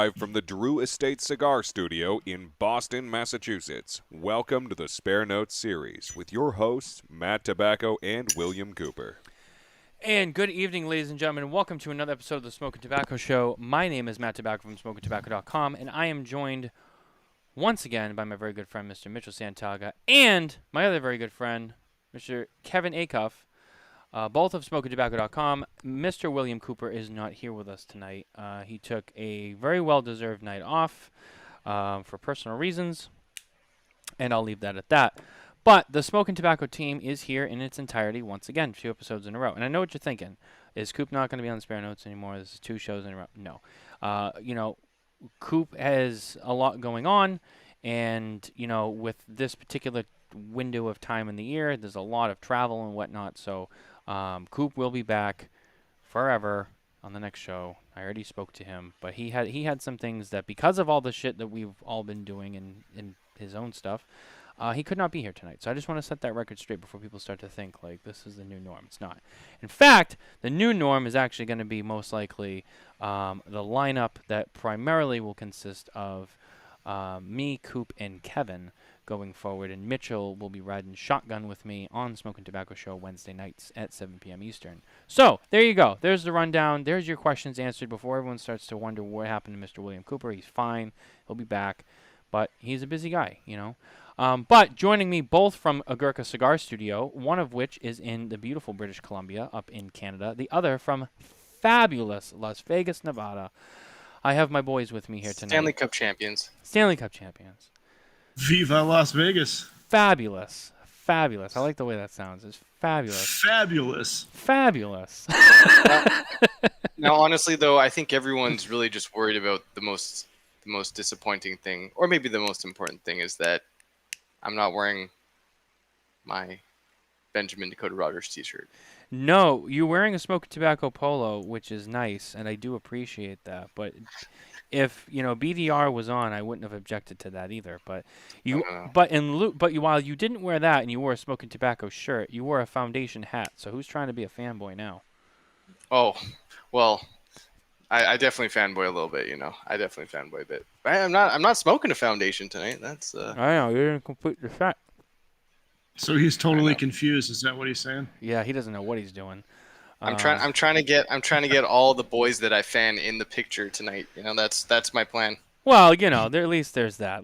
live from the Drew Estate Cigar Studio in Boston, Massachusetts. Welcome to the Spare Notes series with your hosts, Matt Tobacco and William Cooper. And good evening, ladies and gentlemen, and welcome to another episode of the Smoke and Tobacco Show. My name is Matt Tobacco from SmokeandTobacco.com, and I am joined once again by my very good friend, Mr. Mitchell Santaga, and my other very good friend, Mr. Kevin Acuff, both of SmokeandTobacco.com. Mr. William Cooper is not here with us tonight. He took a very well-deserved night off for personal reasons, and I'll leave that at that. But the Smoke and Tobacco team is here in its entirety once again, 2 episodes in a row. And I know what you're thinking. Is Coop not going to be on the Spare Notes anymore? This is 2 shows in a row. No. Coop has a lot going on. And, with this particular window of time in the year, there's a lot of travel and whatnot. So Coop will be back forever on the next show. I already spoke to him. But he had some things that, because of all the shit that we've all been doing in his own stuff, he could not be here tonight. So I just want to set that record straight before people start to think, like, this is the new norm. It's not. In fact, the new norm is actually going to be most likely the lineup that primarily will consist of me, Coop, and Kevin going forward. And Mitchell will be riding shotgun with me on Smoke and Tobacco Show Wednesday nights at 7 p.m. Eastern. So there you go. There's the rundown. There's your questions answered before everyone starts to wonder what happened to Mr. William Cooper. He's fine. He'll be back. But he's a busy guy, But joining me both from Agurka Cigar Studio, one of which is in the beautiful British Columbia up in Canada, the other from fabulous Las Vegas, Nevada. I have my boys with me here tonight. Stanley Cup champions. Stanley Cup champions. Viva Las Vegas. Fabulous. Fabulous. I like the way that sounds. It's fabulous. Fabulous. Fabulous. Now, honestly, though, I think everyone's really just worried about the most disappointing thing, or maybe the most important thing, is that I'm not wearing my Benjamin Dakota Rogers t-shirt. No, you're wearing a Smoke and Tobacco polo, which is nice, and I do appreciate that. But if BDR was on, I wouldn't have objected to that either. But while you didn't wear that and you wore a Smoke and Tobacco shirt, you wore a Foundation hat. So who's trying to be a fanboy now? Oh, well, I definitely fanboy a little bit. I definitely fanboy a bit. I'm not smoking a Foundation tonight. That's I know you didn't complete the set. So he's totally confused. Is that what he's saying? Yeah, he doesn't know what he's doing. I'm trying to get all the boys that I fan in the picture tonight. That's my plan. Well, at least there's that.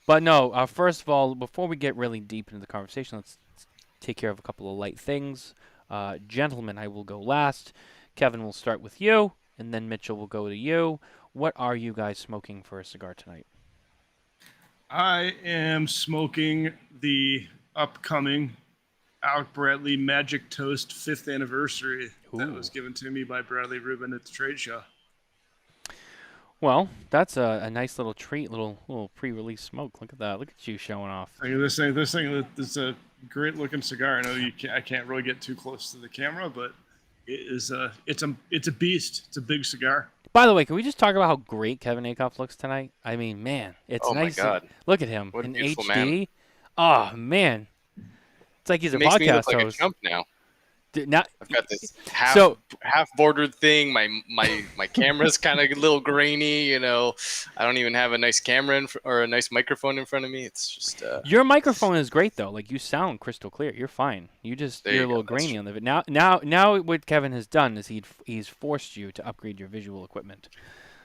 But no. First of all, before we get really deep into the conversation, let's take care of a couple of light things. Gentlemen, I will go last. Kevin will start with you, and then Mitchell will go to you. What are you guys smoking for a cigar tonight? I am smoking the upcoming Alec Bradley Magic Toast 5th anniversary. Ooh. That was given to me by Bradley Rubin at the trade show. Well, that's a nice little treat, little pre-release smoke. Look at that. Look at you showing off. This thing is a great looking cigar. I know I can't really get too close to the camera, but it's a beast. It's a big cigar. By the way, can we just talk about how great Kevin Acuff looks tonight? I mean, man, it's nice. Oh my God! Look at him what in beautiful HD. Man. Oh man, it's like he's a Makes podcast me look like host. a chump now. I've got this half bordered thing. My camera's kind of a little grainy. I don't even have a nice camera or a nice microphone in front of me. It's just your microphone is great though. Like, you sound crystal clear. You're fine. You're a little grainy on the vid. Now what Kevin has done is he's forced you to upgrade your visual equipment.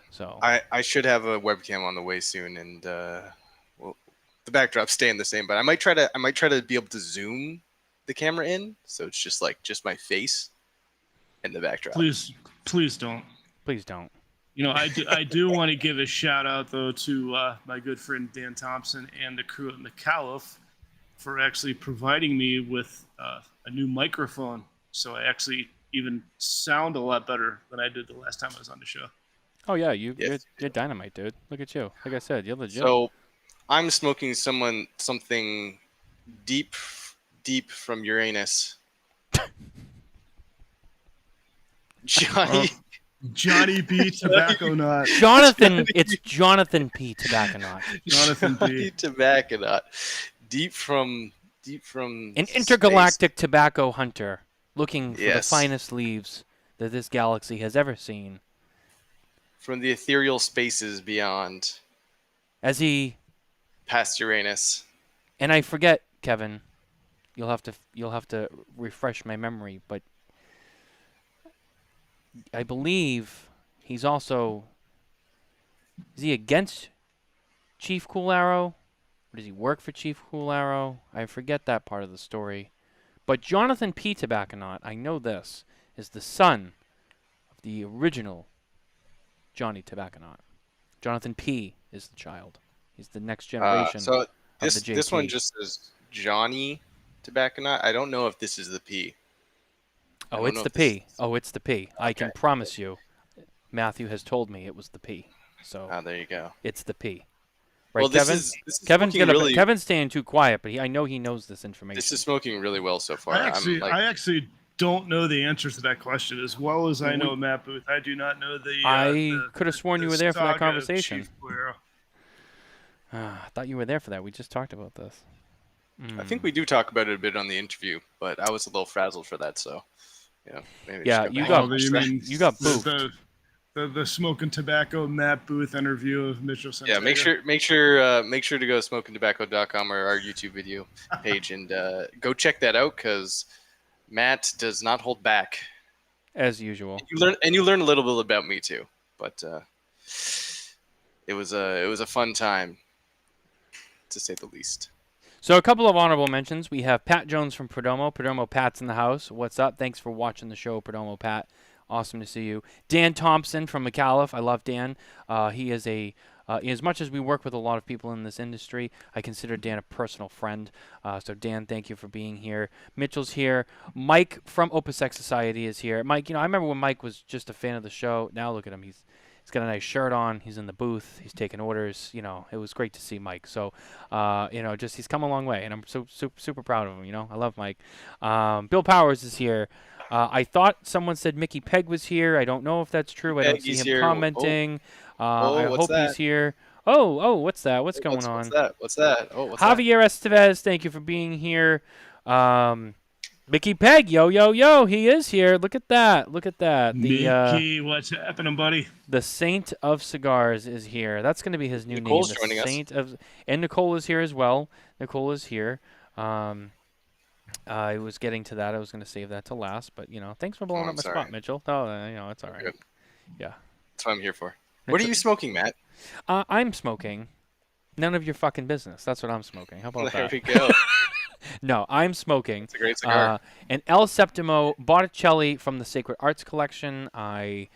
So I should have a webcam on the way soon, and the backdrop's staying the same. But I might try to be able to zoom the camera in, so it's just my face and the backdrop. Please don't. Please don't. I do want to give a shout out though to my good friend Dan Thompson and the crew at McAuliffe for actually providing me with a new microphone, so I actually even sound a lot better than I did the last time I was on the show. Oh yeah, you're dynamite, dude. Look at you. Like I said, you're legit. So I'm smoking something deep from Uranus. Johnny B. Tobacco Knot. It's Jonathan P. Tobacco Knot. Jonathan P. Tobacco Knot. Deep from an intergalactic space. tobacco hunter looking for Yes. the finest leaves that this galaxy has ever seen. from the ethereal spaces beyond, As he past Uranus. and I forget, Kevin. You'll have to refresh my memory, but I believe he's also is he against Chief Cool Arrow? Or does he work for Chief Cool Arrow? I forget that part of the story. But Jonathan P. Tobacconaut, I know this, is the son of the original Johnny Tobacconaut. Jonathan P. is the child. He's the next generation So of this the JT. this one just says Johnny Tobacconaut. I don't know if this is the P. I Oh, don't it's know the if this P. Oh, it's the P. I can Okay. promise you, Matthew has told me it was the P. So Oh, there you go. it's the P. Right, Well, Kevin? this is Kevin's smoking really. Kevin's staying too quiet, but I know he knows this information. This is smoking really well so far. I actually, I'm like, I actually don't know the answer to that question as well as I We- know Matt Booth. I do not know the. I could have sworn you were there for that saga of conversation. Chief Guerrero. I thought you were there for that. We just talked about this. I think we do talk about it a bit on the interview, but I was a little frazzled for that, so maybe Yeah, just go you back got- and Oh, watch you that. mean you got the- boofed. The smoking tobacco Matt Booth interview of Mitchell Yeah, Santiago. make sure to go smokingtobacco.com or our YouTube video page and go check that out because Matt does not hold back. As usual. You learn a little bit about me too, but it was a fun time, to say the least. So a couple of honorable mentions. We have Pat Jones from Perdomo. Perdomo Pat's in the house. What's up? Thanks for watching the show, Perdomo Pat. Awesome to see you. Dan Thompson from McAuliffe. I love Dan. He is as much as we work with a lot of people in this industry, I consider Dan a personal friend. So Dan, thank you for being here. Mitchell's here. Mike from Opus X Society is here. Mike, I remember when Mike was just a fan of the show. Now look at him. He's got a nice shirt on. He's in the booth. He's taking orders. It was great to see Mike. So, just he's come a long way, and I'm super proud of him. I love Mike. Bill Powers is here. I thought someone said Mickey Peg was here. I don't know if that's true. I don't see Peggy's him here. commenting. I what's hope he's that? here. Oh, what's that? What's going on? What's that? Oh, what's that? Javier Estevez, thank you for being here. Mickey Peg, yo, he is here. Look at that. Mickey, what's happening, buddy? The Saint of Cigars is here. That's going to be his new Nicole's name. joining us. Saint of, and Nicole is here as well. Nicole is here. I was getting to that. I was going to save that to last, but thanks for blowing Oh, up my sorry. spot, Mitchell. Oh, it's all right. Good. Yeah. That's what I'm here for. What are you smoking, Matt? I'm smoking. None of your fucking business. That's what I'm smoking. How about There that? we go. No, I'm smoking. It's a great cigar. An El Septimo Botticelli from the Sacred Arts Collection. I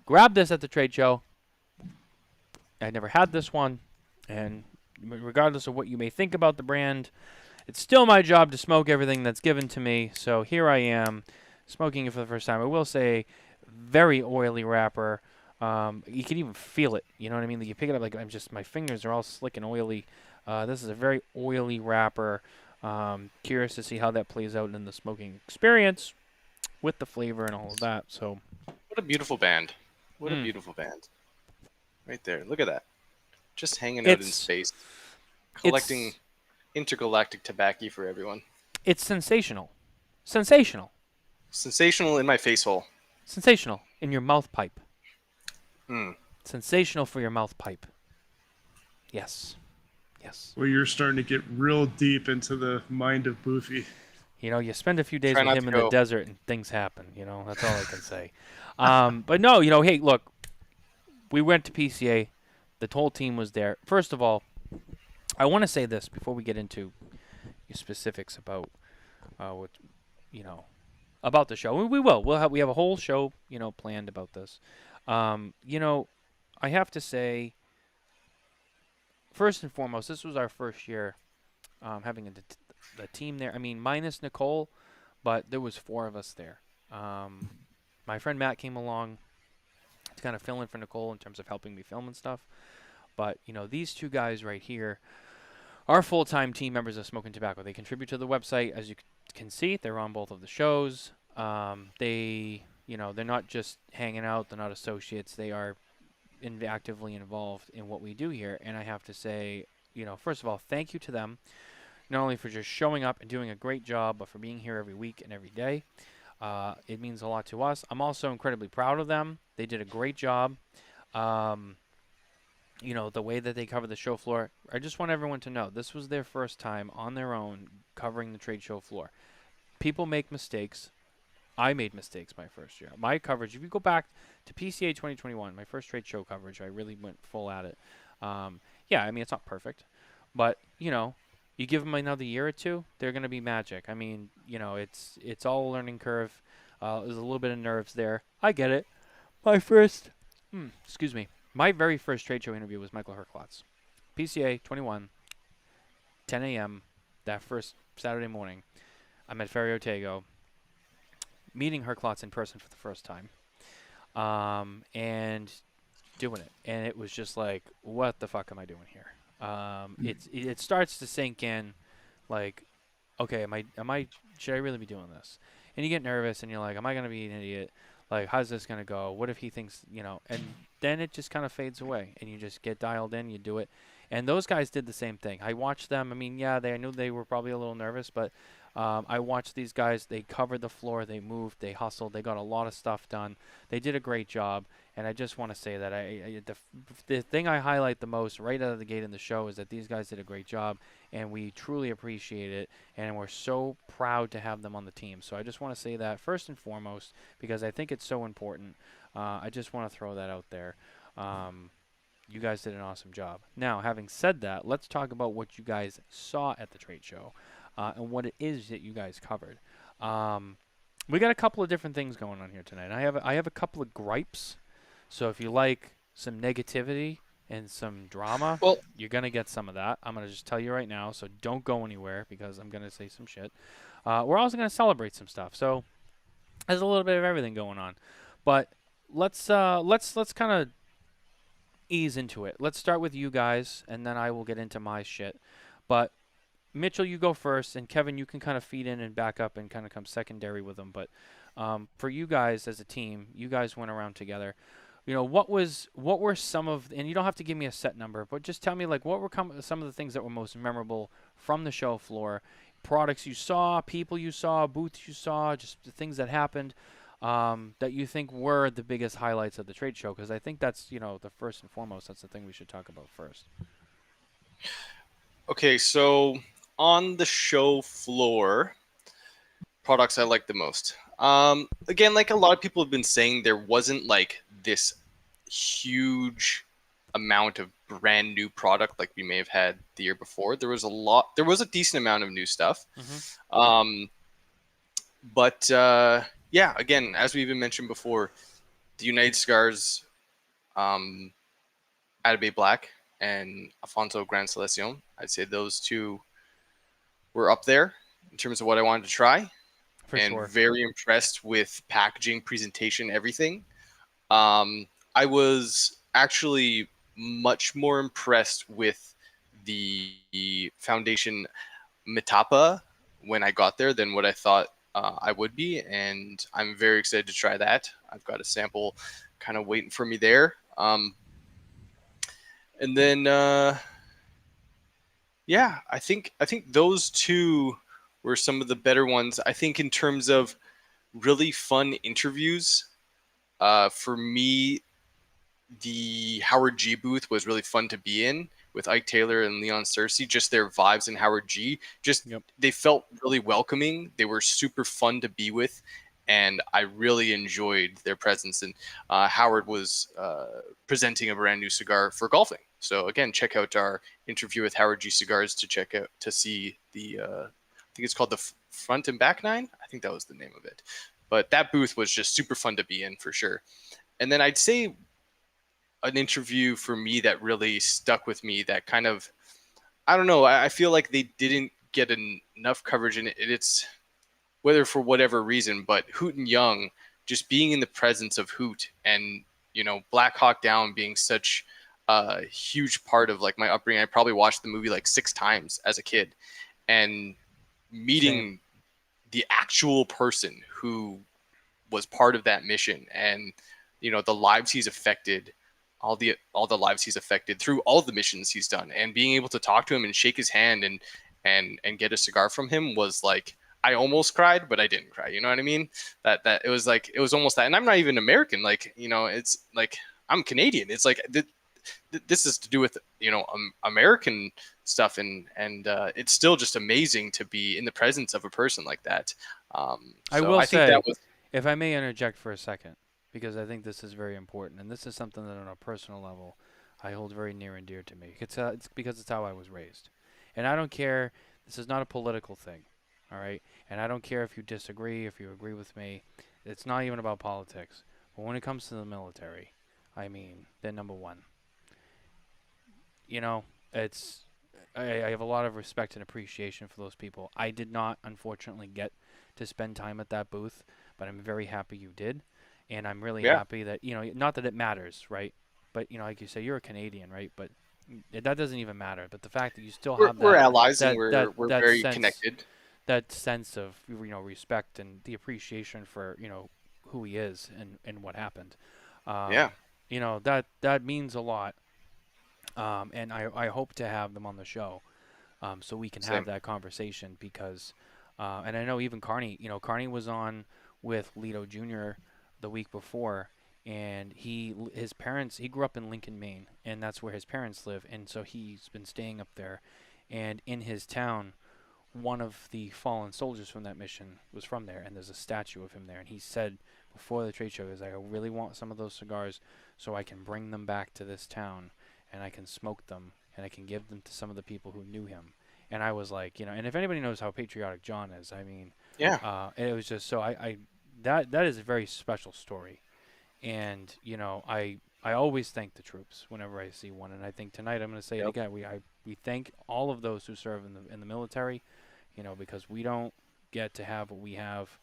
grabbed this at the trade show. I never had this one, and regardless of what you may think about the brand, it's still my job to smoke everything that's given to me. So here I am, smoking it for the first time. I will say, very oily wrapper. You can even feel it. You know what I mean? Like you pick it up, like my fingers are all slick and oily. This is a very oily wrapper. Curious to see how that plays out in the smoking experience with the flavor and all of that. So, What a beautiful band. What a beautiful band. Right there. Look at that. Just hanging out in It's- space. Collecting intergalactic tobacco for everyone. it's sensational. Sensational. Sensational in my face hole. Sensational in your mouth pipe. Hmm. Sensational for your mouth pipe. Yes. Yes. Well, you're starting to get real deep into the mind of Boofy. You spend a few days Try with not him to in the go. desert and things happen. That's all I can say. But no, hey, look, we went to PCA. The whole team was there. First of all, I want to say this before we get into specifics about what about the show. We will. We have a whole show planned about this. I have to say, first and foremost, this was our first year having the team there. I mean, minus Nicole, but there was 4 of us there. My friend Matt came along to kind of fill in for Nicole in terms of helping me film and stuff. But, these 2 guys right here are full-time team members of Smoking Tobacco. They contribute to the website. As you can see, they're on both of the shows. They're not just hanging out. They're not associates. They are actively involved in what we do here. And I have to say, first of all, thank you to them, not only for just showing up and doing a great job, but for being here every week and every day. It means a lot to us. I'm also incredibly proud of them. They did a great job. You know, the way that they cover the show floor. I just want everyone to know this was their first time on their own covering the trade show floor. People make mistakes. I made mistakes my first year. My coverage, if you go back to PCA 2021, my first trade show coverage, I really went full at it. Yeah, I mean, it's not perfect, but, you know, you give them another year or two, they're going to be magic. I mean, you know, it's all a learning curve. There's a little bit of nerves there. I get it. My first, excuse me, my very first trade show interview was Michael Herklotz. PCA 21, 10 a.m. that first Saturday morning. I'm at Ferry Otego, meeting Herklotz in person for the first time, and doing it. And it was just like, what the fuck am I doing here? It starts to sink in, like, okay, should I really be doing this? And you get nervous, and you're like, am I gonna be an idiot? Like, how's this gonna go? What if he thinks, you know? And then it just kind of fades away, and you just get dialed in. You do it, and those guys did the same thing. I watched them. I mean, yeah, I knew they were probably a little nervous, but I watched these guys. They covered the floor. They moved. They hustled. They got a lot of stuff done. They did a great job. And I just want to say that the thing I highlight the most right out of the gate in the show is that these guys did a great job, and we truly appreciate it, and we're so proud to have them on the team. So I just want to say that first and foremost, because I think it's so important. I just want to throw that out there. You guys did an awesome job. Now, having said that, let's talk about what you guys saw at the trade show and what it is that you guys covered. We got a couple of different things going on here tonight. I have a couple of gripes. So if you like some negativity and some drama, Well, you're going to get some of that. I'm going to just tell you right now, so don't go anywhere because I'm going to say some shit. We're also going to celebrate some stuff. So there's a little bit of everything going on. But let's kind of ease into it. Let's start with you guys, and then I will get into my shit. But Mitchell, you go first, and Kevin, you can kind of feed in and back up and kind of come secondary with them. But for you guys as a team, you guys went around together. You know, what were some of, and you don't have to give me a set number, but just tell me, like, what were some of the things that were most memorable from the show floor, products you saw, people you saw, booths you saw, just the things that happened that you think were the biggest highlights of the trade show? Because I think that's, you know, the first and foremost, that's the thing we should talk about first. okay, so on the show floor, products I like the most. Again, like a lot of people have been saying, there wasn't like this huge amount of brand new product like we may have had the year before. There was a decent amount of new stuff. But yeah, again, as we even mentioned before, the United Cigars, Atabey Black and Alfonso Gran Selección, I'd say those two were up there in terms of what I wanted to try. For and sure. Very impressed with packaging, presentation, everything. I was actually much more impressed with the Foundation Mitapa when I got there than what I thought I would be, and I'm very excited to try that. I've got a sample kind of waiting for me there. And then, yeah, I think those two were some of the better ones. I think in terms of really fun interviews, for me, the Howard G booth was really fun to be in with Ike Taylor and Leon Cersei. Just their vibes in Howard G, they felt really welcoming. They were super fun to be with, and I really enjoyed their presence. And Howard was presenting a brand new cigar for golfing. So again, check out our interview with Howard G Cigars to see the I think it's called the Front and Back Nine. I think that was the name of it. But that booth was just super fun to be in for sure. And then I'd say an interview for me that really stuck with me, that kind of, I don't know, I feel like they didn't get enough coverage in it. It's whether for whatever reason, but Hoot and Young, just being in the presence of Hoot and, you know, Black Hawk Down being such a huge part of like my upbringing. I probably watched the movie like 6 times as a kid, and meeting the actual person who was part of that mission, and, you know, the lives he's affected, all the lives he's affected through all the missions he's done, and being able to talk to him and shake his hand and get a cigar from him was like, I almost cried, but I didn't cry. You know what I mean? That it was like, it was almost that. And I'm not even American. Like, you know, it's like I'm Canadian. It's like this is to do with American stuff, and it's still just amazing to be in the presence of a person like that. I So will I think say, that was if I may interject for a second, because I think this is very important, and this is something that on a personal level I hold very near and dear to me. It's because it's how I was raised. And I don't care, this is not a political thing, all right? And I don't care if you disagree, if you agree with me. It's not even about politics. But when it comes to the military, I mean, they're number one. You know, it's I have a lot of respect and appreciation for those people. I did not, unfortunately, get to spend time at that booth, but I'm very happy you did, and I'm really yeah. happy that not that it matters, right? But like you say, you're a Canadian, right? But that doesn't even matter. But the fact that you still have We're that allies and that that we're that very sense connected. that sense of respect and the appreciation for who he is and what happened. Yeah. That means a lot. And I hope to have them on the show, so we can have Same. that conversation because, and I know even Carney was on with Lito Jr. the week before, and his parents, he grew up in Lincoln, Maine, and that's where his parents live, and so he's been staying up there, and in his town, one of the fallen soldiers from that mission was from there, and there's a statue of him there, and he said before the trade show, he's like, I really want some of those cigars so I can bring them back to this town and I can smoke them and I can give them to some of the people who knew him. And I was like, and if anybody knows how patriotic John is, I mean, Yeah. it was just so that is a very special story. And I always thank the troops whenever I see one, and I think tonight I'm going to say it again. We thank all of those who serve in the military, because we don't get to have what we have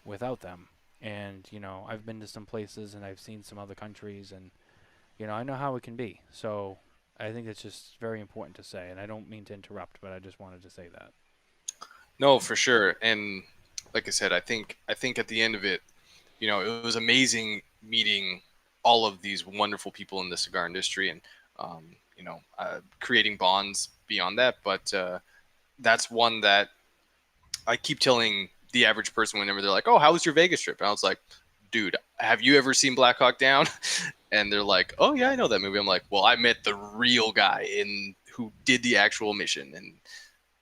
without them. And I've been to some places and I've seen some other countries, and I know how it can be. So I think it's just very important to say, and I don't mean to interrupt, but I just wanted to say that. No, for sure. And like I said, I think at the end of it, it was amazing meeting all of these wonderful people in the cigar industry, and creating bonds beyond that. But that's one that I keep telling the average person whenever they're like, "Oh, how was your Vegas trip?" And I was like, "Dude, have you ever seen Black Hawk Down?" And they're like, "Oh yeah, I know that movie." I'm like, "Well, I met the real guy who did the actual mission," and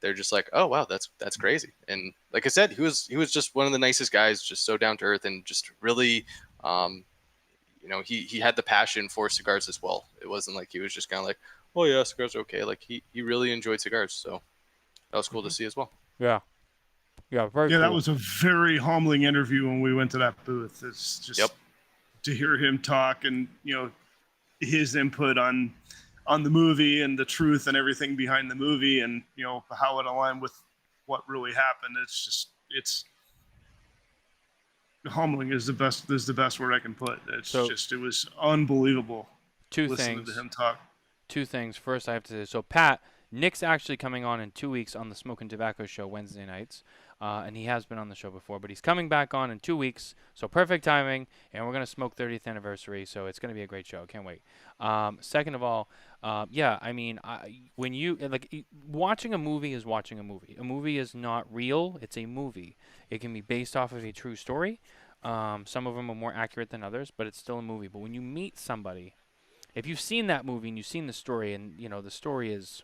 they're just like, "Oh wow, that's crazy." And like I said, he was just one of the nicest guys, just so down to earth, and just really, he had the passion for cigars as well. It wasn't like he was just kind of like, "Oh yeah, cigars are okay." Like he really enjoyed cigars, so that was cool to see as well. Yeah. Yeah, very Yeah, cool. that was a very humbling interview when we went to that booth. It's just to hear him talk and his input on the movie and the truth and everything behind the movie, and how it aligned with what really happened. It's humbling is the best word I can put. It was unbelievable listening to him talk. Two things. First, I have to say, so Pat, Nick's actually coming on in 2 weeks on the Smoke and Tobacco Show Wednesday nights, and he has been on the show before, but he's coming back on in 2 weeks, so perfect timing, and we're going to smoke 30th anniversary, so it's going to be a great show. Can't wait. Second of all, when you, watching a movie is watching a movie. A movie is not real. It's a movie. It can be based off of a true story. Some of them are more accurate than others, but it's still a movie. But when you meet somebody, if you've seen that movie and you've seen the story, and the story is,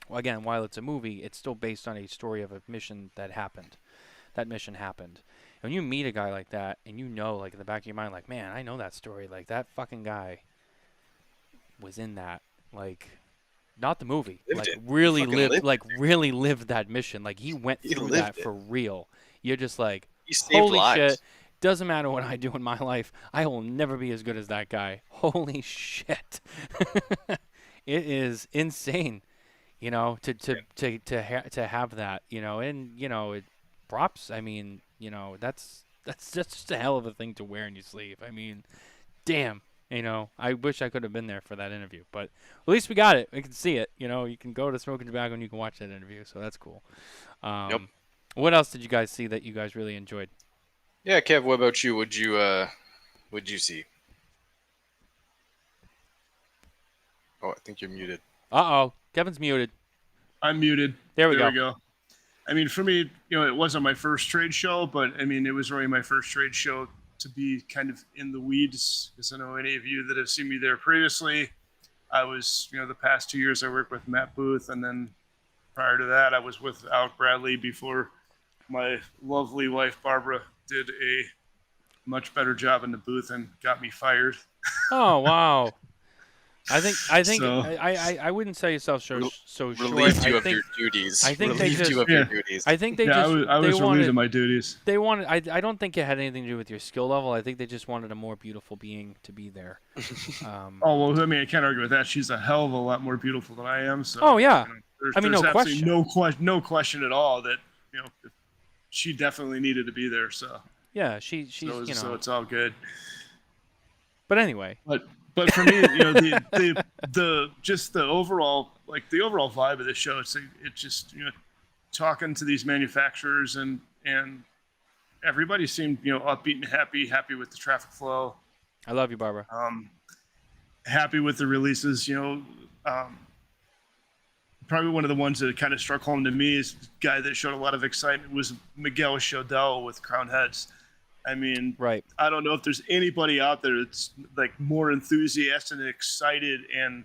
well, again, while it's a movie, it's still based on a story of a mission that happened. That mission happened. And when you meet a guy like that, and like in the back of your mind, like, man, I know that story. Like that fucking guy was in that. Like, not the movie. Really lived that mission. Like he went through that for real. You're just like, holy shit. Doesn't matter what I do in my life, I will never be as good as that guy. Holy shit. It is insane, to have that, and it props. I mean, that's just a hell of a thing to wear in your sleeve. I mean, damn. I wish I could have been there for that interview, but at least we got it. We can see it. You can go to Smoking Tobacco and you can watch that interview, so that's cool. What else did you guys see that you guys really enjoyed? Yeah, Kev, what about you? What'd you see? Oh, I think you're muted. Uh-oh. Kevin's muted. I'm muted. There we go. I mean, for me, it wasn't my first trade show, but I mean, it was really my first trade show to be kind of in the weeds, because I know any of you that have seen me there previously, I was, the past 2 years I worked with Matt Booth, and then prior to that I was with Alec Bradley before my lovely wife Barbara did a much better job in the booth and got me fired. Oh wow. I think So- I wouldn't say yourself so short. Relieved you I of think your duties. I think they Relieved just- you of Yeah. your duties. I think they yeah, just I was they relieved wanted of my duties. they wanted I don't think it had anything to do with your skill level. I think they just wanted a more beautiful being to be there. Oh well, I mean, I can't argue with that. She's a hell of a lot more beautiful than I am. So Oh, yeah. there's, I mean, there's no absolutely question. no question at all that she definitely needed to be there. So Yeah, she's so it's all good. But anyway, But for me, the just the overall vibe of the show, it's just talking to these manufacturers and everybody seemed upbeat and happy with the traffic flow, I love you, Barbara. happy with the releases. Probably one of the ones that kind of struck home to me is the guy that showed a lot of excitement was Miguel Chodell with Crown Heads. I mean, Right. I don't know if there's anybody out there that's like more enthusiastic and excited and,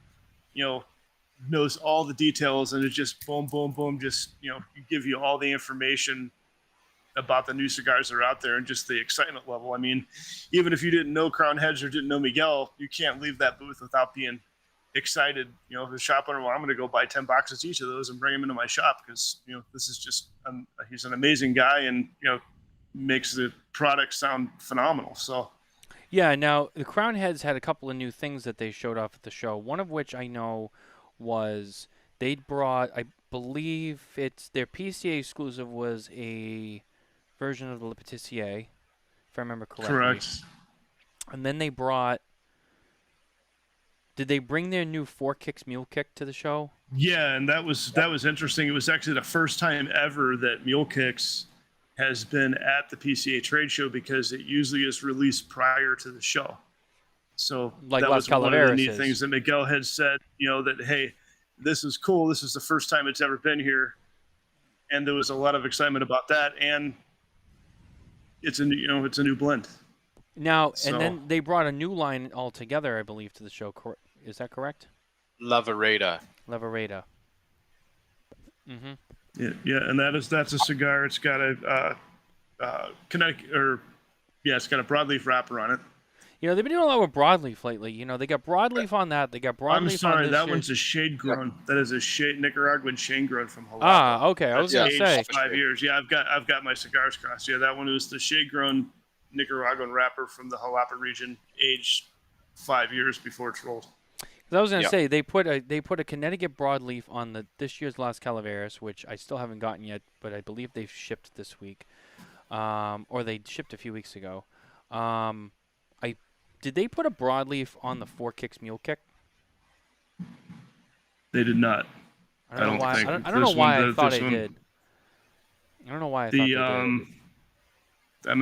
knows all the details, and it's just boom, boom, boom, just, give you all the information about the new cigars that are out there and just the excitement level. I mean, even if you didn't know Crown Heads or didn't know Miguel, you can't leave that booth without being excited. The shop owner, well, I'm going to go buy 10 boxes each of those and bring them into my shop because, this is just, he's an amazing guy and, makes the product sound phenomenal. So Yeah, now the Crown Heads had a couple of new things that they showed off at the show. One of which I know was they'd brought, I believe it's their PCA exclusive was a version of the Le Patissier, if I remember correctly. correct. And then they brought, did they bring their new Four Kicks Mule Kick to the show? Yeah, and that was interesting. It was actually the first time ever that Mule Kicks has been at the PCA Trade Show because it usually is released prior to the show. So Like that Las was one of the neat Calaveras things that Miguel had said, that, hey, this is cool. This is the first time it's ever been here. And there was a lot of excitement about that. And it's a new blend. Now, So- and then they brought a new line altogether, I believe, to the show. Is that correct? La Vereda. Leverada. Mm-hmm. Yeah, and that's a cigar. It's got a Connecticut, it's got a broadleaf wrapper on it. They've been doing a lot with broadleaf lately. They got broadleaf on that. They got broadleaf on I'm sorry, this that year. one's a shade grown. That is a Nicaraguan shade grown from Jalapa. Ah, okay. I was That's gonna say. aged 5 years. Yeah, I've got my cigars crossed. Yeah, that one was the shade grown Nicaraguan wrapper from the Jalapa region, aged 5 years before it's rolled. 'Cause I was gonna Yep. say they put a Connecticut broadleaf on this year's Las Calaveras, which I still haven't gotten yet, but I believe they've shipped this week, or they shipped a few weeks ago. Did they put a broadleaf on the Four Kicks Mule Kick? They did not. I don't know don't why. think I don't know this why one- I thought this I one- did. I don't know why I thought The they did. I'm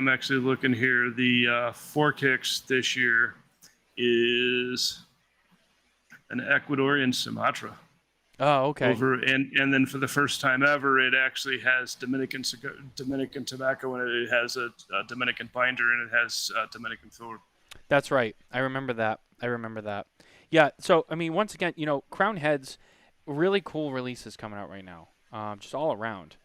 actually looking here. The Four Kicks this year is an Ecuadorian Sumatra. Oh, okay. And then for the first time ever, it actually has Dominican tobacco in it. It has a Dominican binder and it has Dominican filler. That's right. I remember that. Yeah. So I mean, once again, Crown Heads, really cool releases coming out right now. Just all around.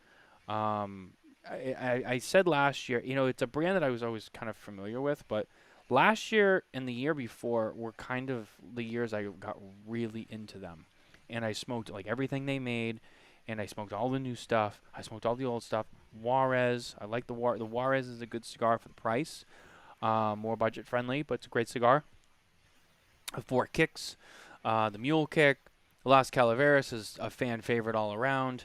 I said last year, it's a brand that I was always kind of familiar with, but last year and the year before were kind of the years I got really into them, and I smoked like everything they made, and I smoked all the new stuff. I smoked all the old stuff. Juarez, I like the Juarez is a good cigar for the price. More budget friendly, but it's a great cigar. Four Kicks, the Mule Kick, Las Calaveras is a fan favorite all around.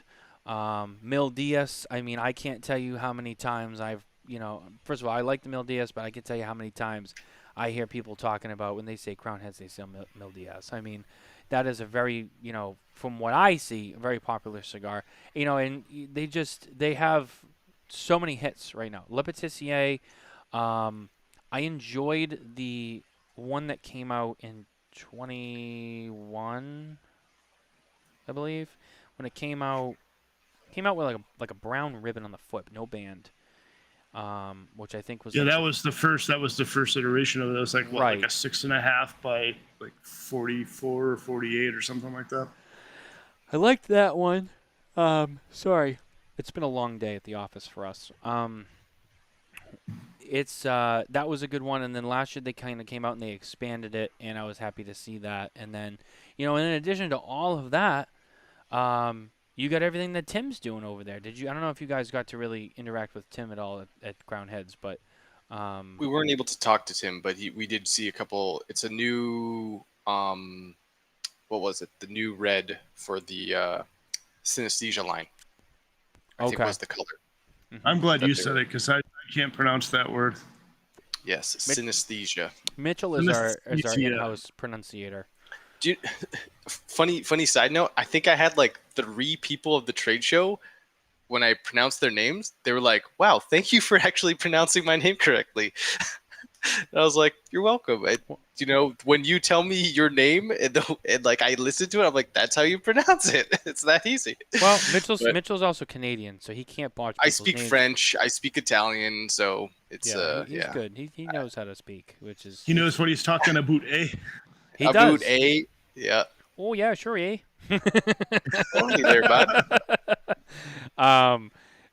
Mil Diaz, I mean, I can't tell you how many times first of all, I like the Mil Diaz, but I can tell you how many times I hear people talking about when they say Crown Heads, they say Mil Diaz. I mean, that is a very, from what I see, a very popular cigar. And they have so many hits right now. Le Patissier, I enjoyed the one that came out in 21, I believe, when it came out with like a brown ribbon on the foot, no band. which I think was Yeah, like that was the first iteration of it. It was like what, Right. like a 6.5 by like 44 or 48 or something like that. I liked that one. Sorry, it's been a long day at the office for us. It's that was a good one, and then last year they kind of came out and they expanded it, and I was happy to see that. And then, in addition to all of that, you got everything that Tim's doing over there. Did you? I don't know if you guys got to really interact with Tim at all at Crown Heads, but We weren't able to talk to Tim, but we did see a couple. It's a new what was it? The new red for the synesthesia line. I think Okay. was the color. I'm glad That you they said were- it because I can't pronounce that word. Yes, synesthesia. Mitchell is our Synesthesia. in-house pronunciator. Do you, funny side note, I think I had like 3 people of the trade show when I pronounced their names, they were like, wow, thank you for actually pronouncing my name correctly. And I was like, you're welcome. When you tell me your name and like I listen to it, I'm like, that's how you pronounce it. It's that easy. Well, Mitchell's But Mitchell's also Canadian, so he can't botch I people's speak names. French, I speak Italian, so it's He's good. He knows how to speak, which is He knows what he's talking about, eh? he About does. yeah. Oh yeah, sure, eh? Only there, bud.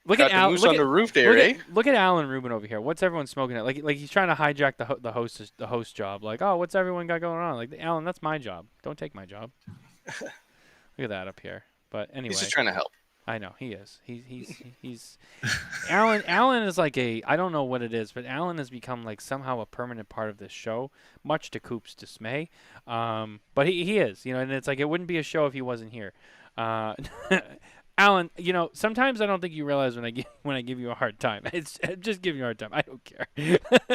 Look Got at the Al. moose Look on at, the roof there, eh? look at Alan Rubin over here. What's everyone smoking at? Like he's trying to hijack the host job. Like, oh, what's everyone got going on? Like, Alan, that's my job. Don't take my job. Look at that up here. But anyway, He's just trying to help. I know he is. He's Alan. Alan is like I don't know what it is, but Alan has become like somehow a permanent part of this show, much to Coop's dismay. But he is, and it's like it wouldn't be a show if he wasn't here. Alan, sometimes I don't think you realize when I give you a hard time. I'm just giving you a hard time. I don't care.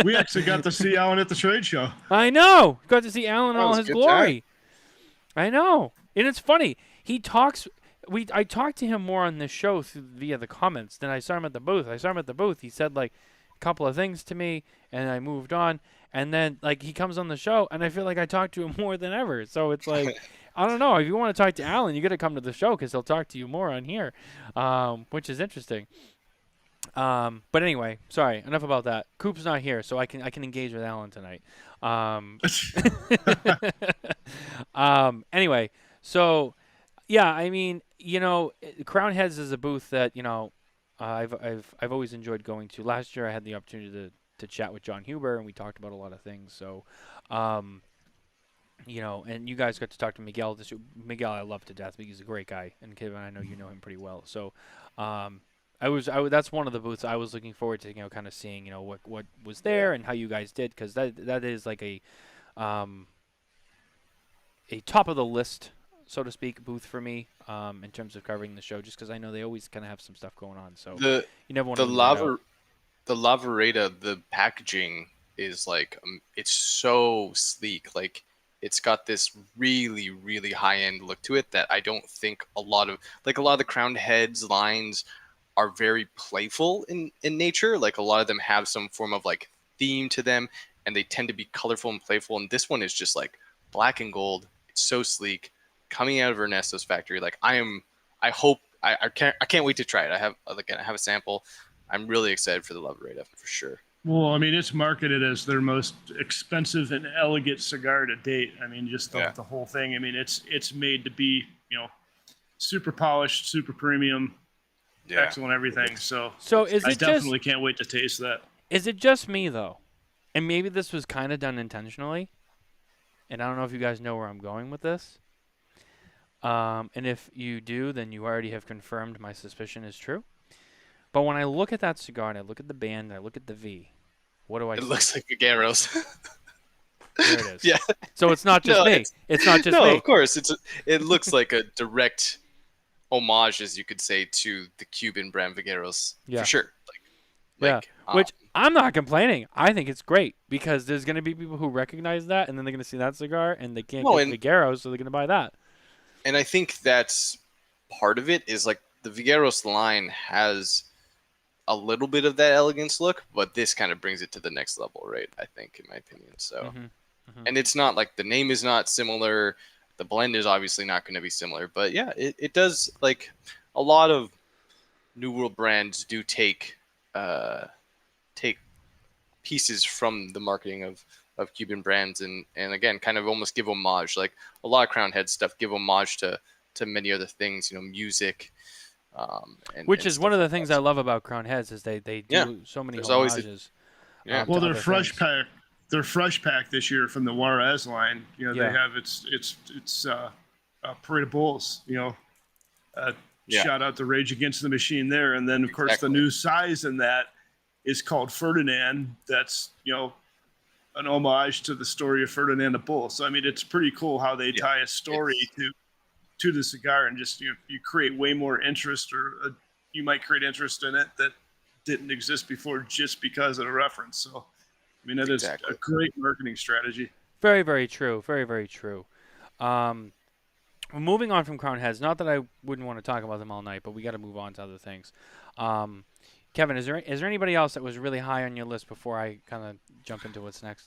We actually got to see Alan at the trade show. I know. Got to see Alan in That all was a his good glory. I know, and it's funny. He talks. I talked to him more on this show via the comments than I saw him at the booth. He said like a couple of things to me, and I moved on. And then like he comes on the show, and I feel like I talk to him more than ever. So it's like. I don't know. If you want to talk to Alan, you got to come to the show because he'll talk to you more on here, which is interesting. But anyway, sorry. Enough about that. Coop's not here, so I can engage with Alan tonight. Anyway, so yeah, I mean, Crown Heads is a booth that I've always enjoyed going to. Last year, I had the opportunity to chat with John Huber, and we talked about a lot of things. So. And you guys got to talk to Miguel. Miguel, I love to death because he's a great guy, and Kevin, I know you know him pretty well. So, that's one of the booths I was looking forward to, kind of seeing, what was there and how you guys did, because that is like a top of the list, so to speak, booth for me, in terms of covering the show, just because I know they always kind of have some stuff going on. So you never want to the Lavareda, the packaging is like it's so sleek, like. It's got this really, really high-end look to it that I don't think a lot of the Crowned Heads lines are very playful in nature. Like a lot of them have some form of like theme to them, and they tend to be colorful and playful. And this one is just like black and gold. It's so sleek, coming out of Ernesto's factory. Like I can't wait to try it. I have a sample. I'm really excited for the Lavareda for sure. Well, I mean, it's marketed as their most expensive and elegant cigar to date. I mean, just the whole thing. I mean, it's made to be, super polished, super premium, excellent everything. So is I it definitely can't wait to taste that. Is it just me though? And maybe this was kind of done intentionally. And I don't know if you guys know where I'm going with this. And if you do, then you already have confirmed my suspicion is true. But when I look at that cigar and I look at the band and I look at the V, what do I see? It looks like Figuero's. There it is. Yeah. So it's not just me. It's not just me. No, of course. It looks like a direct homage, as you could say, to the Cuban brand Figuero's. Yeah. For sure. Which I'm not complaining. I think it's great because there's going to be people who recognize that, and then they're going to see that cigar, and they can't get Figuero's, so they're going to buy that. And I think that's part of it is like the Figuero's line has a little bit of that elegance look, but this kind of brings it to the next level, right? I think, in my opinion. So, and it's not like the name is not similar. The blend is obviously not going to be similar, but yeah, it does like a lot of New World brands do take take pieces from the marketing of Cuban brands and again kind of almost give homage, like a lot of Crown Head stuff give homage to many other things, music, Which and is one stuff of the like things that. I love about Crown Heads is they do Yeah. so many There's always homages. Yeah. To Well, their other fresh things. pack, this year from the Juarez line. Yeah. They have it's Parade of Bulls. Yeah. Shout out to Rage Against the Machine there, and then of course the Exactly. new size in that is called Ferdinand. That's an homage to the story of Ferdinand the Bull. So I mean, it's pretty cool how they tie a story to the cigar, and just you create way more interest, or you might create interest in it that didn't exist before just because of the reference. So I mean, that is Exactly. a great marketing strategy. Very, very true. Very, very true. Moving on from Crown Heads, not that I wouldn't want to talk about them all night, but we got to move on to other things. Kevin, is there anybody else that was really high on your list before I kind of jump into what's next?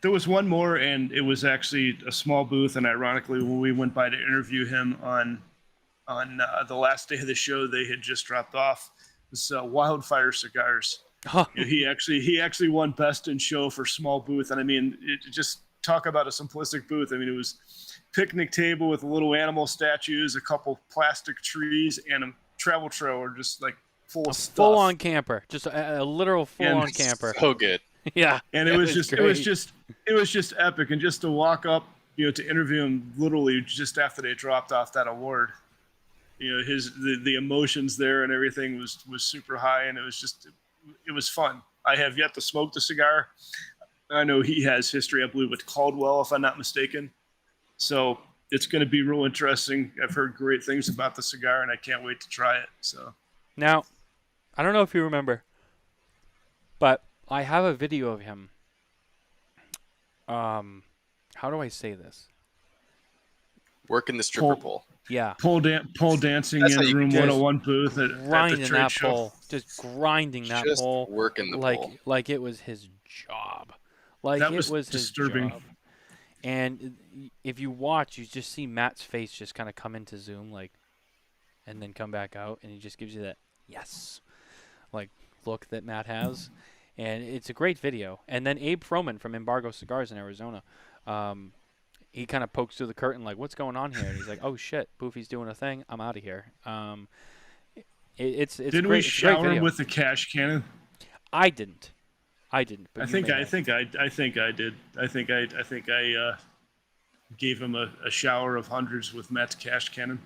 There was one more, and it was actually a small booth. And ironically, when we went by to interview him on the last day of the show, they had just dropped off. This Wildfire Cigars. Oh. He actually won best in show for small booth, and I mean, just talk about a simplistic booth. I mean, it was picnic table with little animal statues, a couple plastic trees, and a travel trailer just like full of stuff. Full on camper, just a literal full on camper. So good. Yeah, And it was just epic, and just to walk up, to interview him literally just after they dropped off that award. The emotions there and everything was super high, and it was fun. I have yet to smoke the cigar. I know he has history, I believe, with Caldwell, if I'm not mistaken. So it's going to be real interesting. I've heard great things about the cigar, and I can't wait to try it. So now, I don't know if you remember, but I have a video of him. How do I say this? Working the stripper pole. Yeah. pole dancing That's how in you room just 101 booth at the Grinding trade that show. pole. Just grinding that Just pole. working the pole. Like it was his job. Like That it was was disturbing. his job. And if you watch, you just see Matt's face just kind of come into zoom, and then come back out, and he just gives you that yes, look that Matt has, and it's a great video. And then Abe Froman from Embargo Cigars in Arizona, he kind of pokes through the curtain like, "What's going on here?" And he's like, "Oh shit, Boofy's doing a thing. I'm out of here." It's Didn't great, we it's a great shower him video. with the cash cannon? I didn't. But I you think may I have. think I did. I think I gave him a shower of hundreds with Matt's cash cannon.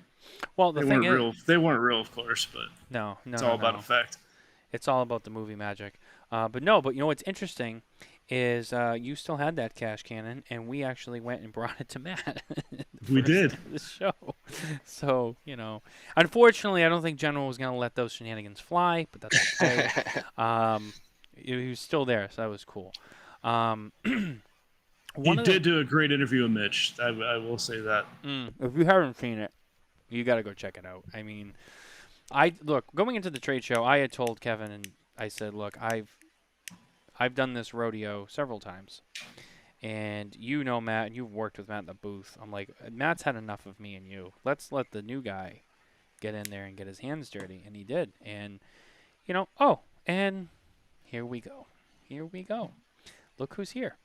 Well, the They thing weren't is, real. They weren't real, of course, but no, it's all about effect. It's all about the movie magic. But you know what's interesting is you still had that cash cannon, and we actually went and brought it to Matt. We did. The show. So, unfortunately, I don't think General was going to let those shenanigans fly, but that's okay. He was still there, so that was cool. He did do a great interview with Mitch. I will say that. If you haven't seen it, you got to go check it out. I mean, going into the trade show, I had told Kevin, and I said, look, I've done this rodeo several times, and Matt, and you've worked with Matt in the booth. I'm like, Matt's had enough of me and you. Let's let the new guy get in there and get his hands dirty, and he did. And and here we go. Here we go. Look who's here.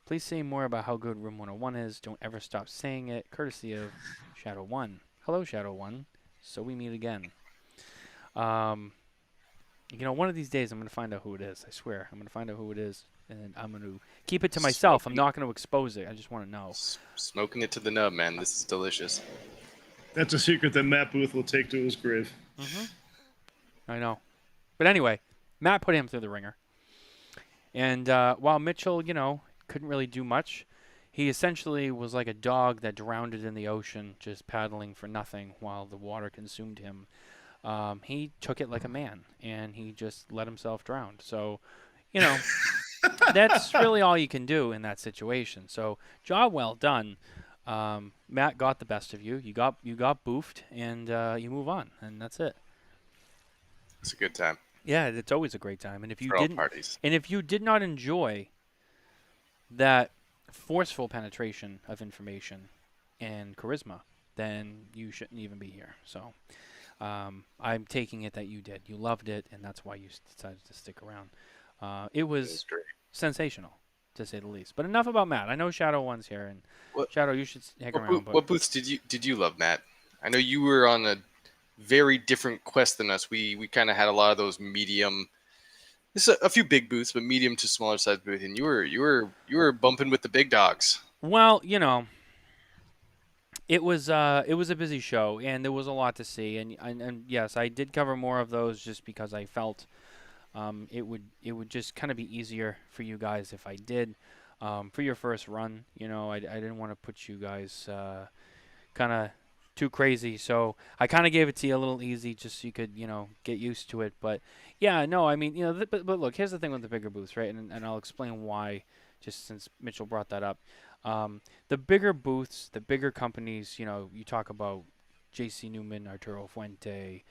Please say more about how good Room 101 is. Don't ever stop saying it. Courtesy of Shadow 1. Hello, Shadow 1. So we meet again. One of these days I'm going to find out who it is. I swear. I'm going to find out who it is, and I'm going to keep it to myself. I'm not going to expose it. I just want to know. Smoking it to the nub, man. This is delicious. That's a secret that Matt Booth will take to his grave. Mm-hmm. I know. But anyway, Matt put him through the ringer. And while Mitchell, couldn't really do much, he essentially was like a dog that drowned in the ocean, just paddling for nothing while the water consumed him. He took it like a man, and he just let himself drown. So, that's really all you can do in that situation. So, job well done. Matt got the best of you. You got boofed, and you move on, and that's it. It's a good time. Yeah, it's always a great time. And if you For all didn't, parties. and if you did not enjoy that forceful penetration of information and charisma, then you shouldn't even be here. So, I'm taking it that you did. You loved it, and that's why you decided to stick around. It It was was great. sensational, to say the least. But enough about Matt. I know Shadow One's here, and What Shadow, you should hang around. But what booths did you love, Matt? I know you were on a very different quest than us. We kind of had a lot of those medium. This a few big booths, but medium to smaller size booth, and you were bumping with the big dogs. well, it was a busy show, and there was a lot to see, and yes, I did cover more of those just because I felt it would just kind of be easier for you guys if I did. For your first run, I didn't want to put you guys kind of too crazy, so I kind of gave it to you a little easy, just so you could get used to it. But yeah, no, I mean but look, here's the thing with the bigger booths, right? And I'll explain why, just since Mitchell brought that up. The bigger booths, the bigger companies, you talk about J.C. Newman, Arturo Fuente,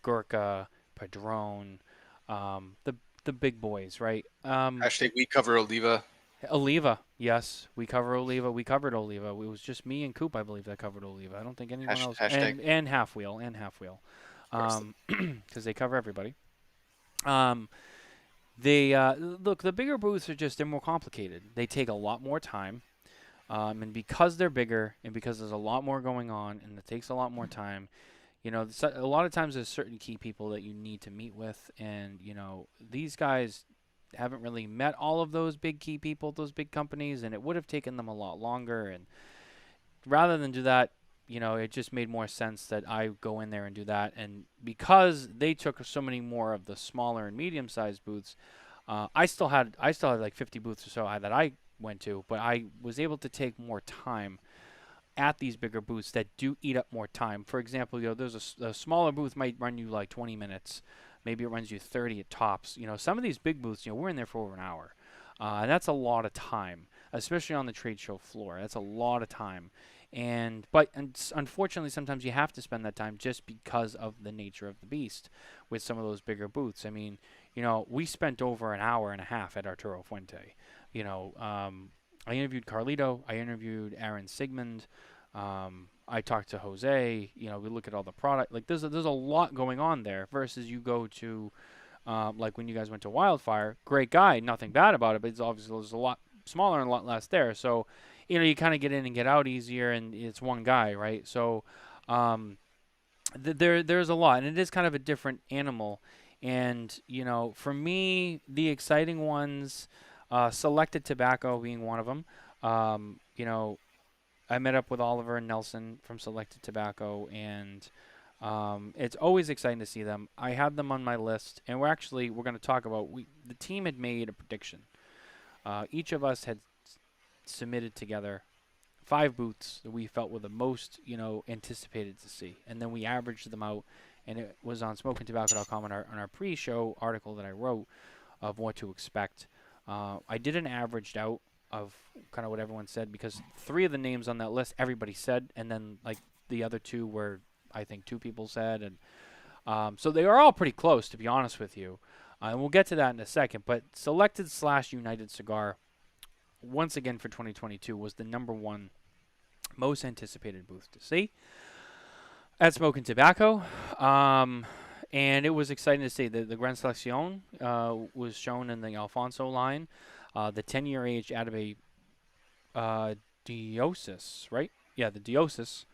Gurkha, Padron, the big boys, right? Hashtag we cover Oliva. Oliva, yes, we cover Oliva. We covered Oliva. It was just me and Coop, I believe, that covered Oliva. I don't think anyone else. Hashtag. And Half Wheel, Course. because they cover everybody. They look, the bigger booths they're more complicated. They take a lot more time, and because they're bigger and because there's a lot more going on and it takes a lot more time, a lot of times there's certain key people that you need to meet with, and these guys haven't really met all of those big key people, those big companies, and it would have taken them a lot longer. And rather than do that, it just made more sense that I go in there and do that. And because they took so many more of the smaller and medium-sized booths, I still had like 50 booths or so that I went to, but I was able to take more time at these bigger booths that do eat up more time. For example, there's a smaller booth might run you like 20 minutes. Maybe it runs you 30 at tops. Some of these big booths, we're in there for over an hour. And that's a lot of time, especially on the trade show floor. That's a lot of time. But unfortunately, sometimes you have to spend that time just because of the nature of the beast with some of those bigger booths. I mean, we spent over an hour and a half at Arturo Fuente. I interviewed Carlito. I interviewed Aaron Sigmund. I talked to Jose. We look at all the product. Like there's a lot going on there. Versus you go to, like when you guys went to Wildfire, great guy, nothing bad about it, but it's obviously there's a lot smaller and a lot less there. So, you kind of get in and get out easier, and it's one guy, right? So, there's a lot, and it is kind of a different animal. And for me, the exciting ones, Selected Tobacco being one of them. I met up with Oliver and Nelson from Selected Tobacco, and it's always exciting to see them. I had them on my list, and we're going to talk about. The team had made a prediction. Each of us had submitted together 5 booths that we felt were the most, anticipated to see, and then we averaged them out, and it was on SmokingTobacco.com on our pre-show article that I wrote of what to expect. I did an averaged out of kind of what everyone said, because 3 of the names on that list everybody said, and then like the other 2 were, I think, 2 people said, and so they are all pretty close, to be honest with you, and we'll get to that in a second. But Selected/United Cigar, once again for 2022, was the number 1 most anticipated booth to see at Smoking Tobacco, and it was exciting to see. The Gran Selección was shown in the Alfonso line. The 10-year age out of a Diosis, right? Yeah, the Diosis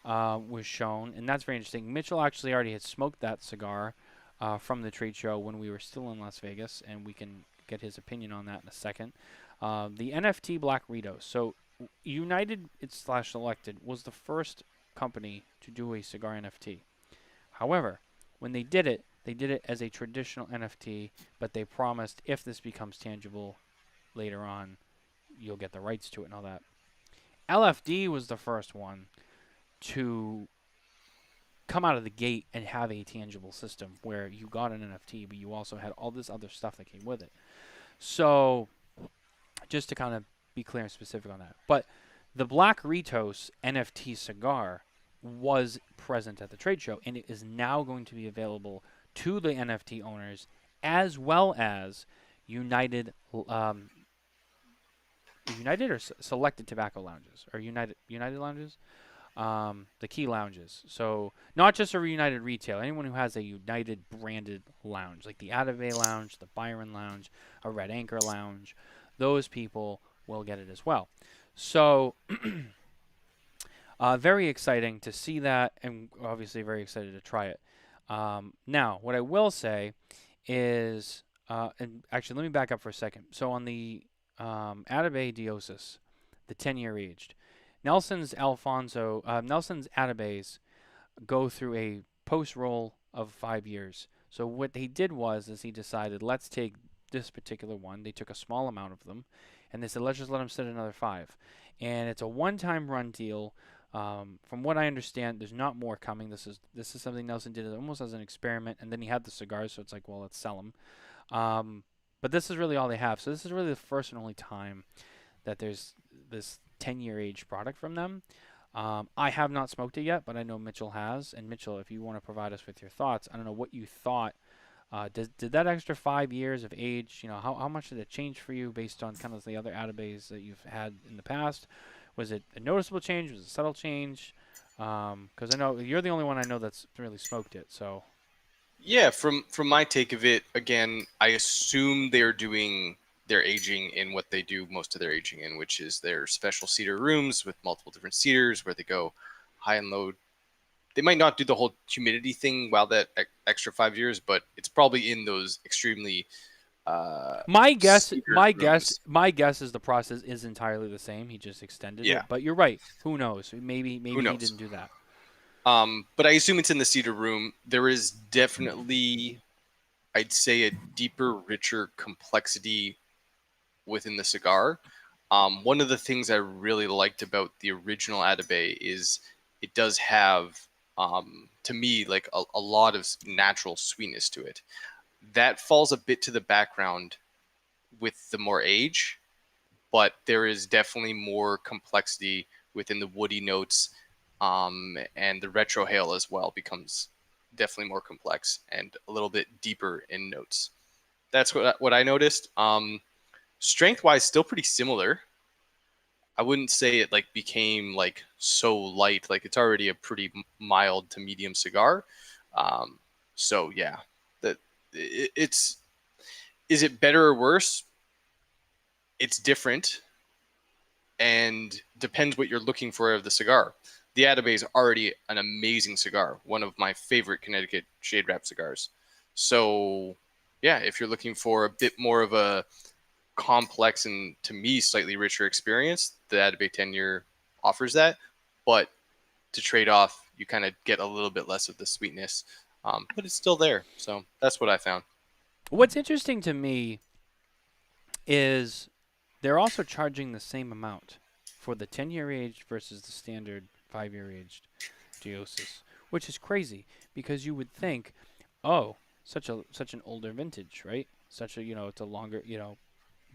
was shown, and that's very interesting. Mitchell actually already had smoked that cigar from the trade show when we were still in Las Vegas, and we can get his opinion on that in a second. The NFT Black Ritos. So United/Selected was the first company to do a cigar NFT. However, when they did it as a traditional NFT, but they promised if this becomes tangible later on, you'll get the rights to it and all that. LFD was the first one to come out of the gate and have a tangible system where you got an NFT, but you also had all this other stuff that came with it. So, just to kind of be clear and specific on that. But the Black Ritos NFT cigar was present at the trade show, and it is now going to be available to the NFT owners as well as United or Selected Tobacco Lounges, or United Lounges. the key lounges. So not just a United retail, anyone who has a United branded lounge, like the Atabay Lounge, the Byron Lounge, a Red Anchor Lounge, those people will get it as well. So very exciting to see that, and obviously very excited to try it. Now, what I will say is, and actually, let me back up for a second. So on the Atabay Diosis, the 10-year aged, Nelson's Atabays go through a post roll of 5 years. So what he did was, is he decided, let's take this particular one. They took a small amount of them, and they said, let's just let them sit another 5. And it's a one-time run deal. From what I understand, there's not more coming. This is something Nelson did almost as an experiment, and then he had the cigars, so it's like, well, let's sell them. But this is really all they have. So this is really the first and only time that there's this 10-year age product from them. I have not smoked it yet, but I know Mitchell has. And Mitchell, if you want to provide us with your thoughts, I don't know what you thought. Did that extra 5 years of age, how much did it change for you based on kind of the other Atabays that you've had in the past? Was it a noticeable change? Was it a subtle change? Because I know you're the only one I know that's really smoked it. So Yeah, from my take of it, again, I assume they're doing their aging in what they do most of their aging in, which is their special cedar rooms with multiple different cedars where they go high and low. They might not do the whole humidity thing while that extra 5 years, but it's probably in those extremely my guess rooms. is the process is entirely the same. He just extended Yeah. it. But you're right. Who knows? Maybe Who he knows? didn't do that. But I assume it's in the cedar room. There is definitely, I'd say, a deeper, richer complexity within the cigar. One of the things I really liked about the original Atabay is it does have, to me, like a lot of natural sweetness to it. That falls a bit to the background with the more age, but there is definitely more complexity within the woody notes, and the retrohale as well becomes definitely more complex and a little bit deeper in notes. That's what I noticed. Strength wise, still pretty similar. I wouldn't say it like became like so light. Like it's already a pretty mild to medium cigar. So yeah, that it's is it better or worse? It's different and depends what you're looking for of the cigar. The Atabay is already an amazing cigar, one of my favorite Connecticut shade wrap cigars. So yeah, if you're looking for a bit more of a complex and to me slightly richer experience, the Atabay 10-year offers that. But to trade off, you kind of get a little bit less of the sweetness, but it's still there. So that's what I found. What's interesting to me is they're also charging the same amount for the 10-year aged versus the standard 5-year aged Geosis, which is crazy because you would think, oh, such an older vintage, right? Such a it's a longer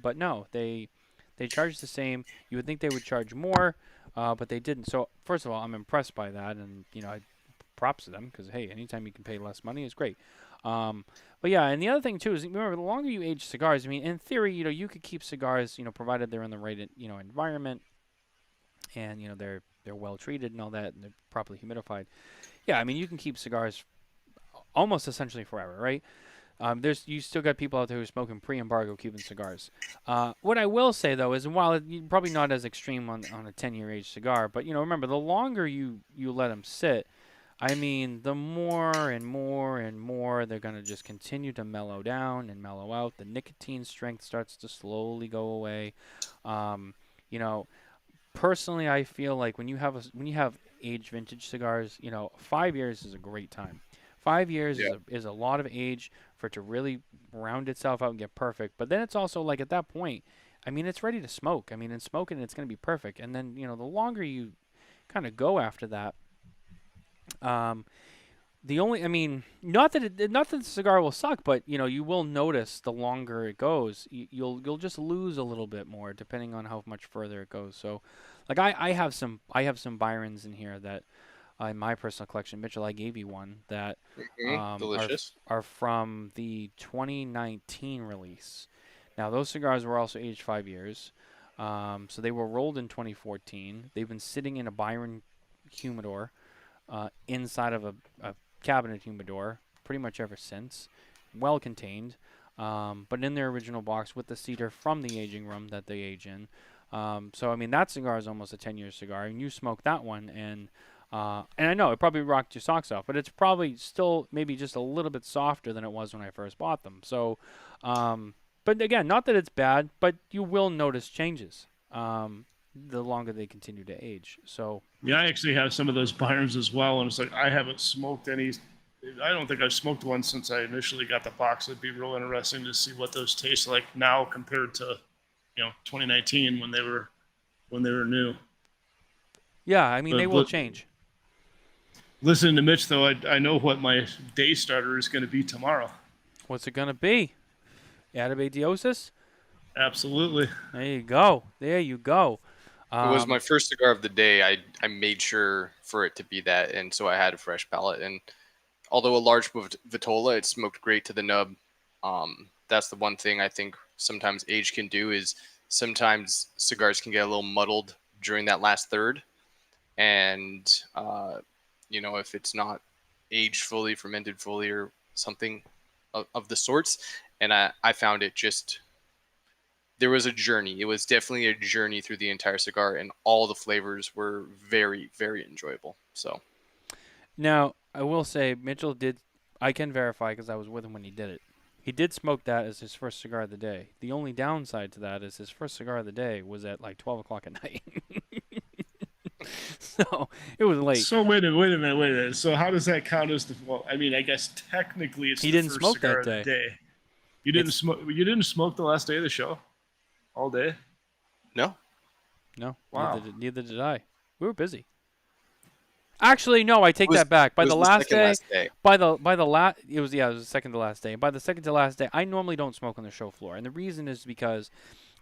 but no, they charge the same. You would think they would charge more, but they didn't. So first of all, I'm impressed by that, and props to them because hey, anytime you can pay less money is great. But yeah, and the other thing too is remember the longer you age cigars, I mean, in theory, you could keep cigars, provided they're in the right environment, and they're well treated and all that, and they're properly humidified. Yeah, I mean, you can keep cigars almost essentially forever, right? You still got people out there who are smoking pre-embargo Cuban cigars. What I will say though is, while probably not as extreme on a 10-year age cigar, but remember the longer you let them sit, I mean, the more and more and more they're going to just continue to mellow down and mellow out. The nicotine strength starts to slowly go away. You know, personally, I feel like when you have aged vintage cigars, 5 years is a great time. 5 years Yeah. is a lot of age for it to really round itself out and get perfect. But then it's also like at that point, I mean, it's ready to smoke. I mean, in smoking, it's going to be perfect. And then the longer you kind of go after that, I mean, not that the cigar will suck, but you will notice the longer it goes, you'll just lose a little bit more depending on how much further it goes. So, like I have some Byrons in here that in my personal collection, Mitchell, I gave you one that Delicious. are from the 2019 release. Now those cigars were also aged 5 years, so they were rolled in 2014. They've been sitting in a Byron humidor inside of a cabinet humidor pretty much ever since, well contained, but in their original box with the cedar from the aging room that they age in. So I mean that cigar is almost a 10-year cigar, and you smoke that one, and I know it probably rocked your socks off, but it's probably still maybe just a little bit softer than it was when I first bought them. So, but again, not that it's bad, but you will notice changes the longer they continue to age. So Yeah, I actually have some of those Byron's as well, and it's like I haven't smoked any. I don't think I've smoked one since I initially got the box. It'd be real interesting to see what those taste like now compared to, 2019 when they were new. yeah, I mean they will change. Listening to Mitch though, I know what my day starter is going to be tomorrow. What's it gonna be? Atabadiosis? Absolutely. There you go. There you go. It was my first cigar of the day. I made sure for it to be that, and so I had a fresh palate. And although a large Vitola, it smoked great to the nub. That's the one thing I think sometimes age can do is sometimes cigars can get a little muddled during that last third. And, if it's not aged fully, fermented fully, or something of the sorts. And I found it just, there was a journey. It was definitely a journey through the entire cigar, and all the flavors were very, very enjoyable. So Now, I will say, Mitchell did, I can verify because I was with him when he did it. He did smoke that as his first cigar of the day. The only downside to that is his first cigar of the day was at like 12 o'clock at night. So, it was late. So wait a minute. So how does that count as the? Well, I mean, I guess technically it's He the didn't first smoke cigar that of the day. You didn't smoke. You didn't smoke the last day of the show, all day. no, No, Wow. neither did I. We were busy. Actually, no, I take It was- that back. By it was the the last second day, last day. by the last, it was the second to last day. By the second to last day, I normally don't smoke on the show floor, and the reason is because,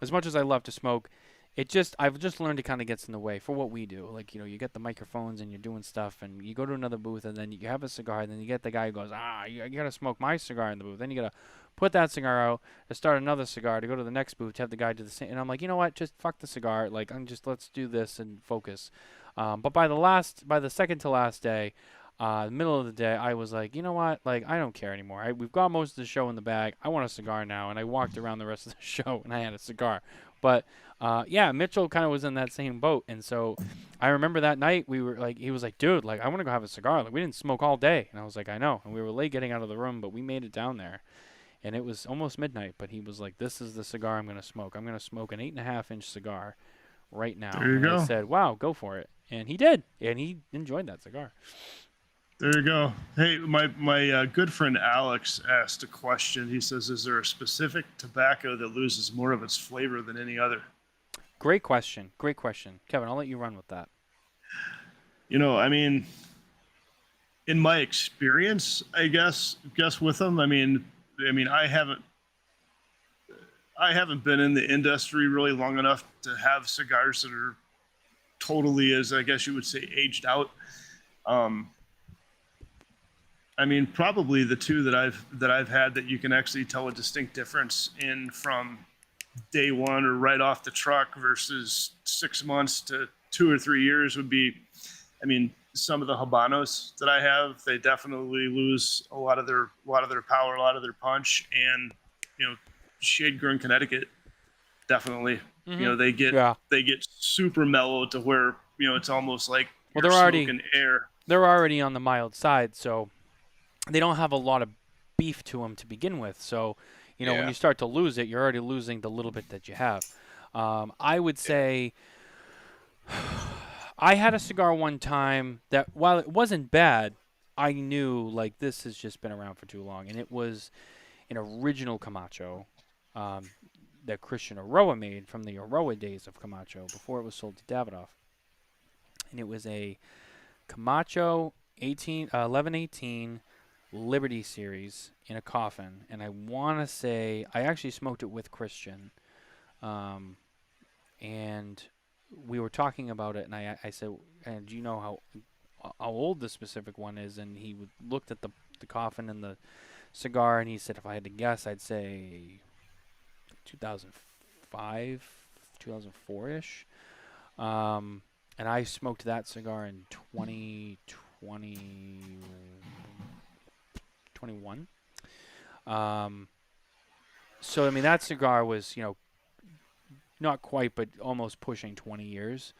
as much as I love to smoke, I've just learned it kind of gets in the way for what we do. Like you get the microphones and you're doing stuff, and you go to another booth, and then you have a cigar, and then you get the guy who goes, you gotta smoke my cigar in the booth. Then you gotta put that cigar out to start another cigar to go to the next booth to have the guy do the same. And I'm like, you know what? Just fuck the cigar. Like let's do this and focus. But by the second to last day, the middle of the day, I was like, you know what? Like, I don't care anymore. We've got most of the show in the bag. I want a cigar now. And I walked around the rest of the show and I had a cigar. But, yeah, Mitchell kind of was in that same boat. And so I remember that night we were like, he was like, dude, like, I want to go have a cigar. Like, we didn't smoke all day. And I was like, I know. And we were late getting out of the room, but we made it down there. And it was almost midnight. But he was like, this is the cigar I'm going to smoke. I'm going to smoke an 8.5-inch cigar right now. There you and go. I said, wow, go for it. And he did. And he enjoyed that cigar. There you go. Hey, my good friend Alex asked a question. He says, "Is there a specific tobacco that loses more of its flavor than any other?" Great question. Great question. Kevin, I'll let you run with that. I mean, in my experience, I guess with them, I mean, I haven't been in the industry really long enough to have cigars that are totally, as I guess you would say, aged out. I mean, probably the two that I've had that you can actually tell a distinct difference in from day one or right off the truck versus 6 months to 2 or 3 years would be, I mean, some of the Habanos that I have, they definitely lose a lot of their power, a lot of their punch, and Shade Grown Connecticut definitely. Mhm. They get super mellow to where it's almost like Well, you're they're already- smoking air. They're already on the mild side, so they don't have a lot of beef to them to begin with. So, when Yeah. you start to lose it, you're already losing the little bit that you have. I would say I had a cigar one time that, while it wasn't bad, I knew, like, this has just been around for too long. And it was an original Camacho that Christian Aroa made from the Aroa days of Camacho before it was sold to Davidoff. And it was a Camacho 1118 Liberty Series in a coffin. And I want to say, I actually smoked it with Christian. And we were talking about it, and I said, and do you know how old the specific one is? And he looked at the coffin and the cigar, and he said, if I had to guess, I'd say 2005, 2004-ish. and I smoked that cigar in 2020, 21. So I mean that cigar was not quite but almost pushing 20 years,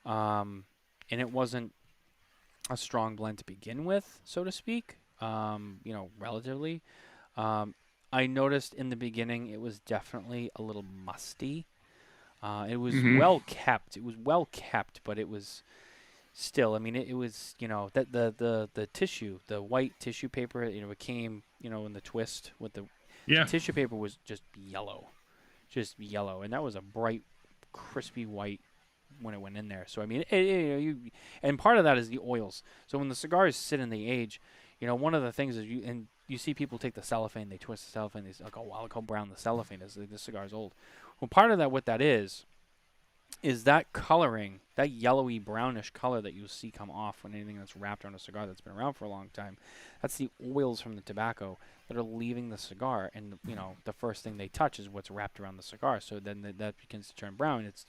and it wasn't a strong blend to begin with, so to speak. Relatively. Um, I noticed in the beginning it was definitely a little musty. It was Mm-hmm. well kept. It was well kept, but it was still. I mean, it was that the tissue, the white tissue paper. It came in the twist with the Yeah. tissue paper was just yellow, and that was a bright, crispy white when it went in there. So I mean, and part of that is the oils. So when the cigars sit in the age, one of the things is you see people take the cellophane, they twist the cellophane, they say, like, oh wow, look how brown the cellophane is. Like, this cigar's old. Well, part of that, what that is that coloring, that yellowy brownish color that you see come off when anything that's wrapped around a cigar that's been around for a long time. That's the oils from the tobacco that are leaving the cigar, and the first thing they touch is what's wrapped around the cigar. So then that begins to turn brown. It's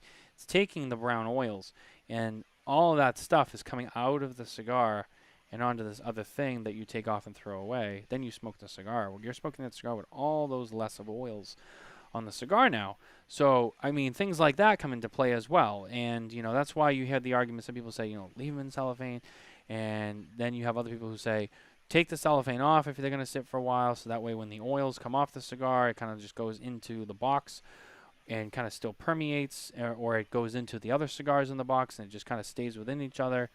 taking the brown oils, and all of that stuff is coming out of the cigar and onto this other thing that you take off and throw away. Then you smoke the cigar. Well, you're smoking that cigar with all those less of oils on the cigar now. So, I mean, things like that come into play as well. And, that's why you had the argument. Some people say, leave them in cellophane. And then you have other people who say, take the cellophane off if they're going to sit for a while. So that way when the oils come off the cigar, it kind of just goes into the box and kind of still permeates, or it goes into the other cigars in the box and it just kind of stays within each other.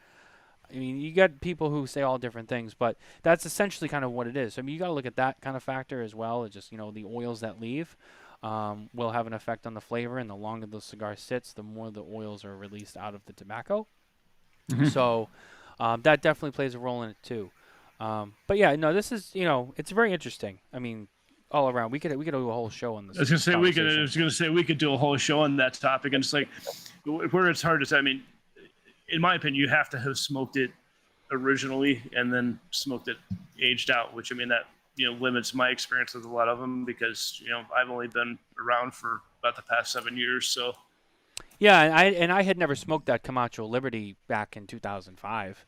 I mean, you got people who say all different things, but that's essentially kind of what it is. I mean, you got to look at that kind of factor as well. It's just, the oils that leave will have an effect on the flavor, and the longer the cigar sits, the more the oils are released out of the tobacco. Mm-hmm. So that definitely plays a role in it too. But yeah, no, this is it's very interesting. I mean, all around, we could do a whole show on this. I was gonna say we could do a whole show on that topic, and it's like where it's hard to say. I mean, in my opinion, you have to have smoked it originally and then smoked it aged out, which I mean that limits my experience with a lot of them because I've only been around for about the past 7 years. So yeah, and I had never smoked that Camacho Liberty back in 2005.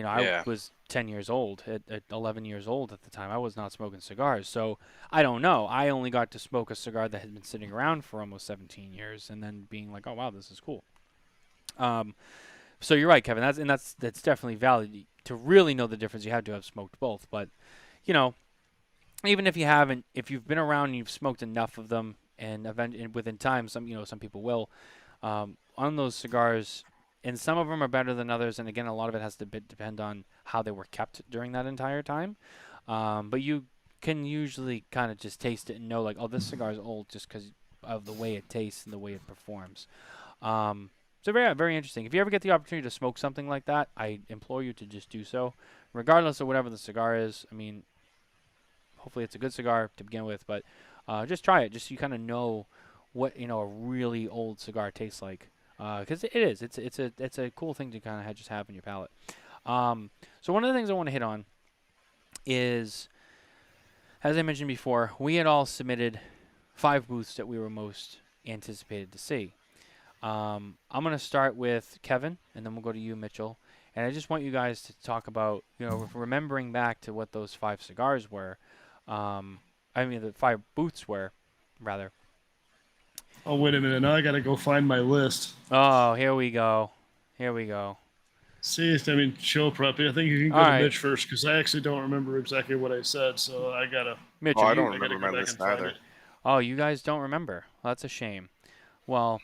I was 10 years old, at 11 years old at the time. I was not smoking cigars, so I don't know. I only got to smoke a cigar that had been sitting around for almost 17 years, and then being like, oh wow, this is cool. So you're right, Kevin. That's definitely valid. To really know the difference, you have to have smoked both. But even if you haven't, if you've been around and you've smoked enough of them, and within time, some people will, on those cigars, and some of them are better than others. And again, a lot of it has to depend on how they were kept during that entire time. But you can usually kind of just taste it and know, like, oh, this cigar is old just because of the way it tastes and the way it performs. So very, very interesting. If you ever get the opportunity to smoke something like that, I implore you to just do so, regardless of whatever the cigar is. I mean, hopefully it's a good cigar to begin with, but just try it, just so you kind of know what a really old cigar tastes like, because it is. It's a cool thing to kind of just have in your palate. So one of the things I want to hit on is, as I mentioned before, we had all submitted 5 booths that we were most anticipated to see. I'm going to start with Kevin, and then we'll go to you, Mitchell. And I just want you guys to talk about, remembering back to what those 5 cigars were. The 5 booths were, rather. Oh, wait a minute. Now I got to go find my list. Oh, here we go. See, I mean, show prep. I think you can go to Mitch first, because I actually don't remember exactly what I said, so I got to... Mitchell, I don't remember my list either. Oh, you guys don't remember? Well, that's a shame. Well,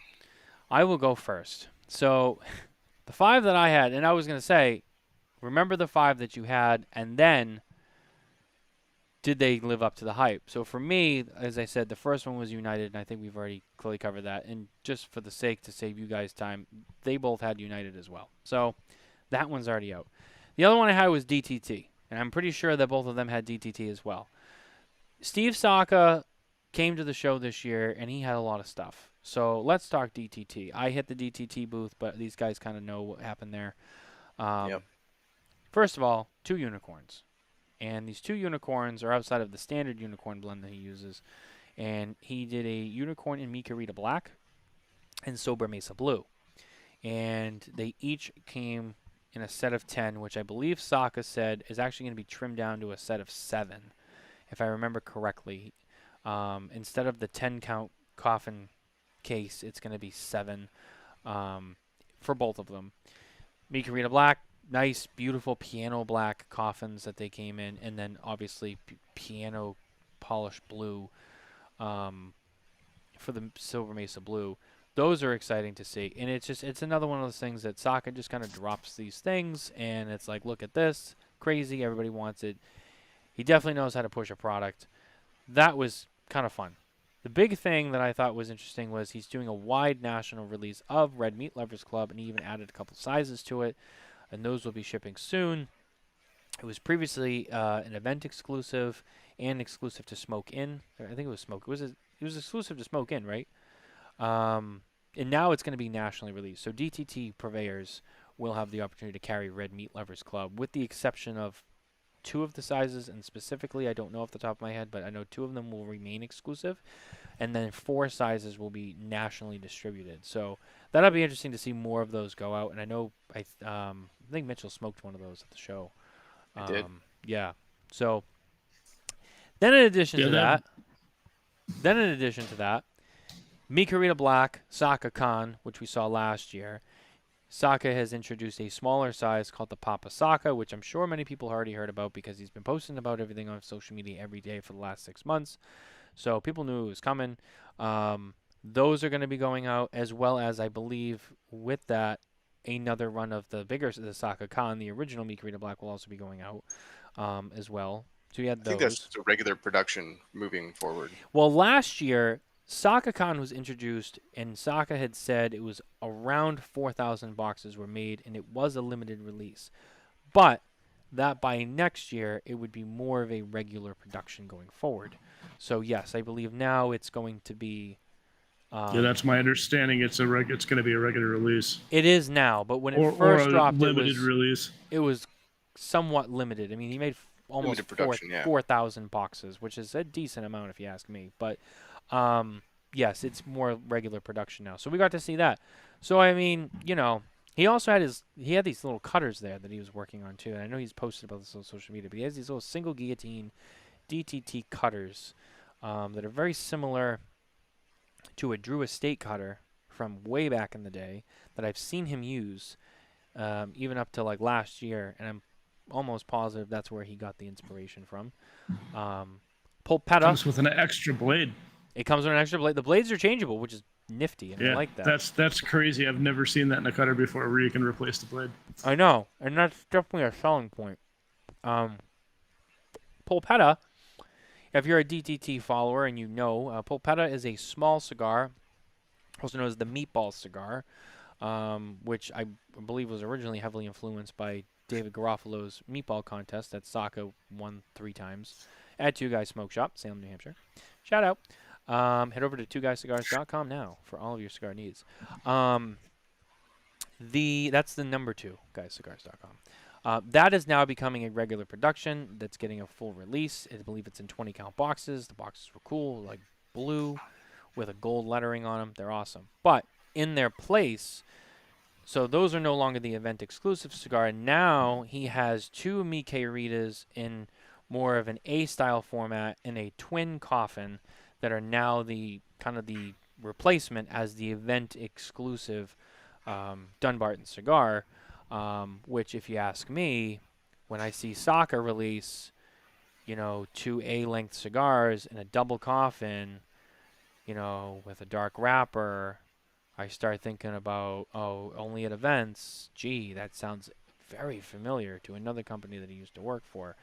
I will go first. So, the 5 that I had, and I was going to say, remember the 5 that you had, and then did they live up to the hype? So for me, as I said, the first one was United, and I think we've already clearly covered that. And just for the sake to save you guys time, they both had United as well. So that one's already out. The other one I had was DTT, and I'm pretty sure that both of them had DTT as well. Steve Saka came to the show this year, and he had a lot of stuff. So let's talk DTT. I hit the DTT booth, but these guys kind of know what happened there. Yep. First of all, 2 unicorns. And these 2 unicorns are outside of the standard unicorn blend that he uses. And he did a unicorn in Mi Querida Black and Sober Mesa Blue. and they each came in a set of 10, which I believe Saka said is actually going to be trimmed down to a set of 7, if I remember correctly. Instead of the 10 count coffin case, it's going to be 7 for both of them. Micarita Black, nice, beautiful piano black coffins that they came in, and then obviously piano polished blue for the Silver Mesa Blue. Those are exciting to see, and it's another one of those things that Saka just kind of drops these things, and it's like, look at this, crazy, everybody wants it. He definitely knows how to push a product. That was kind of fun. The big thing that I thought was interesting was he's doing a wide national release of Red Meat Lovers Club, and he even added a couple sizes to it, and those will be shipping soon. It was previously an event exclusive and exclusive to Smoke Inn. I think it was Smoke. It was exclusive to Smoke Inn, right? And now it's going to be nationally released. So DTT purveyors will have the opportunity to carry Red Meat Lovers Club, with the exception of 2 of the sizes, and specifically, I don't know off the top of my head, but I know 2 of them will remain exclusive, and then 4 sizes will be nationally distributed. So that'll be interesting to see more of those go out. And I know I think Mitchell smoked one of those at the show. I did. Yeah. So then, in addition to that, Micarita Black, Saka Khan, which we saw last year. Saka has introduced a smaller size called the Papa Saka, which I'm sure many people already heard about because he's been posting about everything on social media every day for the last 6 months. So people knew it was coming. Those are going to be going out, as well as, I believe, with that, another run of the Saka Khan, the original Micarita Black, will also be going out as well. So you had those. I think that's just a regular production moving forward. Well, last year, Saka Khan was introduced, and Saka had said it was around 4,000 boxes were made, and it was a limited release. But that by next year, it would be more of a regular production going forward. So, yes, I believe now it's going to be... yeah, that's my understanding. It's going to be a regular release. It is now, but when it first dropped, limited release. It was somewhat limited. I mean, he made almost 4,000 boxes, which is a decent amount if you ask me. But... yes, it's more regular production now. So we got to see that. So, I mean, you know, he also had these little cutters there that he was working on too. And I know he's posted about this on social media, but he has these little single guillotine DTT cutters that are very similar to a Drew Estate cutter from way back in the day that I've seen him use even up to like last year. And I'm almost positive that's where he got the inspiration from. Pulpetta comes with an extra blade. It comes with an extra blade. The blades are changeable, which is nifty, and I like that. That's crazy. I've never seen that in a cutter before, where you can replace the blade. I know, and that's definitely a selling point. Pulpetta, if you're a DTT follower and you know, Pulpetta is a small cigar, also known as the meatball cigar, which I believe was originally heavily influenced by David Garofalo's meatball contest that Saka won 3 times at Two Guys Smoke Shop, Salem, New Hampshire. Shout out. Head over to twoguyscigars.com now for all of your cigar needs. That's the number 2, guyscigars.com. That is now becoming a regular production that's getting a full release. I believe it's in 20 count boxes. The boxes were cool, like blue with a gold lettering on them. They're awesome. But in their place, so those are no longer the event exclusive cigar. And now he has 2 Micarita in more of an A-style format in a twin coffin that are now the kind of the replacement as the event exclusive Dunbarton cigar, which, if you ask me, when I see Saka release, 2 A-length cigars in a double coffin, with a dark wrapper, I start thinking about, only at events. Gee, that sounds very familiar to another company that he used to work for.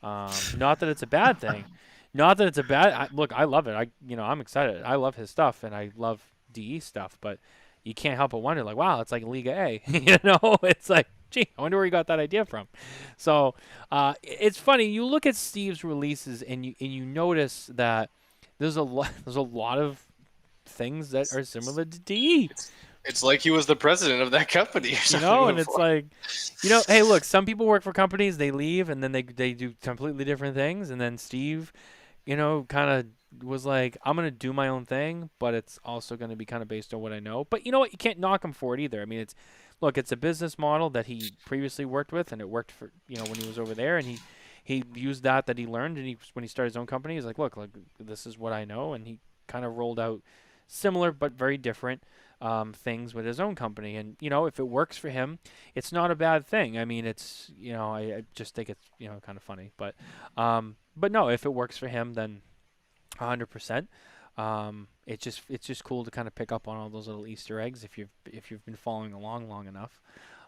Not that it's a bad thing. Not that it's a bad. Look, I love it. I'm excited. I love his stuff, and I love DE stuff. But you can't help but wonder, like, wow, it's like Liga A. It's like, gee, I wonder where he got that idea from. So it's funny. You look at Steve's releases, and you notice that there's a lot of things that are similar to DE. It's like he was the president of that company. And it's like, hey, look, some people work for companies, they leave, and then they do completely different things, and then Steve, kind of was like, I'm gonna do my own thing, but it's also gonna be kind of based on what I know. But you know what? You can't knock him for it either. I mean, it's a business model that he previously worked with, and it worked for when he was over there, and he used that he learned, and when he started his own company, he's like, look, this is what I know, and he kind of rolled out similar but very different things with his own company. And if it works for him, it's not a bad thing. I mean, it's I just think it's kind of funny, but no, if it works for him, then 100%. It's just cool to kind of pick up on all those little Easter eggs if you've been following along long enough.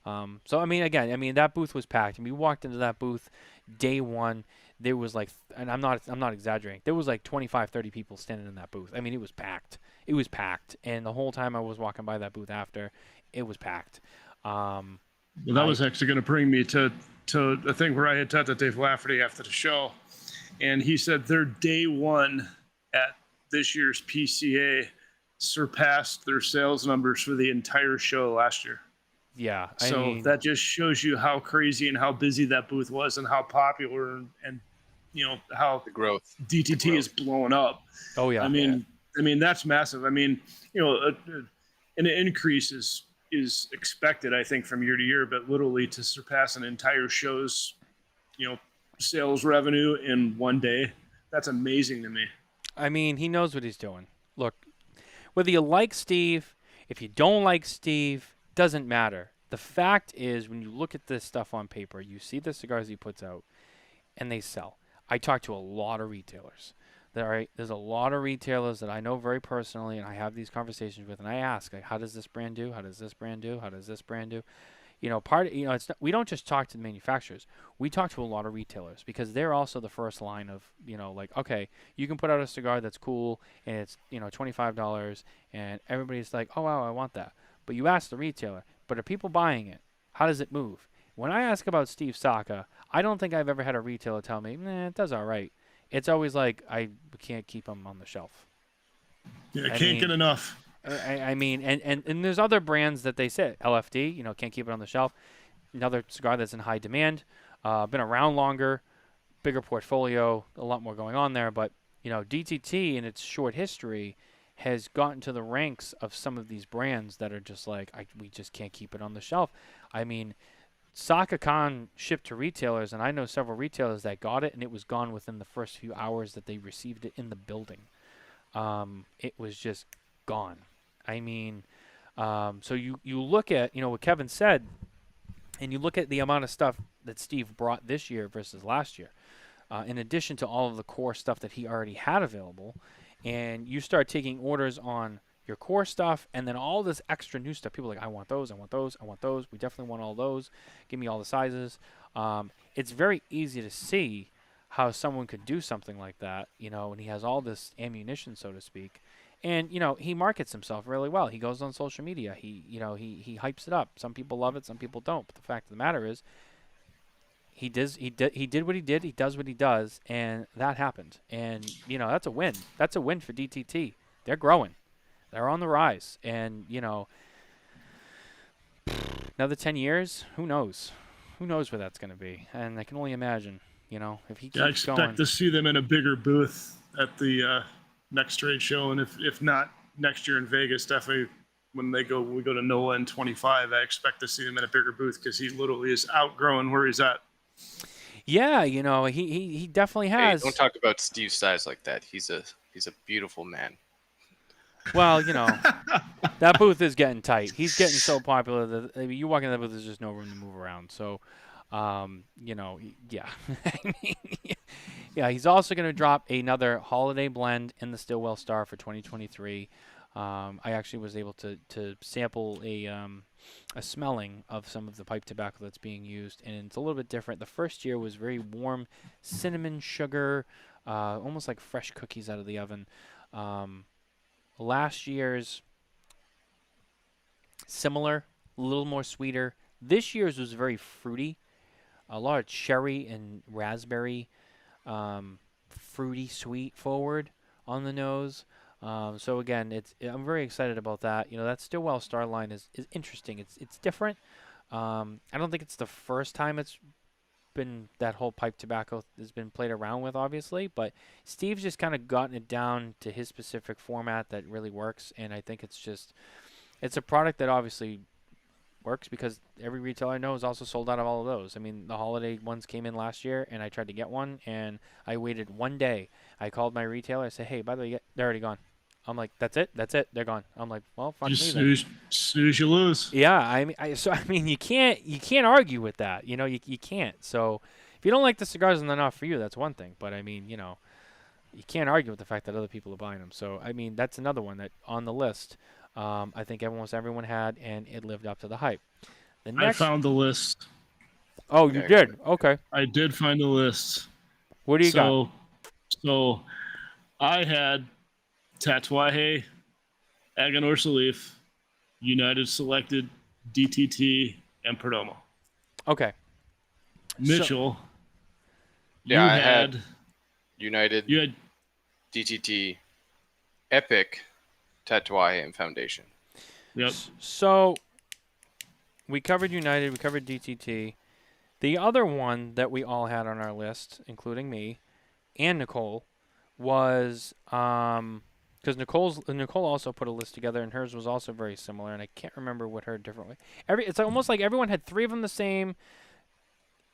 So I mean, again, I mean that booth was packed. I mean, we walked into that booth day one. There was like, and I'm not exaggerating. There was like 25, 30 people standing in that booth. I mean, it was packed. It was packed, and the whole time I was walking by that booth after, it was packed. Well, that was actually going to bring me to a thing where I had talked to Dave Lafferty after the show, and he said their day one at this year's PCA surpassed their sales numbers for the entire show last year. Yeah. So I mean, that just shows you how crazy and how busy that booth was, and how popular and how The growth. DTT is blowing up. oh yeah. I mean that's massive. I mean, an increase is expected, I think, from year to year, but literally to surpass an entire show's sales revenue in one day, that's amazing to me. I mean, he knows what he's doing. Look, whether you like Steve, if you don't like Steve, doesn't matter. The fact is, when you look at this stuff on paper, you see the cigars he puts out, and they sell. I talk to a lot of retailers. There's a lot of retailers that I know very personally, and I have these conversations with, and I ask, like, how does this brand do? How does this brand do? How does this brand do? It's not, we don't just talk to the manufacturers. We talk to a lot of retailers because they're also the first line of, like, okay, you can put out a cigar that's cool and it's, $25, and everybody's like, oh wow, I want that. But you ask the retailer, but are people buying it? How does it move? When I ask about Steve Saka, I don't think I've ever had a retailer tell me, it does all right. It's always like, I can't keep them on the shelf. Yeah, can't get enough. I mean, and there's other brands that they say, LFD, can't keep it on the shelf. Another cigar that's in high demand, been around longer, bigger portfolio, a lot more going on there. But, DTT in its short history has gotten to the ranks of some of these brands that are just like, we just can't keep it on the shelf. I mean, Saka Khan shipped to retailers, and I know several retailers that got it, and it was gone within the first few hours that they received it in the building. It was just gone. I mean, so you look at, what Kevin said, and you look at the amount of stuff that Steve brought this year versus last year, in addition to all of the core stuff that he already had available, and you start taking orders on your core stuff, and then all this extra new stuff. People are like, I want those, I want those, I want those. We definitely want all those. Give me all the sizes. It's very easy to see how someone could do something like that, when he has all this ammunition, so to speak. And he markets himself really well. He goes on social media. He hypes it up. Some people love it, some people don't. But the fact of the matter is, he did what he did. He does what he does, and that happened. And that's a win. That's a win for DTT. They're growing. They're on the rise. And another 10 years, who knows? Who knows where that's going to be? And I can only imagine. If he keeps going. I expect to see them in a bigger booth at the next trade show, and if not next year in Vegas, definitely when we go to NOLA in 25, I expect to see him in a bigger booth because he literally is outgrowing where he's at. Yeah, he definitely has. Hey, don't talk about Steve's size like that. He's a beautiful man. Well, that booth is getting tight. He's getting so popular that you walk in that booth, there's just no room to move around. So, yeah. Yeah, he's also going to drop another holiday blend in the Stillwell Star for 2023. I actually was able to sample a smelling of some of the pipe tobacco that's being used, and it's a little bit different. The first year was very warm cinnamon sugar, almost like fresh cookies out of the oven. Last year's similar, a little more sweeter. This year's was very fruity, a lot of cherry and raspberry, fruity sweet forward on the nose. So again, I'm very excited about that. That Stillwell Star line is interesting. It's different. I don't think it's the first time it's that whole pipe tobacco has been played around with, obviously, but Steve's just kind of gotten it down to his specific format that really works, and I think it's a product that obviously works because every retailer I know is also sold out of all of those. I mean, the holiday ones came in last year, and I tried to get one, and I waited one day. I called my retailer. I said, hey, by the way, they're already gone. I'm like, that's it, they're gone. I'm like, well, fuck Just me then. snooze, you lose. Yeah, I mean, you can't argue with that. You can't. So if you don't like the cigars and they're not for you, that's one thing. But I mean, you can't argue with the fact that other people are buying them. So I mean, that's another one that on the list. I think almost everyone had, and it lived up to the hype. The next, I found the list. oh, you did? Okay. I did find the list. What do you got? So I had Tatuaje, Aganorsa Leaf, United Selected, DTT, and Perdomo. Okay. Mitchell, Yeah, you I had United, you had DTT, Epic, Tatuaje, and Foundation. yep. So we covered United, we covered DTT. The other one that we all had on our list, including me and Nicole, was because Nicole also put a list together, and hers was also very similar, and I can't remember what her differently. It's almost like everyone had three of them the same.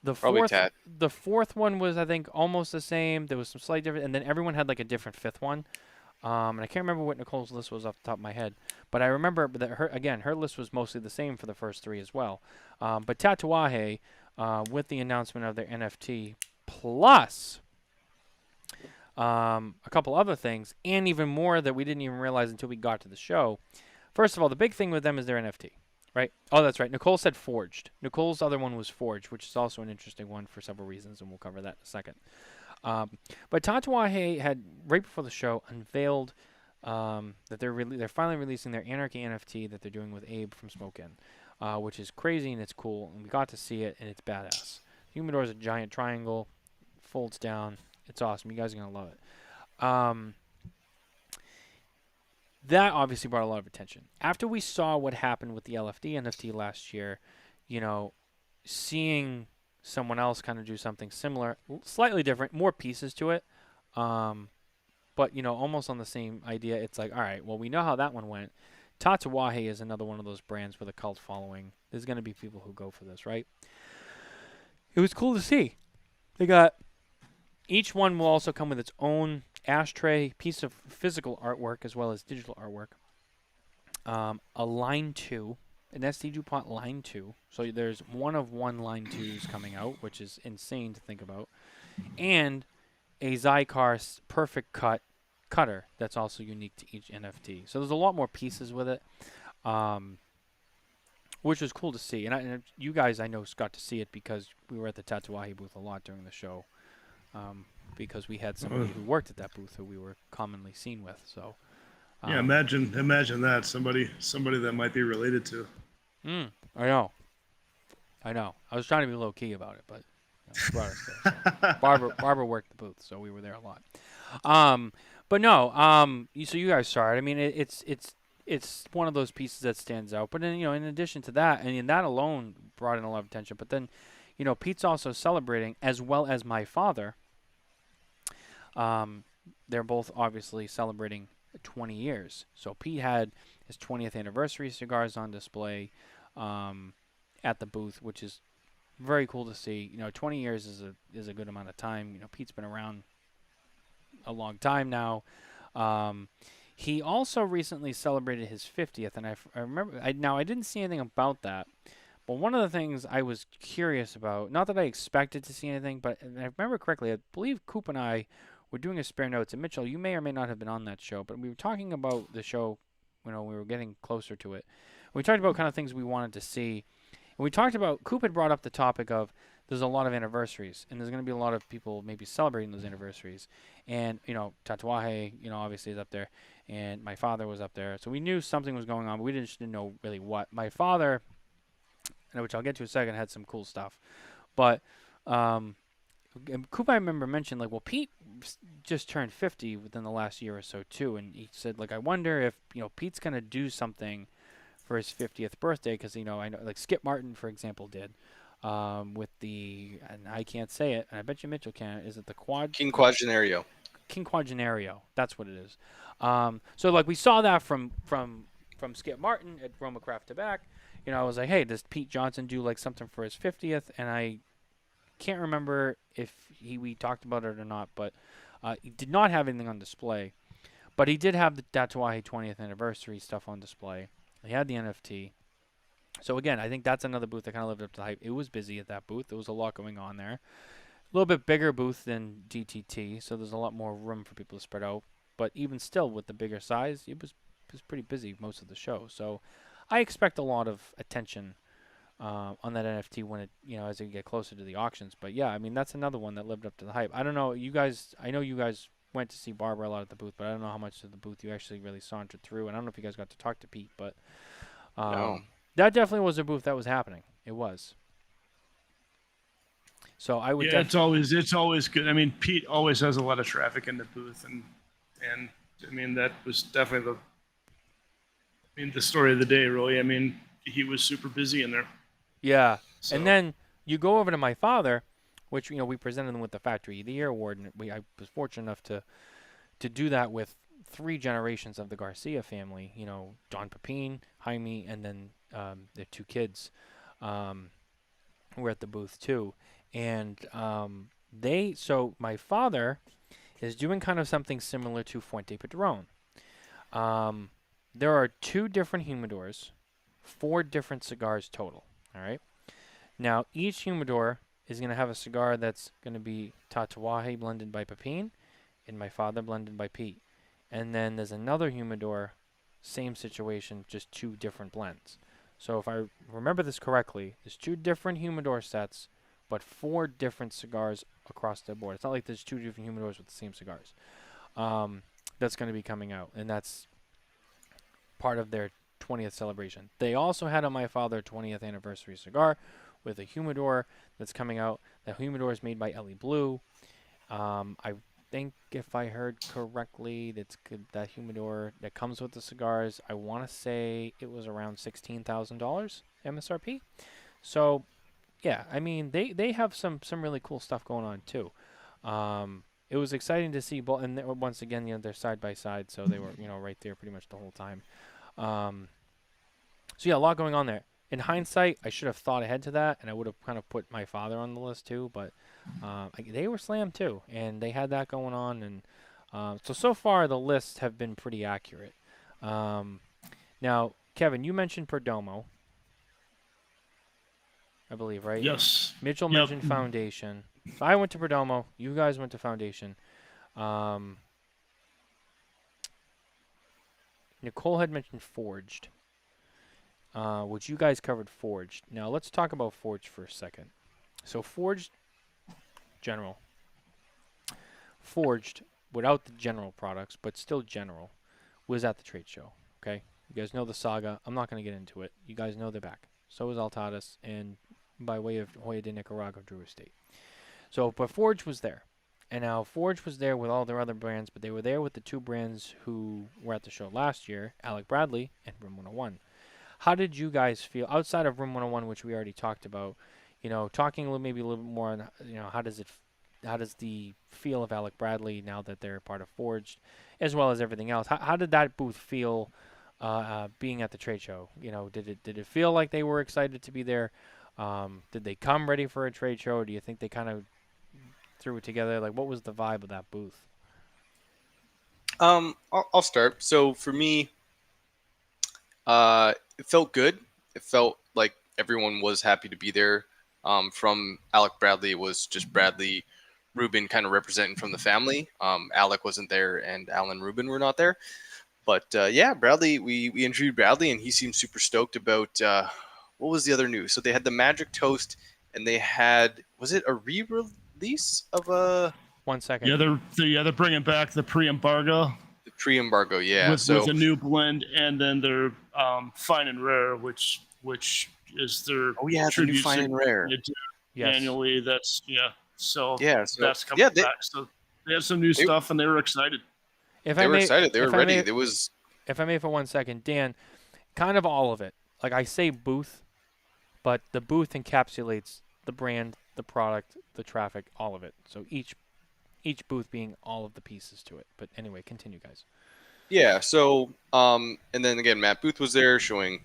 Probably Tat. The fourth one was, I think, almost the same. There was some slight difference, and then everyone had like a different fifth one. And I can't remember what Nicole's list was off the top of my head, but I remember that her list was mostly the same for the first three as well. But Tatuaje, with the announcement of their NFT, plus a couple other things, and even more that we didn't even realize until we got to the show. First of all, the big thing with them is their NFT, right? Oh, that's right. Nicole said Forged. Nicole's other one was Forged, which is also an interesting one for several reasons, and we'll cover that in a second. But Tatuaje had, right before the show, unveiled that they're finally releasing their Anarchy NFT that they're doing with Abe from Smoke Inn, which is crazy and it's cool, and we got to see it, and it's badass. The humidor is a giant triangle, folds down. It's awesome. You guys are going to love it. That obviously brought a lot of attention. After we saw what happened with the LFD NFT last year, seeing someone else kind of do something similar, slightly different, more pieces to it, but, almost on the same idea. It's like, all right, well, we know how that one went. Tatuaje is another one of those brands with a cult following. There's going to be people who go for this, right? It was cool to see. They got... Each one will also come with its own ashtray, piece of physical artwork, as well as digital artwork. A line 2, an SD DuPont line 2. So there's one of one line 2s coming out, which is insane to think about. And a Zycar perfect cutter that's also unique to each NFT. So there's a lot more pieces with it, which was cool to see. And you guys, I know, got to see it because we were at the Tatuaje booth a lot during the show. Because we had somebody who worked at that booth who we were commonly seen with. So Yeah, imagine that somebody that might be related to. I know. I was trying to be low key about it, but brought us there. So. Barbara worked the booth, so we were there a lot. But no. So you guys saw it. I mean, it's one of those pieces that stands out. But then in addition to that, and that alone brought in a lot of attention. But then, Pete's also celebrating, as well as my father. They're both obviously celebrating 20 years. So Pete had his 20th anniversary cigars on display at the booth, which is very cool to see. 20 years is a good amount of time. Pete's been around a long time now. He also recently celebrated his 50th, and I remember. I didn't see anything about that. But one of the things I was curious about, not that I expected to see anything, but if I remember correctly, I believe Coop and I were doing a spare notes. And Mitchell, you may or may not have been on that show, but we were talking about the show, we were getting closer to it. We talked about kind of things we wanted to see. And we talked about, Coop had brought up the topic of there's a lot of anniversaries, and there's going to be a lot of people maybe celebrating those anniversaries. And, Tatuaje, obviously is up there, and my father was up there. So we knew something was going on, but we just didn't know really what. My father, which I'll get to in a second, had some cool stuff. But Coop, I remember mentioned, Pete just turned 50 within the last year or so, too. And he said, I wonder if, Pete's going to do something for his 50th birthday. Because, I know, Skip Martin, for example, did with the, and I can't say it, and I bet you Mitchell can. Is it the King Quagenario. King Quagenario? That's what it is. So like we saw that from Skip Martin at Roma Craft Tobacco. You know, I was like, hey, does Pete Johnson do like something for his 50th? And I can't remember if we talked about it or not, but he did not have anything on display. But he did have the Tatuaje 20th anniversary stuff on display. He had the NFT. So again, I think that's another booth that kind of lived up to the hype. It was busy at that booth. There was a lot going on there. A little bit bigger booth than DTT, so there's a lot more room for people to spread out. But even still, with the bigger size, it was pretty busy most of the show. So I expect a lot of attention on that NFT when it, as we get closer to the auctions. But yeah, I mean, that's another one that lived up to the hype. I don't know, you guys, I know you guys went to see Barbara a lot at the booth, but I don't know how much of the booth you actually really sauntered through. And I don't know if you guys got to talk to Pete, but No. that definitely was a booth that was happening. It was. So I would. Yeah, it's always good. I mean, Pete always has a lot of traffic in the booth, and I mean that was definitely the story of the day, really. I mean, he was super busy in there. Yeah, So. and then you go over to my father, which we presented them with the Factory of the Year award, and I was fortunate enough to do that with 3 generations of the Garcia family. Don Pepin, Jaime, and then their 2 kids were at the booth too. And so my father is doing kind of something similar to Fuente Padron. There are 2 different humidors, 4 different cigars total. All right. Now each humidor is going to have a cigar that's going to be Tatuaje blended by Pepin, and my father blended by Pete. And then there's another humidor, same situation, just 2 different blends. So if I remember this correctly, there's 2 different humidor sets, but 4 different cigars across the board. It's not like there's 2 different humidors with the same cigars. That's going to be coming out, and that's part of their 20th celebration. They also had on my father 20th anniversary cigar with a humidor that's coming out. The humidor is made by Ellie Blue. I think if I heard correctly, that humidor that comes with the cigars, I want to say it was around $16,000 MSRP. So yeah, I mean they have some really cool stuff going on too. It was exciting to see both, and once again, they're side by side, so they were right there pretty much the whole time. So yeah, a lot going on there. In hindsight, I should have thought ahead to that, and I would have kind of put my father on the list too. But they were slammed too, and they had that going on, and so far the lists have been pretty accurate. Now, Kevin, you mentioned Perdomo, I believe, right? Yes. Mitchell Yep. mentioned Foundation. So I went to Perdomo. You guys went to Foundation. Nicole had mentioned Forged, which you guys covered Forged. Now let's talk about Forged for a second. So Forged, general. Forged, without the general products, but still general, was at the trade show. Okay? You guys know the saga. I'm not going to get into it. You guys know they're back. So is Altadas, and by way of Hoya de Nicaragua, Drew Estate. So, but Forge was there. And now Forge was there with all their other brands, but they were there with the 2 brands who were at the show last year, Alec Bradley and Room 101. How did you guys feel, outside of Room 101, which we already talked about, talking maybe a little bit more on, how does the feel of Alec Bradley now that they're part of Forged, as well as everything else? How did that booth feel being at the trade show? Did it feel like they were excited to be there? Did they come ready for a trade show? Do you think they kind of threw it together? Like, what was the vibe of that booth? I'll start. So for me, it felt good. It felt like everyone was happy to be there. From Alec Bradley, it was just Bradley, Ruben kind of representing from the family. Alec wasn't there, and Alan Ruben were not there. But yeah, Bradley, we interviewed Bradley, and he seemed super stoked about what was the other news. So they had the Magic Toast, and they had, was it a re-release of a 1 second. Yeah, they're bringing back the pre-embargo. the pre-embargo? Yeah, with a new blend, and then their fine and rare, which is their the new tribute fine and rare. they do Yes. annually. That's so So that's coming they, back. So they had some new stuff, and they were excited. If they I were may, excited. They were if I ready. may- There was If I may for 1 second, Dan, kind of all of it. Like I say booth, but the booth encapsulates the brand, the product, the traffic, all of it. So each booth being all of the pieces to it. But anyway, continue, guys. Yeah. So, and then again, Matt Booth was there showing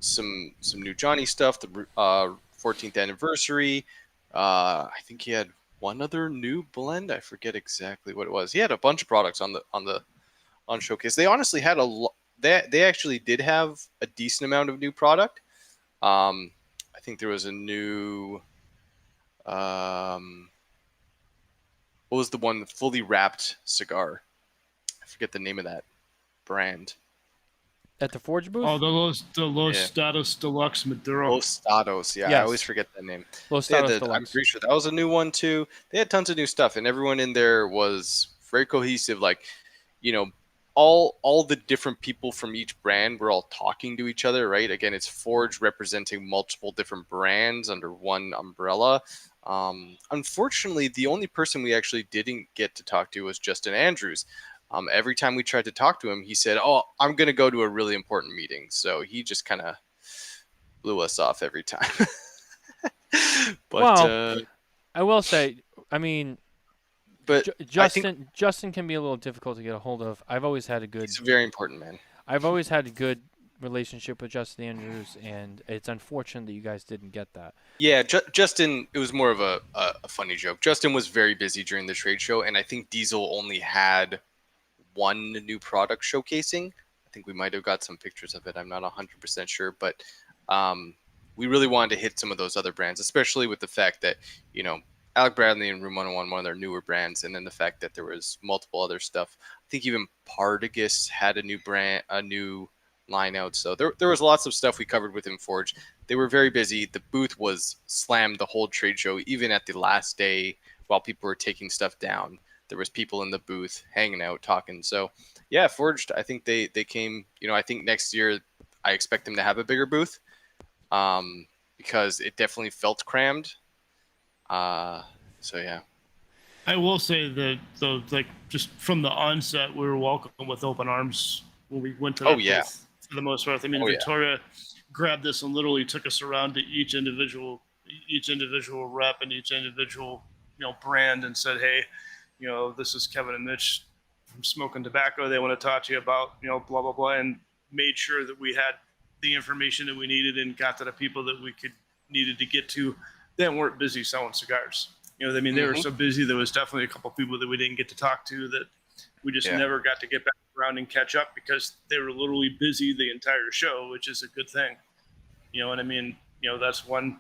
some new Johnny stuff. The 14th anniversary. I think he had one other new blend. I forget exactly what it was. He had a bunch of products on showcase. They honestly had they actually did have a decent amount of new product. I think there was a new what was the one fully wrapped cigar? I forget the name of that brand. At the Forge booth? Oh, the Los Status Deluxe Maduro. Los Statos, yeah, Yes. I always forget that name. Los They had Statos I'm Deluxe. pretty sure that was a new one too. They had tons of new stuff, and everyone in there was very cohesive. Like, you know, all the different people from each brand were all talking to each other, right? Again, it's Forge representing multiple different brands under one umbrella. Unfortunately, the only person we actually didn't get to talk to was Justin Andrews. Every time we tried to talk to him, he said, "Oh, I'm going to go to a really important meeting." So he just kind of blew us off every time. But Well, I will say, I mean, but I think Justin can be a little difficult to get a hold of. I've always had a he's a very important man. I've always had a good relationship with Justin Andrews, and it's unfortunate that you guys didn't get that. Yeah, Justin, it was more of a funny joke. Justin was very busy during the trade show, and I think Diesel only had one new product showcasing. I think we might have got some pictures of it. I'm not 100% sure, but we really wanted to hit some of those other brands, especially with the fact that, you know, Alec Bradley and Room 101, one of their newer brands, and then the fact that there was multiple other stuff. I think even Partagas had a new line out. So there was lots of stuff we covered within Forge. They were very busy. The booth was slammed the whole trade show, even at the last day while people were taking stuff down. There was people in the booth hanging out, talking. So yeah, Forged, I think they came, you know, I think next year I expect them to have a bigger booth because it definitely felt crammed. So yeah. I will say that though, like just from the onset, we were welcomed with open arms when we went to that booth for the most part. I mean, Victoria grabbed us and literally took us around to each individual rep and each individual, you know, brand and said, "Hey, you know, this is Kevin and Mitch from Smoking Tobacco. They want to talk to you about, you know, blah, blah, blah," and made sure that we had the information that we needed and got to the people that we needed to get to that weren't busy selling cigars. You know, I mean, they were so busy. There was definitely a couple of people that we didn't get to talk to that we just never got to get back around and catch up because they were literally busy the entire show, which is a good thing. You know what I mean? You know, that's one,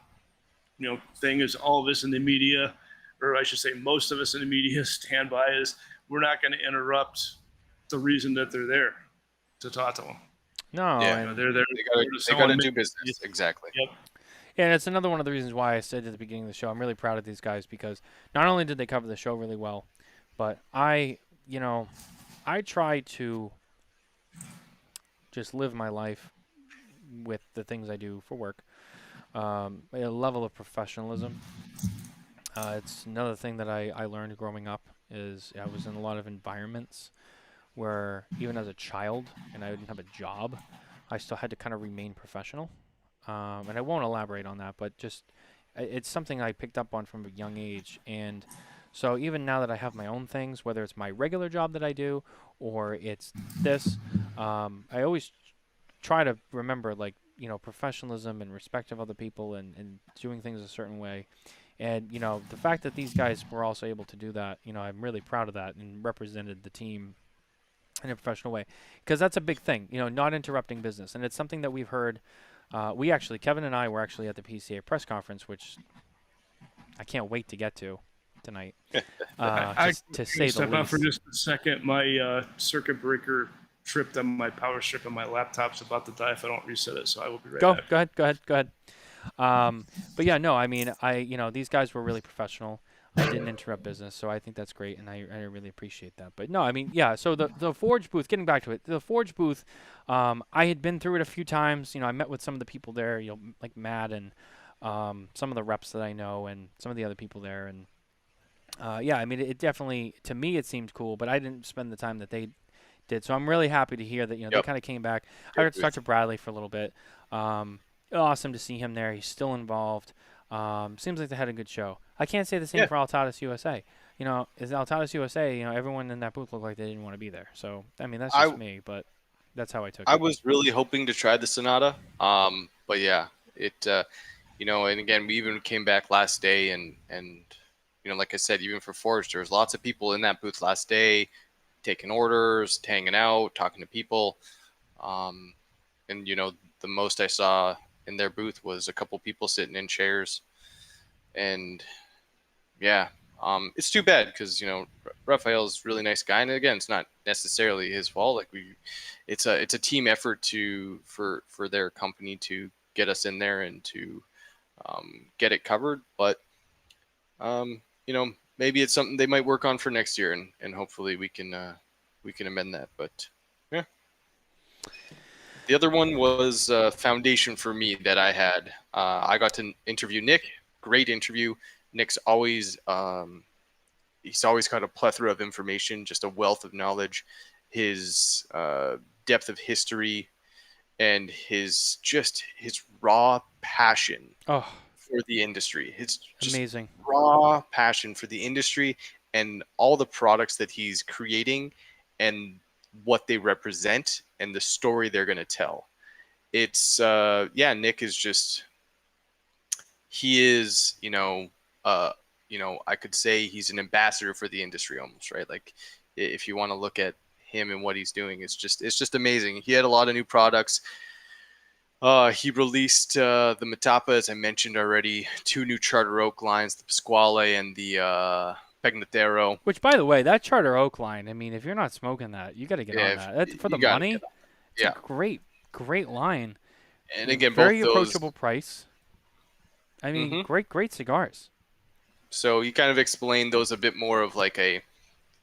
you know, thing is all of us in the media, or I should say most of us in the media stand by is we're not going to interrupt the reason that they're there to talk to them. No, yeah, and they're there. They got to do business. Exactly. Yep. Yeah, and it's another one of the reasons why I said at the beginning of the show, I'm really proud of these guys because not only did they cover the show really well, but I try to just live my life with the things I do for work. A level of professionalism. It's another thing that I learned growing up is I was in a lot of environments where even as a child and I didn't have a job, I still had to kind of remain professional. And I won't elaborate on that, but just it's something I picked up on from a young age. And so even now that I have my own things, whether it's my regular job that I do or it's this, I always try to remember, like, you know, professionalism and respect of other people and doing things a certain way. And, you know, the fact that these guys were also able to do that, you know, I'm really proud of that and represented the team in a professional way. Because that's a big thing, you know, not interrupting business. And it's something that we've heard. Kevin and I were actually at the PCA press conference, which I can't wait to get to tonight. To say the step out least. for just a second. My circuit breaker tripped on my power strip, and my laptop's about to die if I don't reset it. So I will be right back. Go ahead. But yeah, no, I mean, these guys were really professional. I didn't interrupt business, so I think that's great, and I really appreciate that. But no, I mean, yeah, so the Forge booth, getting back to it, the Forge booth, I had been through it a few times. You know, I met with some of the people there, you know, like Matt and some of the reps that I know and some of the other people there. And, yeah, I mean, it definitely, to me, it seemed cool, but I didn't spend the time that they did. So I'm really happy to hear that, you know, they kind of came back. I got to talk to Bradley for a little bit. Awesome to see him there. He's still involved. Seems like they had a good show. I can't say the same Yeah. for Altadas USA. Is Altadas USA, everyone in that booth looked like they didn't want to be there. So, I mean, that's just I me, but that's how I took I it. was really hoping to try the Sonata. But yeah, it and again, we even came back last day, and like I said, even for Forge, there was lots of people in that booth last day, taking orders, hanging out, talking to people. And the most I saw in their booth was a couple people sitting in chairs, and yeah, it's too bad because Raphael's a really nice guy, and again, it's not necessarily his fault. Like it's a team effort for their company to get us in there and to get it covered. But maybe it's something they might work on for next year, and hopefully we can amend that. But yeah, the other one was Foundation for me that I had. I got to interview Nick. Great interview. Nick's always he's always got a plethora of information, just a wealth of knowledge. His depth of history and his raw passion Oh, for the industry. It's just amazing. raw passion for the industry and all the products that he's creating and what they represent and the story they're going to tell. It's Nick is just he is, I could say he's an ambassador for the industry almost, right? Like if you want to look at him and what he's doing, it's just amazing. He had a lot of new products. He released the Matapa, as I mentioned already, 2 new Charter Oak lines, the Pasquale and the Pegnatero. Which, by the way, that Charter Oak line, I mean, if you're not smoking that, you got to get on that. For the money, it's a great line. And again, very both those, approachable price. I mean, great cigars. So you kind of explained those a bit more of like a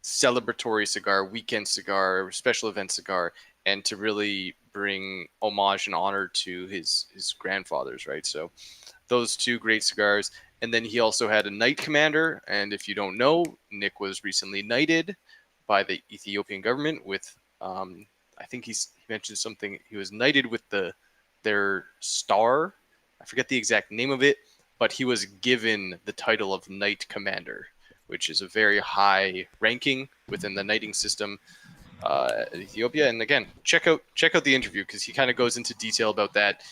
celebratory cigar, weekend cigar, special event cigar, and to really bring homage and honor to his grandfathers, right? So those 2 great cigars. And then he also had a Knight Commander. And if you don't know, Nick was recently knighted by the Ethiopian government with, I think he mentioned something. He was knighted with their star. I forget the exact name of it, but he was given the title of Knight Commander, which is a very high ranking within the knighting system at Ethiopia. And again, check out the interview because he kind of goes into detail about that.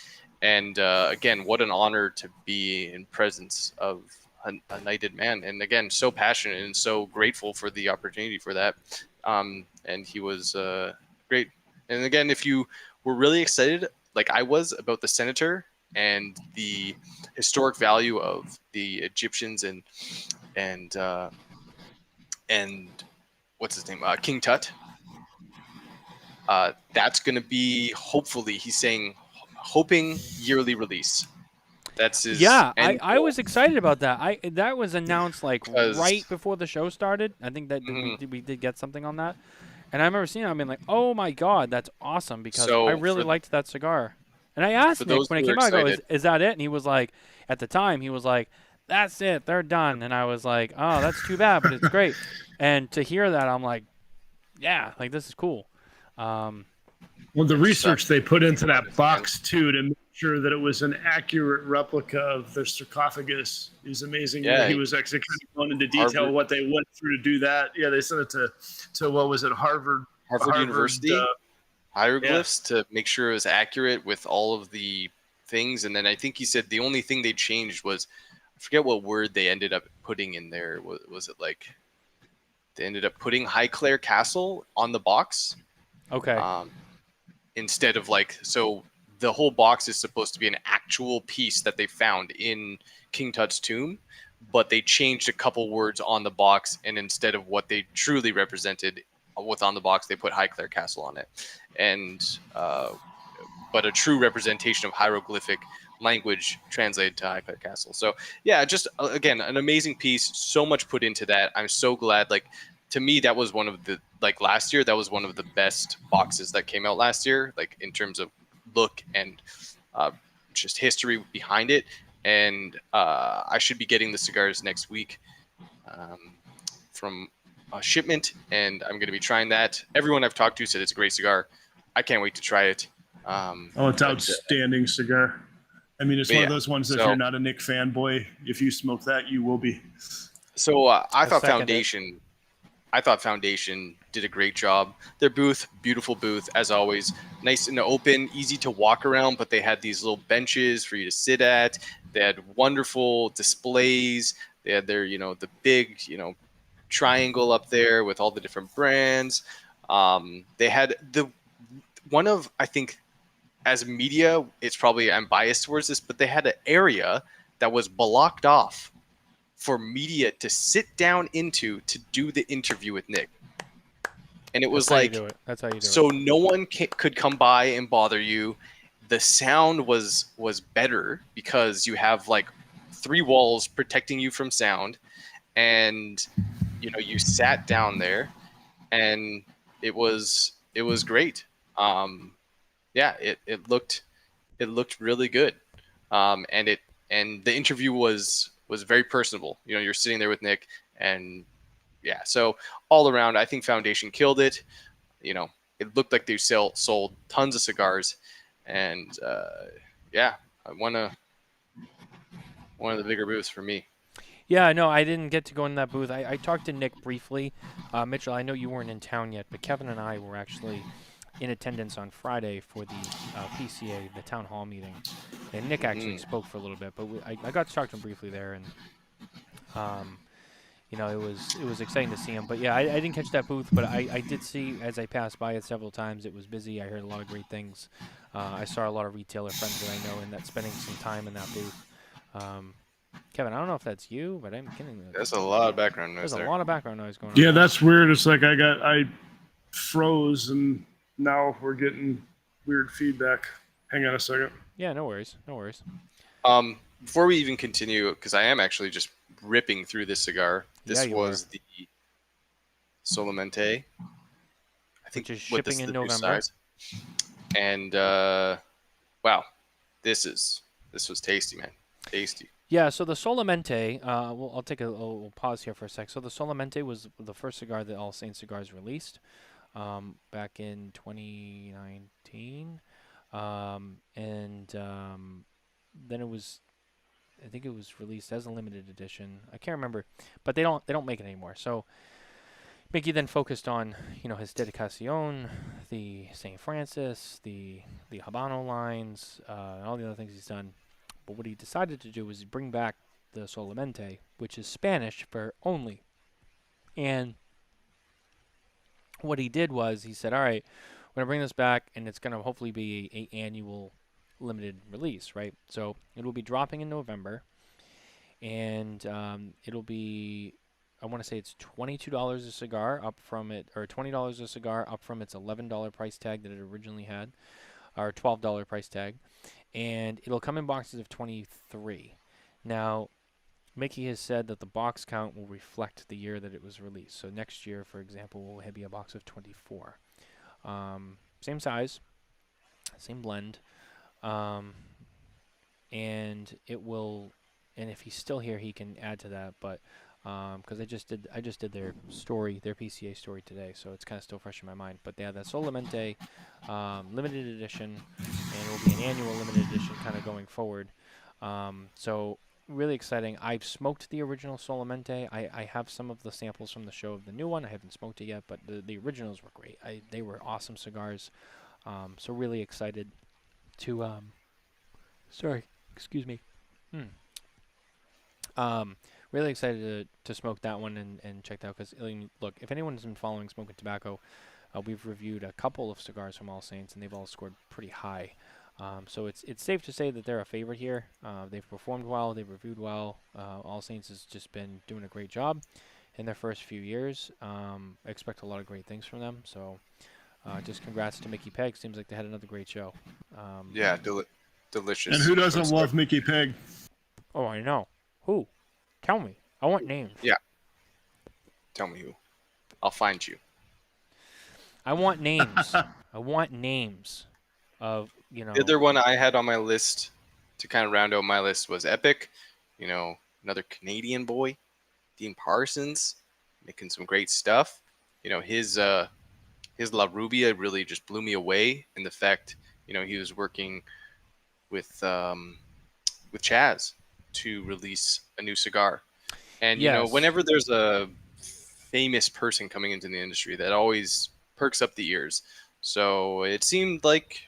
And again, what an honor to be in presence of a knighted man. And again, so passionate and so grateful for the opportunity for that. And he was great. And again, if you were really excited, like I was, about the Senator and the historic value of the Egyptians and what's his name, King Tut. That's going to be, hopefully, he's saying, hoping yearly release. That's his. Yeah, I was excited about that. That was announced like right before the show started. I think that we did get something on that, and I remember seeing it. I mean, like, oh my god, that's awesome because I really liked that cigar. And I asked Nick when it came out, I go, is that it? And he was like, at the time, he was like, that's it, they're done. And I was like, oh, that's too bad, but it's great. And to hear that, I'm like, yeah, like this is cool. Well, the research they put into that box too to make sure that it was an accurate replica of their sarcophagus is amazing. Yeah, he was actually kind of going into detail what they went through to do that. Yeah, they sent it to what was it, Harvard University hieroglyphs to make sure it was accurate with all of the things. And then I think he said the only thing they changed was, I forget what word they ended up putting in there. Was it like they ended up putting Highclere Castle on the box? Okay. Instead of so the whole box is supposed to be an actual piece that they found in King Tut's tomb, but they changed a couple words on the box, and instead of what they truly represented what's on the box, they put Highclere Castle on it. And but a true representation of hieroglyphic language translated to Highclere Castle. So yeah, just again, an amazing piece. So much put into that. I'm so glad. To me, that was one of the last year. That was one of the best boxes that came out last year. In terms of look and just history behind it. And I should be getting the cigars next week from a shipment, and I'm going to be trying that. Everyone I've talked to said it's a great cigar. I can't wait to try it. It's outstanding cigar. I mean, it's But one yeah, of those ones that if so- you're not a Nick fanboy, if you smoke that, you will be. So I thought second it. Foundation did a great job. Their booth, beautiful booth as always, nice and open, easy to walk around. But they had these little benches for you to sit at. They had wonderful displays. They had their, the big, triangle up there with all the different brands. They had I think, as media, it's probably I'm biased towards this, but they had an area that was blocked off for media to sit down into to do the interview with Nick. And it was That's how you like, do it. That's how you do so it. no one could come by and bother you. The sound was better because you have like 3 walls protecting you from sound, and you sat down there, and it was great. Yeah, it looked really good, and the interview was very personable. You're sitting there with Nick, and yeah, so all around, I think Foundation killed it. It looked like they sold tons of cigars, and yeah, one of the bigger booths for me. Yeah, no, I didn't get to go in that booth. I talked to Nick briefly. Mitchell, I know you weren't in town yet, but Kevin and I were actually in attendance on Friday for the PCA, the town hall meeting. And Nick actually spoke for a little bit, but I got to talk to him briefly there, and it was exciting to see him. But yeah, I didn't catch that booth, but I did see as I passed by it several times. It was busy. I heard a lot of great things. I saw a lot of retailer friends that I know and that spending some time in that booth. Kevin, I don't know if that's you, but I'm kidding. There's a lot of background noise There's there. a lot of background noise going on. Yeah, that's weird. It's like I froze, and now we're getting weird feedback. Hang on a second. Yeah, no worries. No worries. Before we even continue, because I am actually just ripping through this cigar. This Yeah, you was the Solamente. I think Which is what shipping this in the new November. size. And wow, this was tasty, man. Tasty. Yeah, so the Solamente, I'll take a little pause here for a sec. So the Solamente was the first cigar that All Saints Cigars released back in 2019. Then I think it was released as a limited edition. I can't remember, but they don't make it anymore. So Mickey then focused on, his Dedicación, the St. Francis, the Habano lines, and all the other things he's done. But what he decided to do was bring back the Solamente, which is Spanish for only. And what he did was he said, all right, we're going to bring this back, and it's going to hopefully be a annual limited release, right? So it'll be dropping in November, and it'll be, I want to say it's $22 a cigar up from it, or $20 a cigar up from its $11 price tag that it originally had, or $12 price tag. And it'll come in boxes of 23. Now, Mickey has said that the box count will reflect the year that it was released. So next year, for example, will be a box of 24. Same size, same blend, and it will. And if he's still here, he can add to that. But because I just did their story, their PCA story today, so it's kind of still fresh in my mind. But yeah, that Solamente limited edition, and it will be an annual limited edition kind of going forward. So really exciting. I've smoked the original Solamente. I have some of the samples from the show of the new one. I haven't smoked it yet, but the originals were great. They were awesome cigars. So really excited to sorry, excuse me. Really excited to smoke that one and check that out, because look, if anyone's been following Smoking Tobacco, we've reviewed a couple of cigars from All Saints, and they've all scored pretty high. So it's safe to say that they're a favorite here. They've performed well, they've reviewed well. All Saints has just been doing a great job in their first few years. I expect a lot of great things from them. So just congrats to Mickey Peg. Seems like they had another great show. Yeah, delicious. And who doesn't love Mickey Peg? Oh, I know. Who? Tell me. I want names. Yeah. Tell me who. I'll find you. I want names. I want names of, The other one I had on my list to kind of round out my list was Epic. Another Canadian boy, Dean Parsons, making some great stuff. His La Rubia really just blew me away in the fact, he was working with with Chaz to release a new cigar. And Yes. whenever there's a famous person coming into the industry, that always perks up the ears. So it seemed like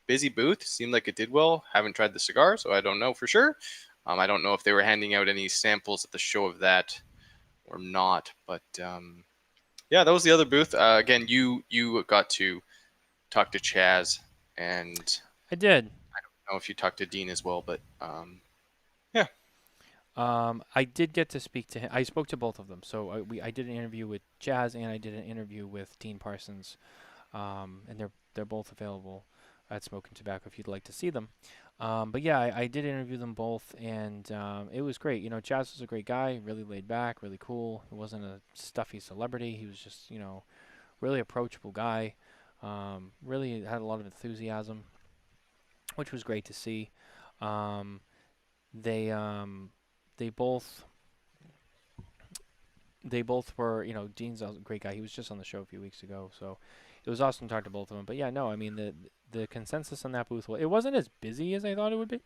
busy booth. Seemed like it did well. Haven't tried the cigar, so I don't know for sure. I don't know if they were handing out any samples at the show of that or not. But yeah, that was the other booth. Again, you got to talk to Chaz, and I did. I don't know if you talked to Dean as well, but yeah. I did get to speak to him. I spoke to both of them. So I did an interview with Jazz and I did an interview with Dean Parsons, and they're both available at Smoking Tobacco if you'd like to see them. But yeah, I did interview them both, and it was great. Jazz was a great guy, really laid back, really cool. He wasn't a stuffy celebrity. He was just really approachable guy. Really had a lot of enthusiasm, which was great to see. They they both were, Dean's a great guy. He was just on the show a few weeks ago, so it was awesome to talk to both of them. But yeah, no, I mean the consensus on that booth, well, it wasn't as busy as I thought it would be.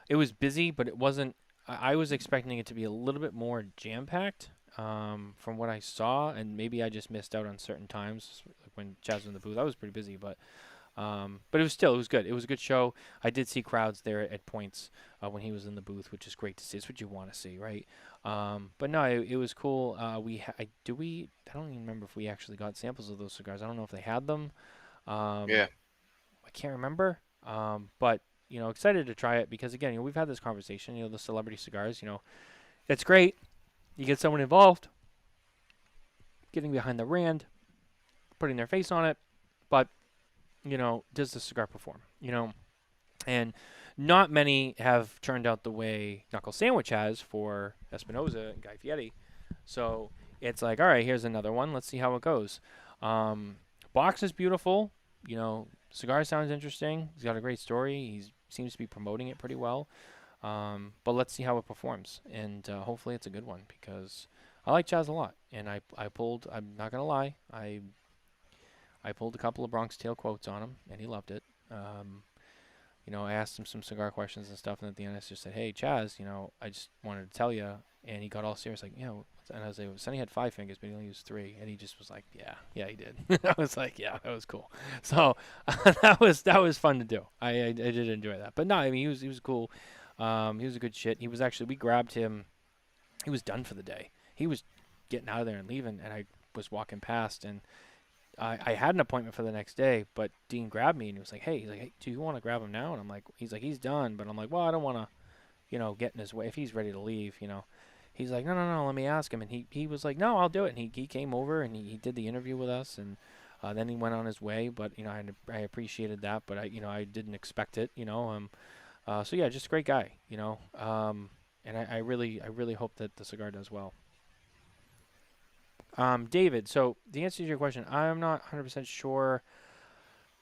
It was busy, but it wasn't. I was expecting it to be a little bit more jam packed, from what I saw, and maybe I just missed out on certain times like when Chaz was in the booth. I was pretty busy, but it was good. It was a good show. I did see crowds there at points when he was in the booth, which is great to see. It's what you want to see, right? But no, it was cool. I don't even remember if we actually got samples of those cigars. I don't know if they had them. Yeah. I can't remember. But excited to try it because again, we've had this conversation. The celebrity cigars. That's great. You get someone involved, getting behind the brand, putting their face on it, but does the cigar perform? And not many have turned out the way Knuckle Sandwich has for Espinosa and Guy Fieri. So it's like, all right, here's another one. Let's see how it goes. Box is beautiful. Cigar sounds interesting. He's got a great story. He seems to be promoting it pretty well. But let's see how it performs. And hopefully it's a good one because I like Chaz a lot. And I'm not going to lie, I pulled a couple of Bronx Tale quotes on him, and he loved it. I asked him some cigar questions and stuff, and at the end I just said, hey, Chaz, I just wanted to tell you. And he got all serious, like, and I was like, Sonny had 5 fingers, but he only used 3. And he just was like, yeah, he did. I was like, yeah, that was cool. So that was fun to do. I did enjoy that. But no, I mean, he was cool. He was a good shit. We grabbed him. He was done for the day. He was getting out of there and leaving, and I was walking past, and I had an appointment for the next day, but Dean grabbed me and he was like, hey, do you want to grab him now? And I'm like, he's done. But I'm like, well, I don't want to, get in his way. If he's ready to leave, he's like, no, let me ask him. And he was like, no, I'll do it. And he came over and he did the interview with us. And then he went on his way. But, I appreciated that. But I didn't expect it, so yeah, just a great guy, and I really hope that the cigar does well. David, so the answer to your question, I'm not 100% sure.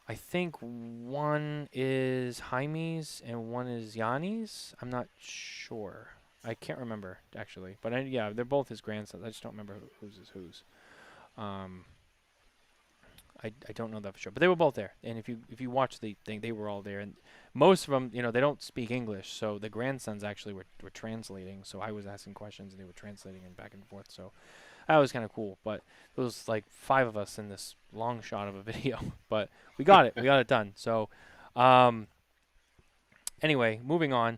I think one is Jaime's and one is Yanni's. I'm not sure. I can't remember, actually. But yeah, they're both his grandsons. I just don't remember whose is whose. I don't know that for sure. But they were both there. And if you watch the thing, they were all there. And most of them, they don't speak English. So the grandsons actually were translating. So I was asking questions and they were translating and back and forth. So that was kind of cool, but there was like 5 of us in this long shot of a video, but we got it. We got it done. So, anyway, moving on.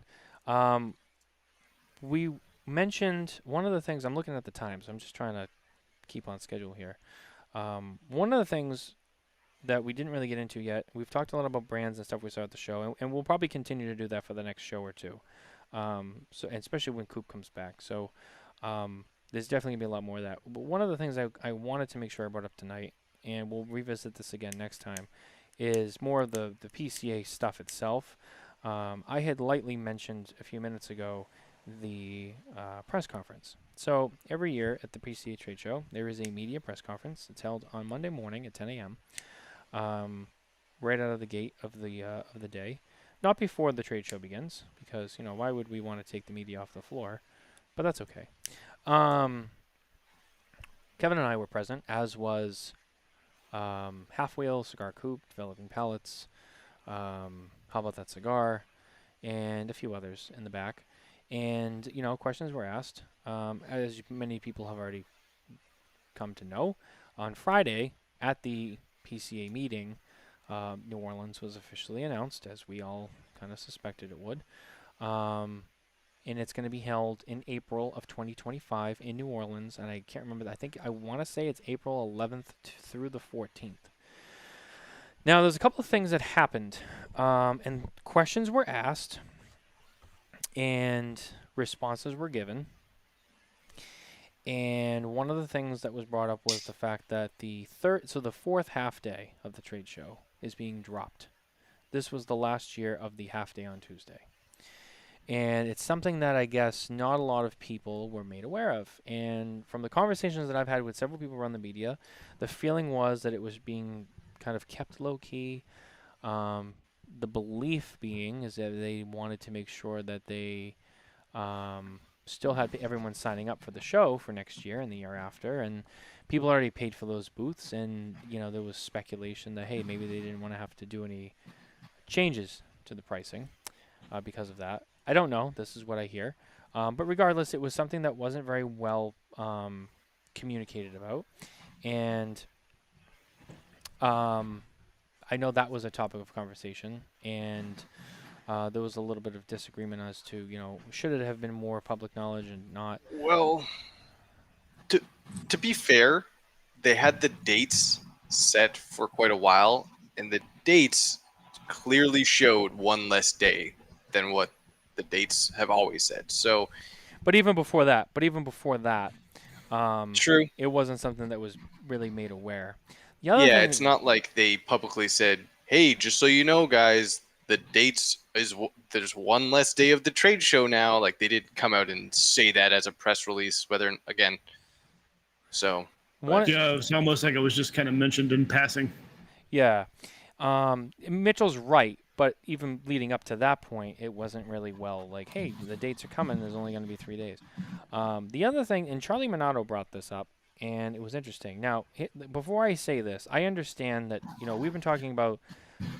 We mentioned one of the things. I'm looking at the time, so I'm just trying to keep on schedule here. One of the things that we didn't really get into yet, we've talked a lot about brands and stuff we saw at the show, and we'll probably continue to do that for the next show or two. And especially when Coop comes back. So, there's definitely going to be a lot more of that. But one of the things I wanted to make sure I brought up tonight, and we'll revisit this again next time, is more of the PCA stuff itself. I had lightly mentioned a few minutes ago the press conference. So every year at the PCA Trade Show, there is a media press conference. It's held on Monday morning at 10 a.m., right out of the gate of the day. Not before the trade show begins, because, why would we want to take the media off the floor? But that's okay. Kevin and I were present, as was Half Wheel, Cigar Coop, Developing Palates, How about that cigar? And a few others in the back. And, questions were asked. As many people have already come to know, on Friday at the PCA meeting, New Orleans was officially announced, as we all kind of suspected it would. And it's going to be held in April of 2025 in New Orleans. And I can't remember. I want to say it's April 11th through the 14th. Now, there's a couple of things that happened, and questions were asked, and responses were given. And one of the things that was brought up was the fact that the fourth half day of the trade show is being dropped. This was the last year of the half day on Tuesday. And it's something that I guess not a lot of people were made aware of. And from the conversations that I've had with several people around the media, the feeling was that it was being kind of kept low-key. The belief being is that they wanted to make sure that they still had everyone signing up for the show for next year and the year after. And people already paid for those booths. And, there was speculation that, hey, maybe they didn't want to have to do any changes to the pricing because of that. I don't know. This is what I hear. But regardless, it was something that wasn't very well communicated about. And I know that was a topic of conversation. And there was a little bit of disagreement as to, should it have been more public knowledge and not. Well, to be fair, they had the dates set for quite a while, and the dates clearly showed one less day than what the dates have always said. So, But even before that, true. it wasn't something that was really made aware. The Yeah, other thing, it's not like they publicly said, "Hey, just so you know, guys, the dates there's one less day of the trade show now." Like they didn't come out and say that as a press release. Whether again, so Yeah, it's almost like it was just kind of mentioned in passing. Yeah. Mitchell's right, but even leading up to that point, it wasn't really like, hey, the dates are coming. There's only going to be 3 days. The other thing, and Charlie Minato brought this up, and it was interesting. Now, before I say this, I understand that, we've been talking about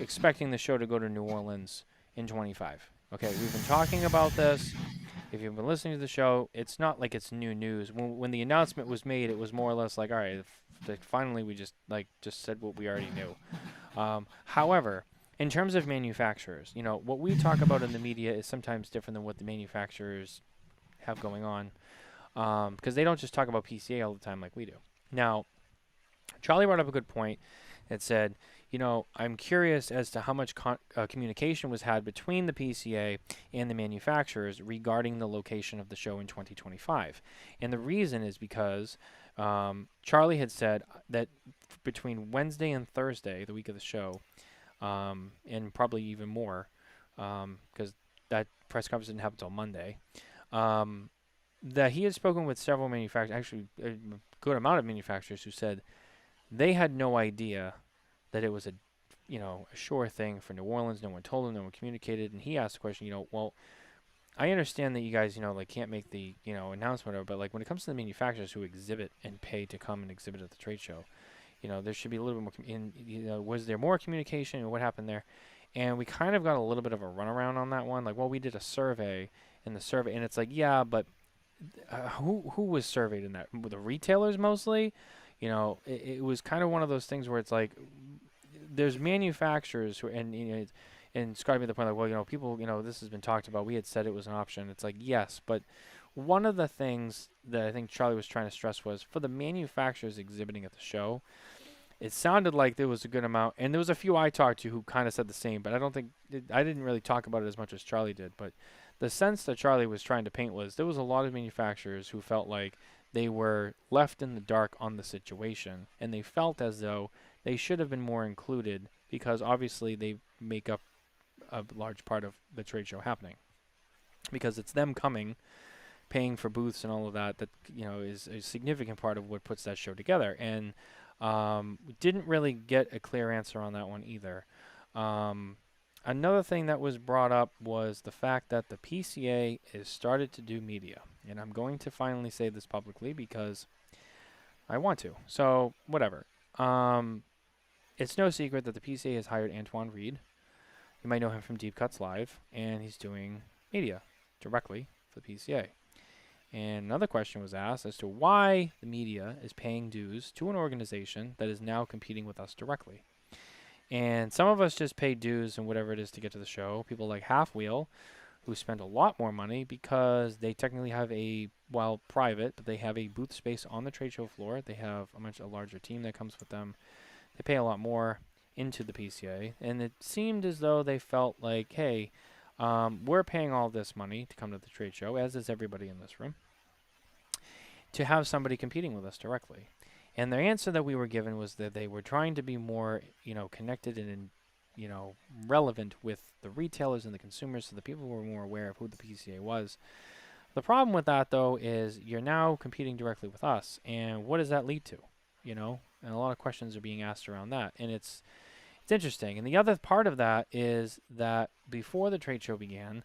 expecting the show to go to New Orleans in 25. Okay, we've been talking about this. If you've been listening to the show, it's not like it's new news. When the announcement was made, it was more or less like, all right, finally we just said what we already knew. However, in terms of manufacturers, what we talk about in the media is sometimes different than what the manufacturers have going on, because they don't just talk about PCA all the time like we do. Now, Charlie brought up a good point that said, I'm curious as to how much communication was had between the PCA and the manufacturers regarding the location of the show in 2025. And the reason is because Charlie had said that between Wednesday and Thursday, the week of the show, and probably even more, because that press conference didn't happen until Monday, that he had spoken with several manufacturers, actually a good amount of manufacturers, who said they had no idea that it was a sure thing for New Orleans. No one told them, no one communicated. And he asked the question, well, I understand that you guys, can't make the, announcement, but when it comes to the manufacturers who exhibit and pay to come and exhibit at the trade show, there should be a little bit more, was there more communication and what happened there? And we kind of got a little bit of a runaround on that one. We did a survey, and it's like, yeah, but who was surveyed in that? The retailers mostly? It was kind of one of those things where it's like, there's manufacturers who, and Scott made the point people, this has been talked about. We had said it was an option. It's like, yes, but one of the things that I think Charlie was trying to stress was for the manufacturers exhibiting at the show, it sounded like there was a good amount, and there was a few I talked to who kind of said the same, but I didn't really talk about it as much as Charlie did. But the sense that Charlie was trying to paint was there was a lot of manufacturers who felt like they were left in the dark on the situation, and they felt as though they should have been more included because obviously they make up a large part of the trade show happening. Because it's them coming, paying for booths and all of that is a significant part of what puts that show together. And didn't really get a clear answer on that one either. Another thing that was brought up was the fact that the PCA has started to do media. And I'm going to finally say this publicly because I want to. So, whatever. It's no secret that the PCA has hired Antoine Reed You might know him from Deep Cuts Live, and he's doing media directly for the PCA. And another question was asked as to why the media is paying dues to an organization that is now competing with us directly. And some of us just pay dues and whatever it is to get to the show. People like Half Wheel, who spend a lot more money because they technically have while private, but they have a booth space on the trade show floor. They have a larger team that comes with them. They pay a lot more into the PCA. And it seemed as though they felt like, hey, we're paying all this money to come to the trade show, as is everybody in this room, to have somebody competing with us directly. And the answer that we were given was that they were trying to be more, connected and, relevant with the retailers and the consumers, so the people were more aware of who the PCA was. The problem with that, though, is you're now competing directly with us, and what does that lead to? And a lot of questions are being asked around that, and it's interesting. And the other part of that is that before the trade show began,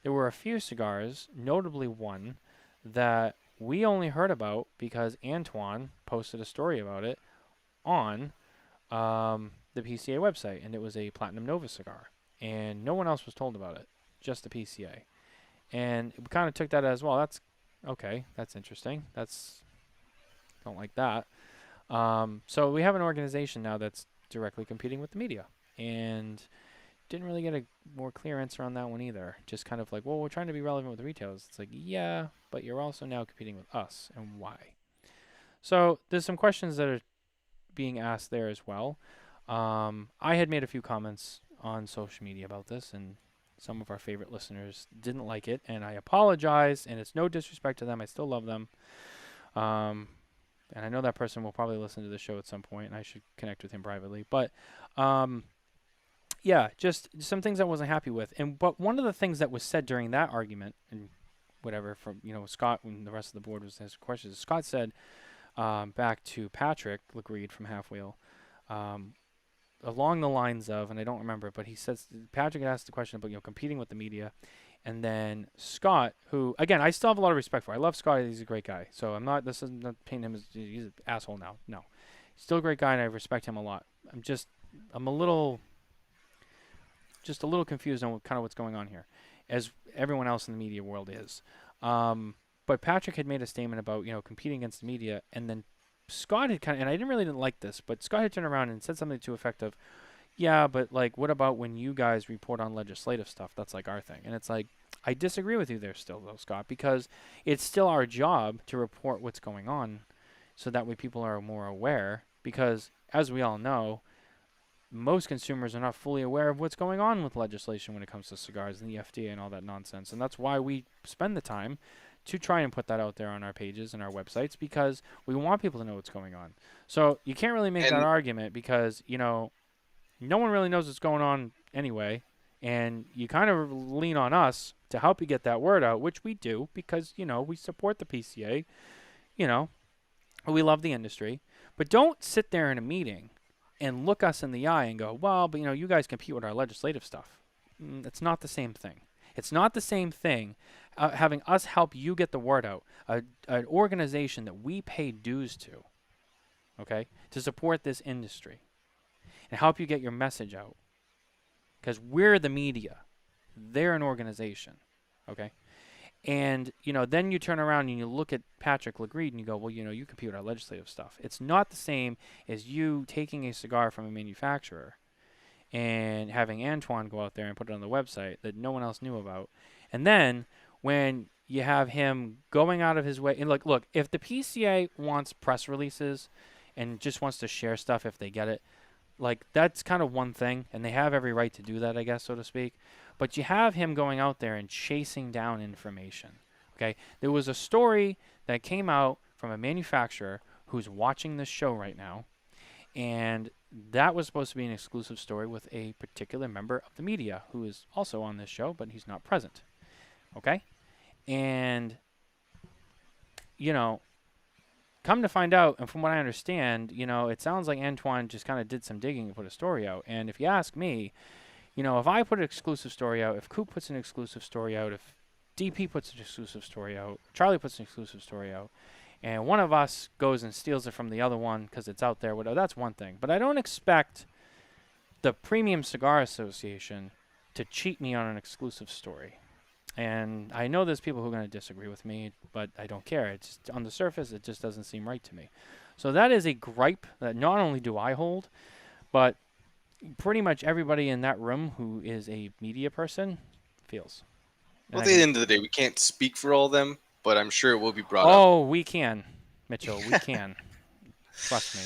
there were a few cigars, notably one, that we only heard about because Antoine posted a story about it on the PCA website, and it was a Platinum Nova cigar, and no one else was told about it, just the PCA. And we kind of took that as, well, that's okay, that's interesting, don't like that. So we have an organization now that's directly competing with the media, and didn't really get a more clear answer on that one either. Just kind of like, well, we're trying to be relevant with the retailers. It's like, yeah, but you're also now competing with us, and why? So there's some questions that are being asked there as well. I had made a few comments on social media about this, and some of our favorite listeners didn't like it, and I apologize, and it's no disrespect to them. I still love them. And I know that person will probably listen to the show at some point, and I should connect with him privately. But yeah, just some things I wasn't happy with. But one of the things that was said during that argument, and whatever, from Scott, when the rest of the board was asking questions, Scott said back to Patrick Legreed from Half Wheel, along the lines of, and I don't remember, but he says Patrick asked the question about competing with the media, and then Scott, who again I still have a lot of respect for. I love Scott; he's a great guy. So I'm not. This isn't painting him as he's an asshole now. No, he's still a great guy, and I respect him a lot. I'm a little confused on kind of what's going on here, as everyone else in the media world is. But Patrick had made a statement about competing against the media, and then Scott had and I didn't like this, but Scott had turned around and said something to the effect of, yeah, but like, what about when you guys report on legislative stuff? That's like our thing. And it's like, I disagree with you there still, though, Scott, because it's still our job to report what's going on, so that way people are more aware. Because as we all know, most consumers are not fully aware of what's going on with legislation when it comes to cigars and the FDA and all that nonsense. And that's why we spend the time to try and put that out there on our pages and our websites, because we want people to know what's going on. So you can't really make that argument because, no one really knows what's going on anyway. And you kind of lean on us to help you get that word out, which we do because, we support the PCA. We love the industry. But don't sit there in a meeting and look us in the eye and go, well, but you guys compete with our legislative stuff. It's not the same thing. It's not the same thing having us help you get the word out, an organization that we pay dues to, okay, to support this industry and help you get your message out, because we're the media. They're an organization, okay? And, then you turn around and you look at Patrick Legreed and you go, well, you compete with our legislative stuff. It's not the same as you taking a cigar from a manufacturer and having Antoine go out there and put it on the website that no one else knew about. And then when you have him going out of his way, and look, if the PCA wants press releases and just wants to share stuff if they get it, like, that's kind of one thing, and they have every right to do that, I guess, so to speak. But you have him going out there and chasing down information, okay? There was a story that came out from a manufacturer who's watching this show right now, and that was supposed to be an exclusive story with a particular member of the media who is also on this show, but he's not present, okay? And, come to find out, and from what I understand, it sounds like Antoine just kind of did some digging and put a story out. And if you ask me, if I put an exclusive story out, if Coop puts an exclusive story out, if DP puts an exclusive story out, Charlie puts an exclusive story out, and one of us goes and steals it from the other one because it's out there, whatever, that's one thing. But I don't expect the Premium Cigar Association to cheat me on an exclusive story. And I know there's people who are going to disagree with me, but I don't care. It's just, on the surface, it just doesn't seem right to me. So that is a gripe that not only do I hold, but pretty much everybody in that room who is a media person feels. Well, at the end of the day, we can't speak for all of them, but I'm sure it will be brought up. Oh, we can, Mitchell. We can. Trust me.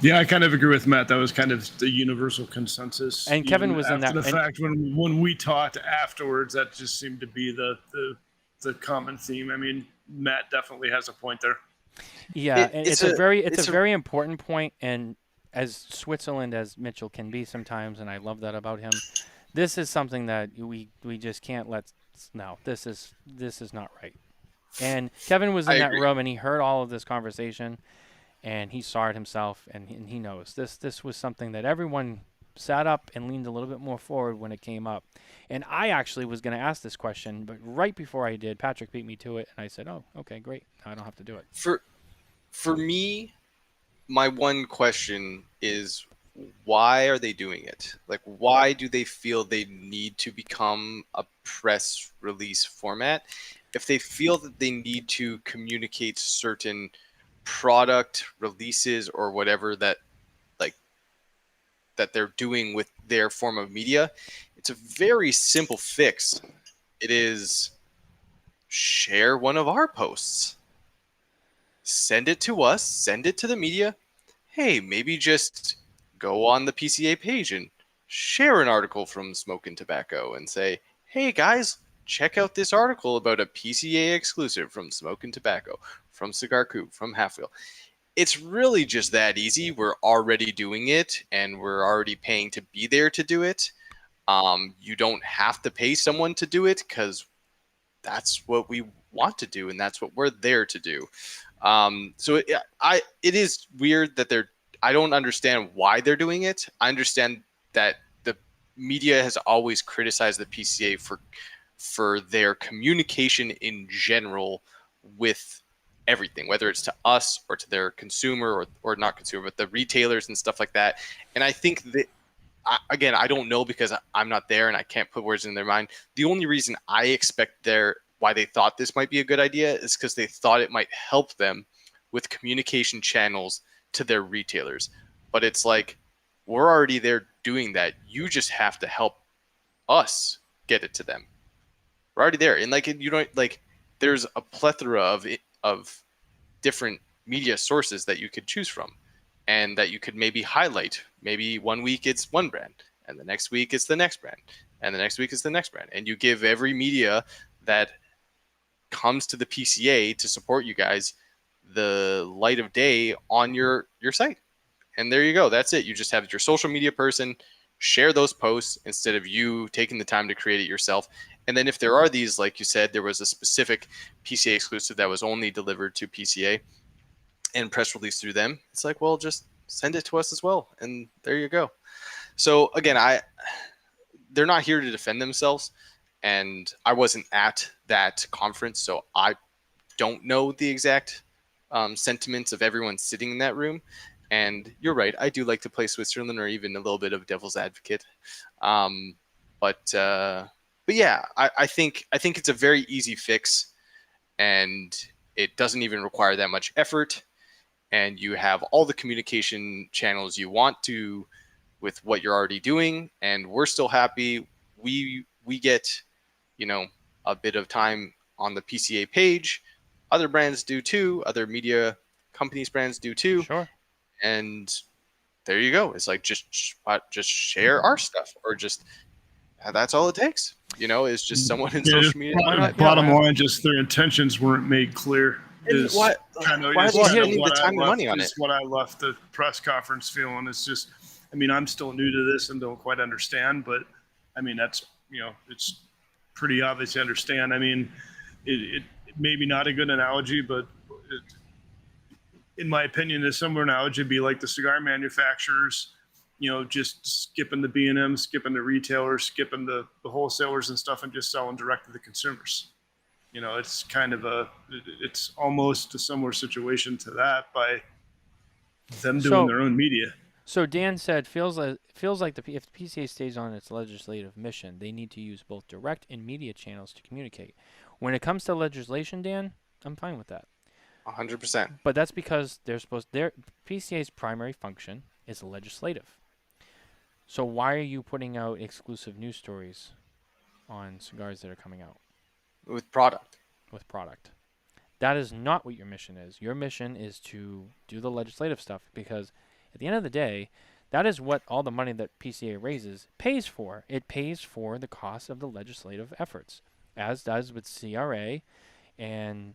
Yeah, I kind of agree with Matt. That was kind of the universal consensus. And Kevin was in that. After the fact, when we talked afterwards, that just seemed to be the common theme. I mean, Matt definitely has a point there. Yeah, it's a very important point, and as Switzerland as Mitchell can be sometimes, and I love that about him. This is something that we just can't let. No, this is not right. And Kevin was in that room, and he heard all of this conversation, and he saw it himself, and he knows this was something that everyone sat up and leaned a little bit more forward when it came up. And I actually was going to ask this question, but right before I did, Patrick beat me to it, and I said, "Oh, okay, great. Now I don't have to do it." For me, my one question is, why are they doing it? Like, why do they feel they need to become a press release format? If they feel that they need to communicate certain product releases or whatever that they're doing with their form of media, it's a very simple fix. It is share one of our posts. Send it to us, send it to the media. Hey, maybe just go on the PCA page and share an article from Smokin' Tobacco and say, hey guys, check out this article about a PCA exclusive from Smokin' Tobacco, from Cigar Coop, from Half Wheel. It's really just that easy. We're already doing it, and we're already paying to be there to do it. You don't have to pay someone to do it because that's what we want to do, and that's what we're there to do. So it is weird that I don't understand why they're doing it. I understand that the media has always criticized the PCA for their communication in general with everything, whether it's to us or to their consumer or not consumer, but the retailers and stuff like that. And I think that, again, I don't know because I'm not there and I can't put words in their mind. The only reason I expect why they thought this might be a good idea is because they thought it might help them with communication channels to their retailers. But it's like, we're already there doing that. You just have to help us get it to them. We're already there. And there's a plethora of different media sources that you could choose from and that you could maybe highlight. Maybe one week it's one brand and the next week it's the next brand and the next week it's the next brand. And you give every media that comes to the PCA to support you guys the light of day on your site. And there you go. That's it. You just have your social media person share those posts instead of you taking the time to create it yourself. And then if there are these, like you said, there was a specific PCA exclusive that was only delivered to PCA and press release through them. It's like, well, just send it to us as well. And there you go. So again, they're not here to defend themselves. And I wasn't at that conference, so I don't know the exact sentiments of everyone sitting in that room. And you're right, I do like to play Switzerland or even a little bit of devil's advocate. But yeah, I think it's a very easy fix, and it doesn't even require that much effort. And you have all the communication channels you want to with what you're already doing, and we're still happy. We get, a bit of time on the PCA page. Other brands do too. Other media companies' brands do too. Sure. And there you go. It's like just share our stuff, or just that's all it takes. Is just someone in social media. Bottom line, just their intentions weren't made clear. Why do they need the time and money on it? What I left the press conference feeling is just, I'm still new to this and don't quite understand, but that's, it's pretty obvious to understand. It maybe not a good analogy, but in my opinion, a similar analogy would be like the cigar manufacturers, just skipping the B&M, skipping the retailers, skipping the wholesalers and stuff, and just selling direct to the consumers. It's kind of it's almost a similar situation to that by them doing their own media. So Dan said, feels like if the PCA stays on its legislative mission, they need to use both direct and media channels to communicate. When it comes to legislation, Dan, I'm fine with that. 100%. But that's because their PCA's primary function is legislative. So why are you putting out exclusive news stories on cigars that are coming out With product. with product? That is not what your mission is. Your mission is to do the legislative stuff because at the end of the day, that is what all the money that PCA raises pays for. It pays for the cost of the legislative efforts, as does with CRA and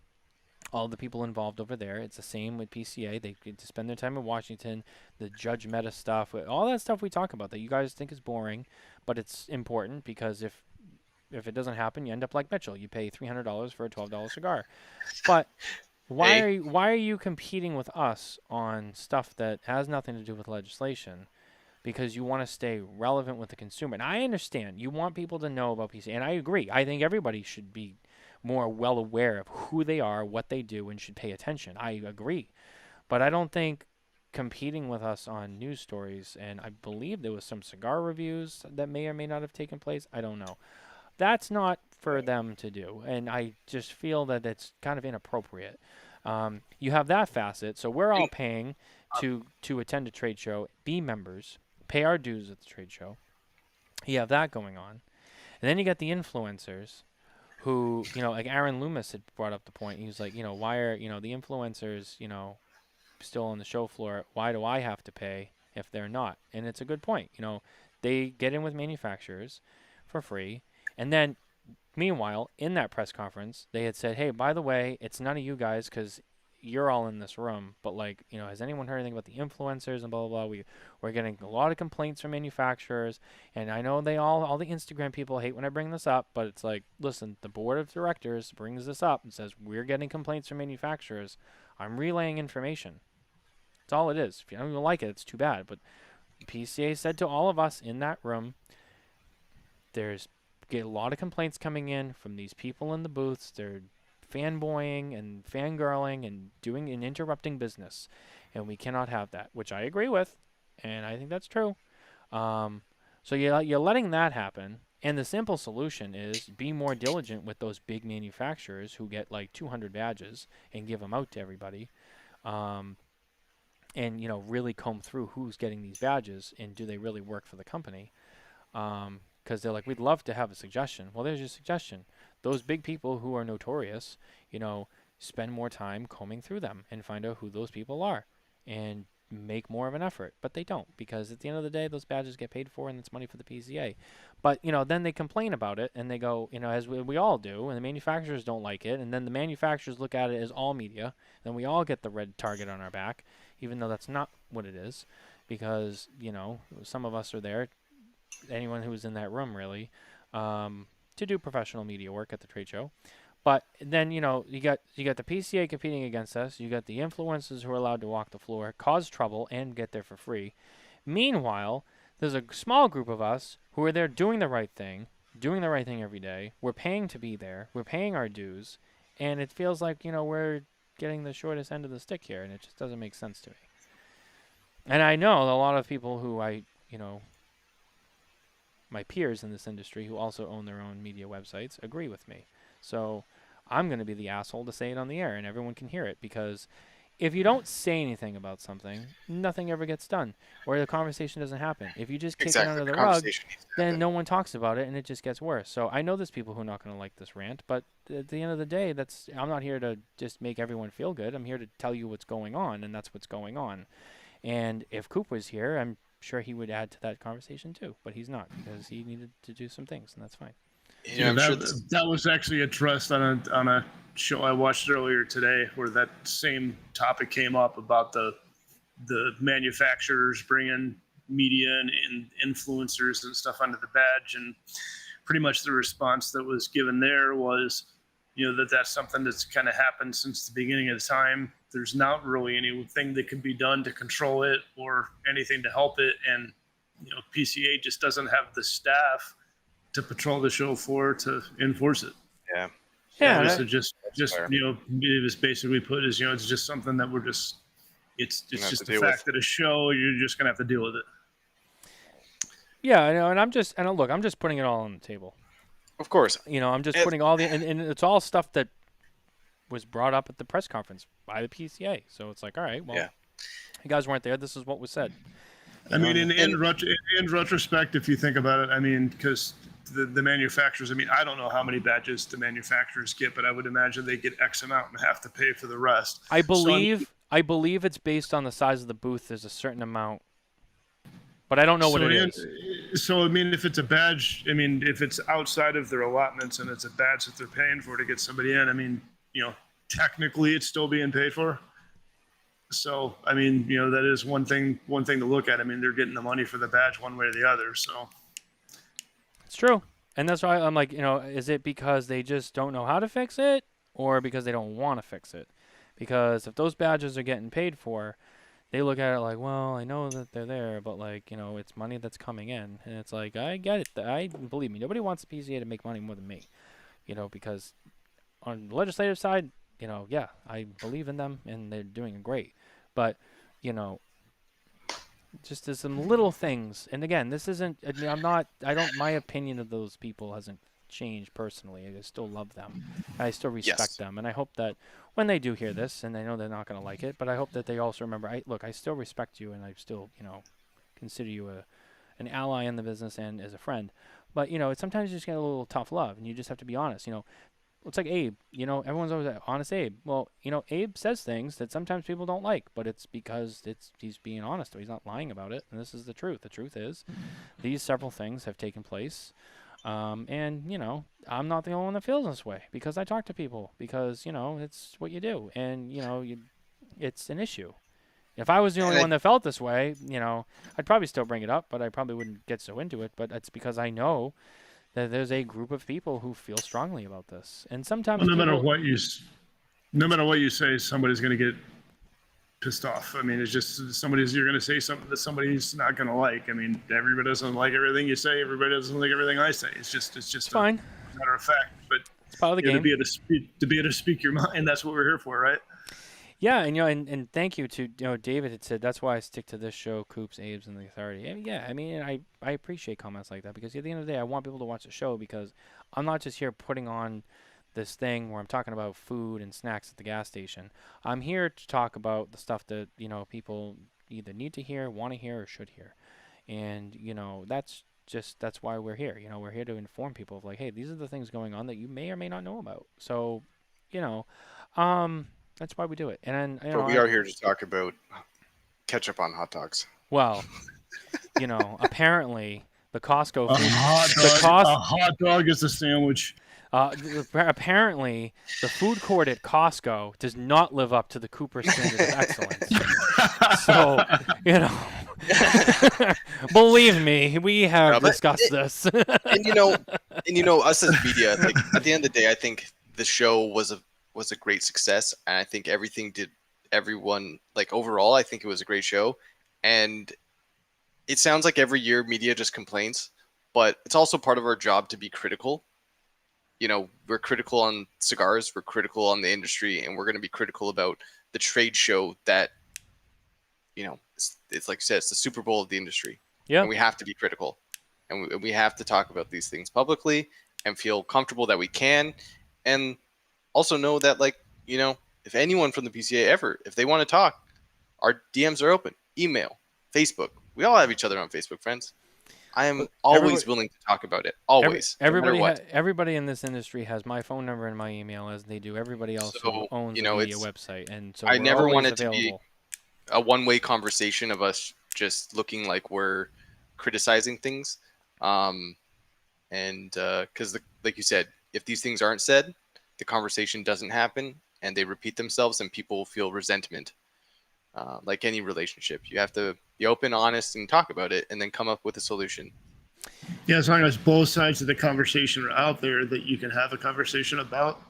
all the people involved over there. It's the same with PCA. They get to spend their time in Washington, the Judge Meta stuff, all that stuff we talk about that you guys think is boring, but it's important because if it doesn't happen, you end up like Mitchell. You pay $300 for a $12 cigar. But why are you competing with us on stuff that has nothing to do with legislation? Because you want to stay relevant with the consumer. And I understand you want people to know about PCA, and I agree. I think everybody should be more well aware of who they are, what they do, and should pay attention. I agree. But I don't think competing with us on news stories, and I believe there was some cigar reviews that may or may not have taken place. I don't know. That's not for them to do, and I just feel that it's kind of inappropriate. You have that facet, so we're all paying to attend a trade show, be members, pay our dues at the trade show. You have that going on, and then you got the influencers, who like Aaron Loomis had brought up the point. He was like, why are the influencers still on the show floor? Why do I have to pay if they're not? And it's a good point. They get in with manufacturers for free. And then, meanwhile, in that press conference, they had said, hey, by the way, it's none of you guys because you're all in this room. But, has anyone heard anything about the influencers and blah, blah, blah? We're getting a lot of complaints from manufacturers. And I know all the Instagram people hate when I bring this up. But it's like, listen, the board of directors brings this up and says, we're getting complaints from manufacturers. I'm relaying information. That's all it is. If you don't even like it, it's too bad. But PCA said to all of us in that room, get a lot of complaints coming in from these people in the booths. They're fanboying and fangirling and doing and interrupting business, and we cannot have that, which I agree with, and I think that's true. So you're letting that happen, and the simple solution is be more diligent with those big manufacturers who get like 200 badges and give them out to everybody, and really comb through who's getting these badges and do they really work for the company. Because they're like, we'd love to have a suggestion. Well, there's your suggestion. Those big people who are notorious, spend more time combing through them and find out who those people are and make more of an effort. But they don't, because at the end of the day, those badges get paid for and it's money for the PCA. But, then they complain about it and they go, as we all do, and the manufacturers don't like it. And then the manufacturers look at it as all media. Then we all get the red target on our back, even though that's not what it is. Because, some of us are there, anyone who was in that room really, to do professional media work at the trade show. But then you got the PCA competing against us. You got the influencers who are allowed to walk the floor, cause trouble, and get there for free. Meanwhile, there's a small group of us who are there doing the right thing every day. We're paying to be there. We're paying our dues, and it feels like we're getting the shortest end of the stick here, and it just doesn't make sense to me. And I know a lot of people who my peers in this industry who also own their own media websites agree with me. So I'm going to be the asshole to say it on the air and everyone can hear it, because if you don't say anything about something, nothing ever gets done, or the conversation doesn't happen. If you just kick it under the rug, then no one talks about it and it just gets worse. So I know there's people who are not going to like this rant, but at the end of the day, I'm not here to just make everyone feel good. I'm here to tell you what's going on, and that's what's going on. And if Coop was here, I'm sure he would add to that conversation too, but he's not, because he needed to do some things, and that's fine. That was actually addressed on a show I watched earlier today, where that same topic came up about the manufacturers bringing media and influencers and stuff under the badge, and pretty much the response that was given there was, that's something that's kind of happened since the beginning of time. There's not really anything that can be done to control it or anything to help it. And, PCA just doesn't have the staff to patrol the show floor to enforce it. Yeah. Yeah. So just it was basically put as, it's just something that we're just It's have just to the deal fact with. that a show, you're just gonna have to deal with it. Yeah, I know, and I'm just putting it all on the table. Of course. I'm just If- putting all and it's all stuff that was brought up at the press conference by the PCA. So it's like, all right, well, Yeah. you guys weren't there. This is what was said. I mean, and- in retrospect, if you think about it, I mean, because the manufacturers, I mean, I don't know how many badges the manufacturers get, but I would imagine they get X amount and have to pay for the rest. I believe it's based on the size of the booth. There's a certain amount, but I don't know what it is. So, I mean, if it's a badge, I mean, if it's outside of their allotments and it's a badge that they're paying for to get somebody in, I mean, technically it's still being paid for. So, I mean, that is one thing to look at. I mean, they're getting the money for the badge one way or the other. So It's true. And that's why I'm like, is it because they just don't know how to fix it or because they don't want to fix it? Because if those badges are getting paid for, they look at it like, well, I know that they're there, but like, it's money that's coming in. And it's like, I get it. Believe me, nobody wants the PCA to make money more than me, because on the legislative side, yeah, I believe in them and they're doing great. But, just there's some little things. And again, this isn't, my opinion of those people hasn't changed personally. I still love them. I still respect them. And I hope that when they do hear this, and I know they're not going to like it, but I hope that they also remember, I still respect you and I still, consider you an ally in the business and as a friend. But, sometimes you just get a little tough love and you just have to be honest. It's like Abe, everyone's always like, honest Abe. Well, Abe says things that sometimes people don't like, but it's because he's being honest. He's not lying about it, and this is the truth. The truth is, these several things have taken place, and I'm not the only one that feels this way because I talk to people because it's what you do, and it's an issue. If I was the only one that felt this way, I'd probably still bring it up, but I probably wouldn't get so into it. But it's because I know that there's a group of people who feel strongly about this, and sometimes no matter what you say, somebody's going to get pissed off. I mean, it's just you're going to say something that somebody's not going to like. I mean, everybody doesn't like everything you say. Everybody doesn't like everything I say. It's just fine. A matter of fact. But it's part of the game. To be able to speak your mind, that's what we're here for, right? Yeah, and and thank you to David had said that's why I stick to this show, Coops, Abe's, and the Authority. And yeah, I mean I appreciate comments like that because at the end of the day I want people to watch the show because I'm not just here putting on this thing where I'm talking about food and snacks at the gas station. I'm here to talk about the stuff that people either need to hear, want to hear, or should hear. And that's why we're here. We're here to inform people of like, hey, these are the things going on that you may or may not know about. So, that's why we do it. And but we are here to talk about ketchup on hot dogs. Well, apparently the Costco food, a hot dog is a sandwich. Apparently the food court at Costco does not live up to the Cooper standard of excellence. So, believe me, we have discussed this. and us as media, like at the end of the day, I think the show was a great success, and I think everyone like overall, I think it was a great show. And it sounds like every year media just complains, but it's also part of our job to be critical. We're critical on cigars, we're critical on the industry, and we're going to be critical about the trade show that, it's like you said, it's the Super Bowl of the industry. Yeah. And we have to be critical, and we have to talk about these things publicly and feel comfortable that we can. And also know that, if anyone from the PCA if they want to talk, our DMs are open. Email, Facebook. We all have each other on Facebook, friends. I am always willing to talk about it. Always. Everybody in this industry has my phone number and my email, as they do everybody else who owns the media website. And so I never want it available. to be a one-way conversation of us just looking like we're criticizing things. And because, like you said, if these things aren't said, the conversation doesn't happen and they repeat themselves and people feel resentment. Like any relationship, you have to be open, honest, and talk about it and then come up with a solution. Yeah, as long as both sides of the conversation are out there that you can have a conversation about.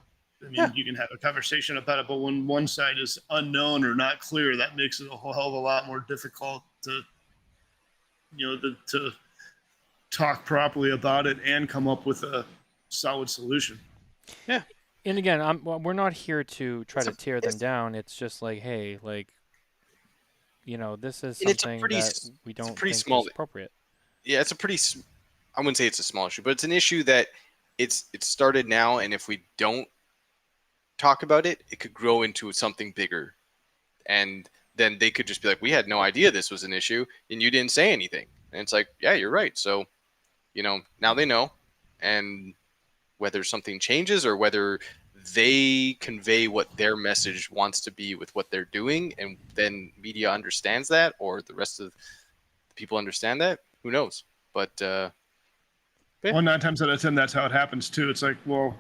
I mean, you can have a conversation about it, but when one side is unknown or not clear, that makes it a whole hell of a lot more difficult to talk properly about it and come up with a solid solution. Yeah. And again, we're not here to try to tear them down. It's just like, hey, like, this is And it's something that we don't think small. is appropriate. Yeah, it's a pretty. I wouldn't say it's a small issue, but it's an issue that it started now, and if we don't talk about it, it could grow into something bigger, and then they could just be like, "We had no idea this was an issue, and you didn't say anything." And it's like, "Yeah, you're right." So, now they know, and whether something changes or whether they convey what their message wants to be with what they're doing, and then media understands that, or the rest of the people understand that, who knows? But yeah. Well, 9 times out of 10, that's how it happens too. It's like, well,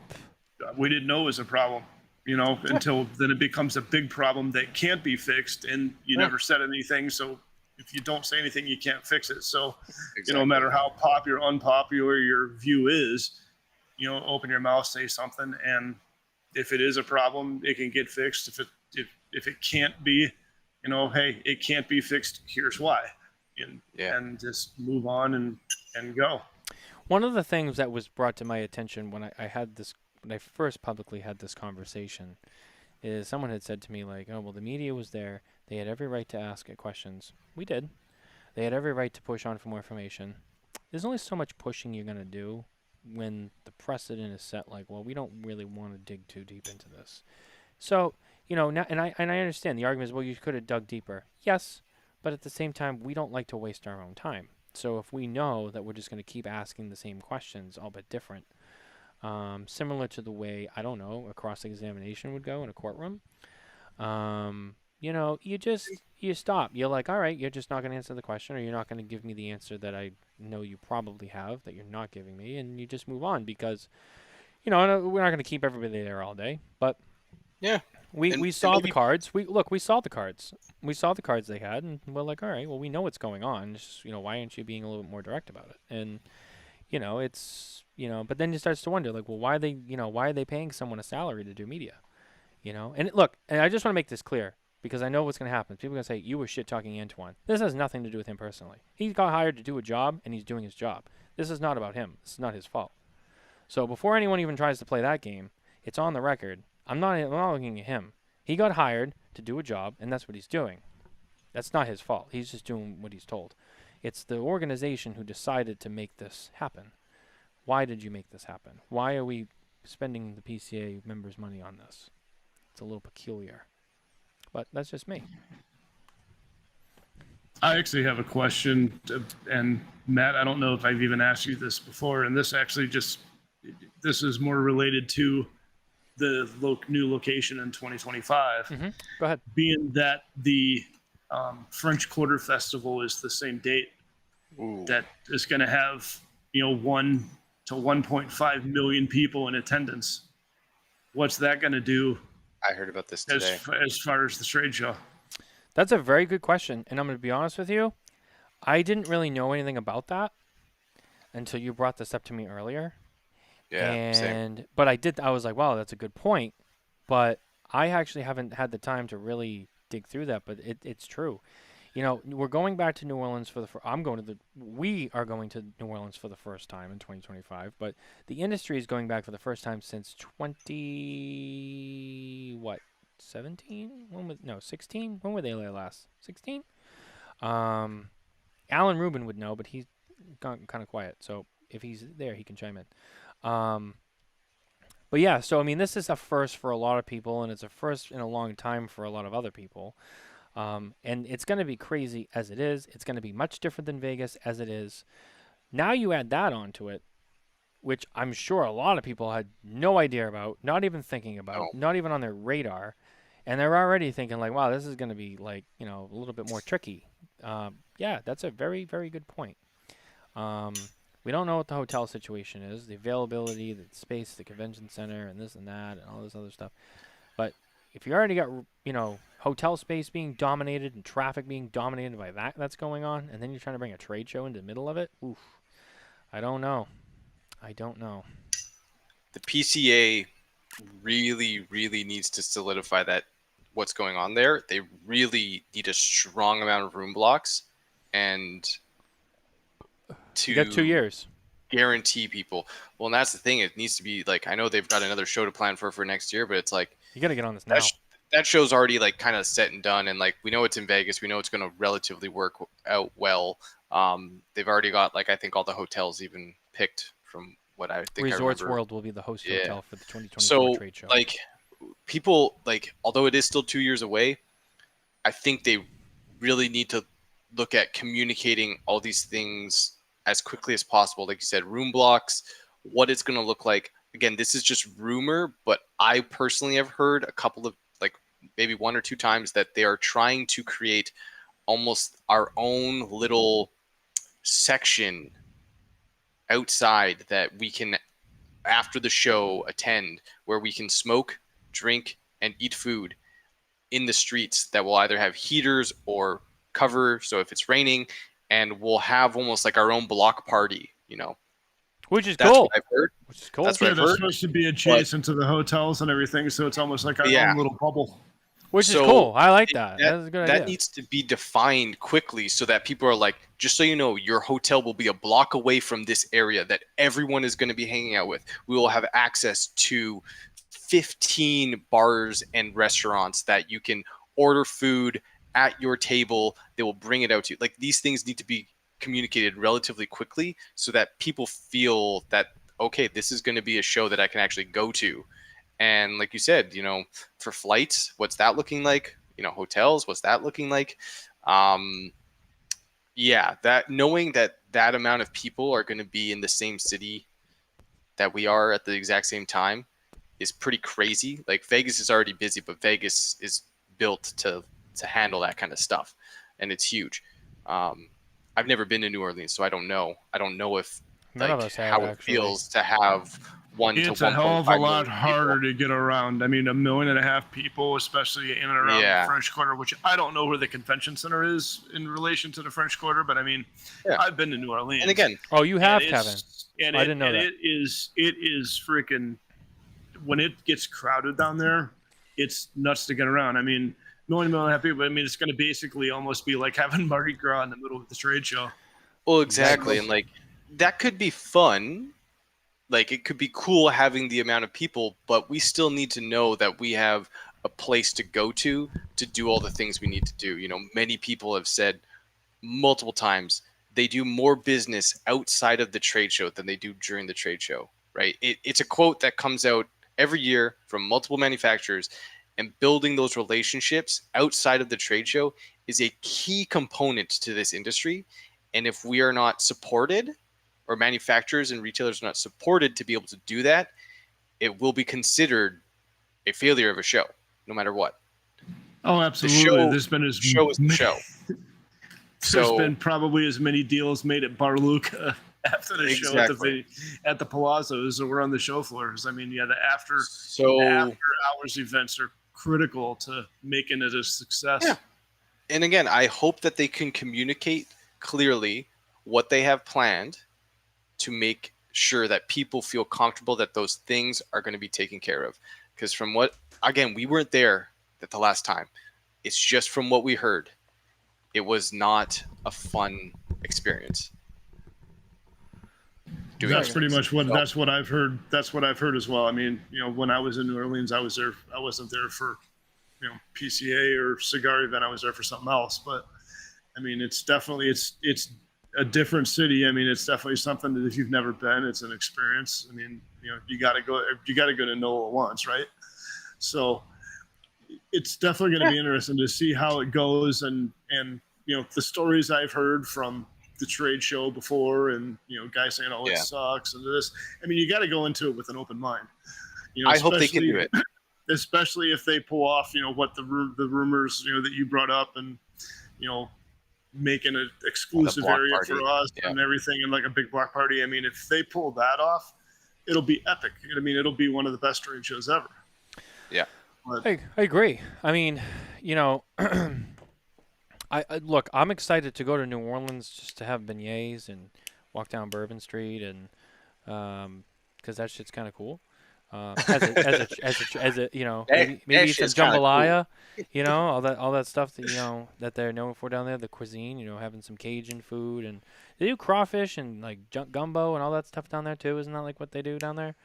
we didn't know it was a problem, until then it becomes a big problem that can't be fixed, and you never said anything. So if you don't say anything, you can't fix it. So, no matter how popular or unpopular your view is, open your mouth, say something, and if it is a problem, it can get fixed. If it can't be, hey, it can't be fixed. Here's why, and just move on and go. One of the things that was brought to my attention when I first publicly had this conversation is someone had said to me like, "Oh, well, the media was there. They had every right to ask it questions." We did. They had every right to push on for more information. There's only so much pushing you're going to do when the precedent is set like, well, we don't really want to dig too deep into this. So, now, and I understand the argument is, well, you could have dug deeper. Yes, but at the same time, we don't like to waste our own time. So if we know that we're just going to keep asking the same questions, albeit different, similar to the way, I don't know, a cross-examination would go in a courtroom, you stop. You're like, all right, you're just not going to answer the question, or you're not going to give me the answer that I know you probably have that you're not giving me, and you just move on because, we're not going to keep everybody there all day. But yeah, we saw the cards. We saw the cards. We saw the cards they had, and we're like, all right, well, we know what's going on. It's just, why aren't you being a little bit more direct about it? And it's but then you start to wonder, like, well, why are they paying someone a salary to do media? And look, and I just want to make this clear because I know what's going to happen. People are going to say, you were shit talking Antoine. This has nothing to do with him personally. He got hired to do a job, and he's doing his job. This is not about him. This is not his fault. So before anyone even tries to play that game, it's on the record. I'm not looking at him. He got hired to do a job, and that's what he's doing. That's not his fault. He's just doing what he's told. It's the organization who decided to make this happen. Why did you make this happen? Why are we spending the PCA members' money on this? It's a little peculiar. But that's just me. I actually have a question, and Matt, I don't know if I've even asked you this before, and this is more related to the new location in 2025. Mm-hmm. Go ahead. Being that the French Quarter Festival is the same date, that is going to have 1 to 1.5 million people in attendance. What's that going to do? I heard about this today. As far as the trade show. That's a very good question, and I'm going to be honest with you. I didn't really know anything about that until you brought this up to me earlier. Yeah, same. But I was like, wow, that's a good point. But I actually haven't had the time to really dig through that, but it's true. We're going back to New Orleans we are going to New Orleans for the first time in 2025, but the industry is going back for the first time since 17? 16? When were they there last? 16? Alan Rubin would know, but he's gone kind of quiet. So if he's there, he can chime in. But yeah, so I mean, this is a first for a lot of people, and it's a first in a long time for a lot of other people. And it's going to be crazy as it is. It's going to be much different than Vegas as it is. Now you add that onto it, which I'm sure a lot of people had no idea about, not even thinking about, not even on their radar. And they're already thinking like, wow, this is going to be like, a little bit more tricky. Yeah, that's a very, very good point. We don't know what the hotel situation is, the availability, the space, the convention center, and this and that, and all this other stuff. But if you already got, hotel space being dominated and traffic being dominated by that's going on, and then you're trying to bring a trade show into the middle of it, oof, I don't know. The PCA really, really needs to solidify that what's going on there. They really need a strong amount of room blocks and you got 2 years. Guarantee people. Well, and that's the thing. It needs to be like, I know they've got another show to plan for next year, but it's like, you got to get on this now. that show's already like kind of set and done, and like we know it's in Vegas. We know it's going to relatively work out well. They've already got like I think all the hotels even picked from what I think Resorts I remember. World will be the host Yeah. hotel for the 2024 So trade show. like people like although it is still 2 years away, I think they really need to look at communicating all these things as quickly as possible. Like you said, room blocks, what it's going to look like. Again, this is just rumor, but I personally have heard a couple of like maybe 1 or 2 times that they are trying to create almost our own little section outside that we can after the show attend where we can smoke, drink, and eat food in the streets that will either have heaters or cover. So if it's raining, and we'll have almost like our own block party, Which is That's cool. what I've heard. Which is cool. That's what Yeah, I've they're heard. supposed to be adjacent to the hotels and everything, so it's almost like our Yeah. own little bubble. Which is So cool. I like that. That, That's a good that idea. needs to be defined quickly so that people are like, just so you know, your hotel will be a block away from this area that everyone is going to be hanging out with. We will have access to 15 bars and restaurants that you can order food at your table. They will bring it out to you. Like these things need to be communicated relatively quickly so that people feel that, okay, this is going to be a show that I can actually go to. And like you said, for flights, what's that looking like? Hotels, what's that looking like? Yeah, that knowing that amount of people are going to be in the same city that we are at the exact same time is pretty crazy. Like Vegas is already busy, but Vegas is built to handle that kind of stuff, and it's huge. I've never been to New Orleans, so I don't know. I don't know if None of like us have, how it actually. feels to have one It's to a hell of a 1.5 lot million harder people. to get around. I mean, 1.5 million people, especially in and around Yeah. the French Quarter, which I don't know where the convention center is in relation to the French Quarter, but I mean, Yeah. I've been to New Orleans. And again, Oh, you have, and Kevin. And I didn't know that. It is freaking, when it gets crowded down there, it's nuts to get around. I mean, 1.5 million people, I mean, it's going to basically almost be like having Mardi Gras in the middle of the trade show. well, exactly, and like that could be fun. Like it could be cool having the amount of people, but we still need to know that we have a place to go to do all the things we need to do. Many people have said multiple times they do more business outside of the trade show than they do during the trade show, right? It's a quote that comes out every year from multiple manufacturers, and building those relationships outside of the trade show is a key component to this industry. And if we are not supported, or manufacturers and retailers are not supported to be able to do that, it will be considered a failure of a show, no matter what. Oh, absolutely. show- There's been Show is the show. There's been probably as many deals made at Bar Luca after the show at the Palazzos or on the show floors. I mean, yeah, the after hours events are critical to making it a success. Yeah. And again, I hope that they can communicate clearly what they have planned to make sure that people feel comfortable that those things are going to be taken care of. Because from what, again, we weren't there at the last time. It's just from what we heard. It was not a fun experience. That's pretty much that's what I've heard. That's what I've heard as well. I mean, when I was in New Orleans, I was there. I wasn't there for, PCA or cigar event. I was there for something else. But I mean, it's definitely it's a different city. I mean, it's definitely something that if you've never been, it's an experience. I mean, you got to go to NOLA once, right? So it's definitely going to be interesting to see how it goes. And the stories I've heard from the trade show before, and guys saying, "Oh, it sucks," and this. I mean, you got to go into it with an open mind. I hope they can do it, especially if they pull off, what the rumors, that you brought up, and making an exclusive area party. for us and everything, and like a big block party. I mean, if they pull that off, it'll be epic. I mean, it'll be one of the best trade shows ever. Yeah, I agree. I mean, I look, I'm excited to go to New Orleans just to have beignets and walk down Bourbon Street, and because that shit's kind of cool. Maybe some jambalaya, cool. all that stuff that that they're known for down there, the cuisine, having some Cajun food, and they do crawfish and like gumbo and all that stuff down there too. Isn't that like what they do down there?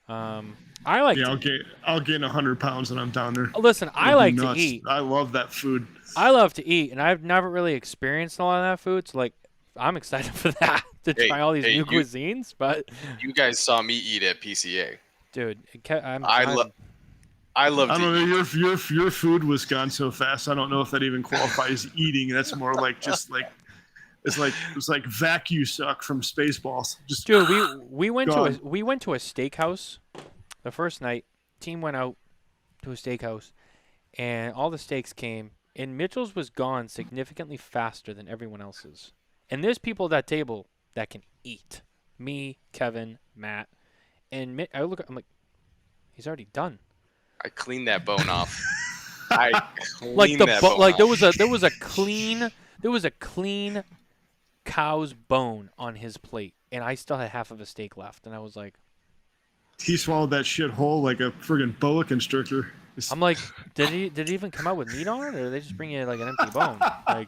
I like Yeah, to I'll gain 100 pounds when I'm down there. listen. I It'll be like to nuts. eat. I love that food. I love to eat, and I've never really experienced a lot of that food. So like, I'm excited for that to Hey, try all these hey, new you- cuisines. But You guys saw me eat at PCA. dude, I love I to don't know. eat. Your food was gone so fast. I don't know if that even qualifies eating. That's more like just like it's like vacuum suck from Spaceballs. Just dude, we went to gone. a steakhouse the first night. Team went out to a steakhouse, and all the steaks came. And Mitchell's was gone significantly faster than everyone else's. And there's people at that table that can eat. Me, Kevin, Matt, and I'm like, he's already done. I cleaned that bone off. I cleaned Like the that bo- bone like off. there was a clean cow's bone on his plate, and I still had half of a steak left, and I was like, He swallowed that shit whole like a friggin' boa constrictor. I'm like, did it even come out with meat on it, or did they just bring you like an empty bone? Like,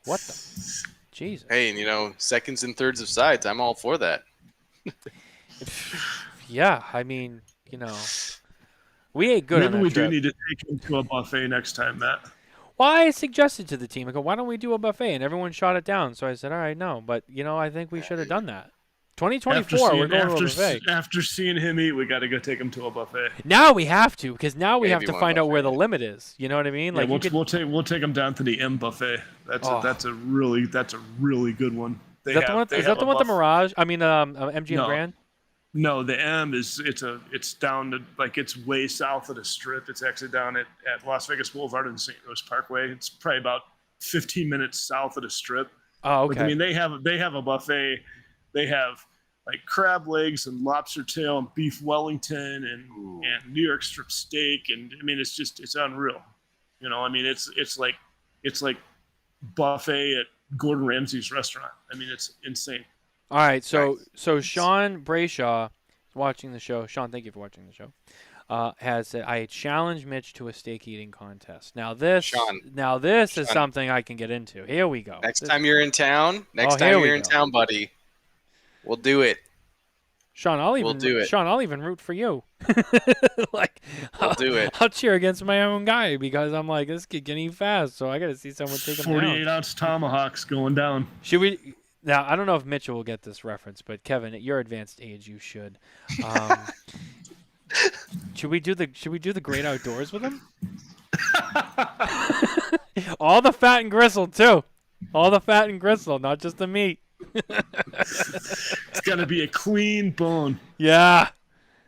what the? Jesus. Hey, and seconds and thirds of sides. I'm all for that. Yeah, I mean, we ate good on Maybe that we trip. do need to take him to a buffet next time, Matt. Well, I suggested to the team, I go, why don't we do a buffet? And everyone shot it down. So I said, all right, no. But, I think we should have done that. 2024, we're going to a buffet. After seeing him eat, we got to go take him to a buffet. Now we have to, because now we have Maybe to one find out where the buffet. limit is. You know what I mean? Yeah, Like we'll take him down to the M buffet. That's Oh. that's a really good one. Is that the one? Is that the one with the Mirage? I mean, MGM No. Grand. No, the M it's down to it's way south of the Strip. It's actually down at Las Vegas Boulevard and St. Louis Parkway. It's probably about 15 minutes south of the Strip. Oh, But, okay. I mean, they have a buffet. They have like crab legs and lobster tail and beef Wellington and New York strip steak, and I mean it's unreal. I mean it's like buffet at Gordon Ramsay's restaurant. I mean it's insane. All right, so Nice. so Sean Brayshaw is watching the show. Sean, thank you for watching the show. Has said I challenge Mitch to a steak eating contest. Now this Sean. is Sean. something I can get into. Here we go. Next This- time you're in town, here we in go. town, buddy, we'll do it. Sean, I'll even do it. Sean, I'll even root for you. Like We'll do it. I'll cheer against my own guy because I'm like, this kid can eat fast, so I got to see someone take him 48 down. ounce tomahawks going down. Should we? Now I don't know if Mitchell will get this reference, but Kevin, at your advanced age, you should. Should we do the great outdoors with him? All the fat and gristle too. All the fat and gristle, not just the meat. It's got to be a clean bone. Yeah.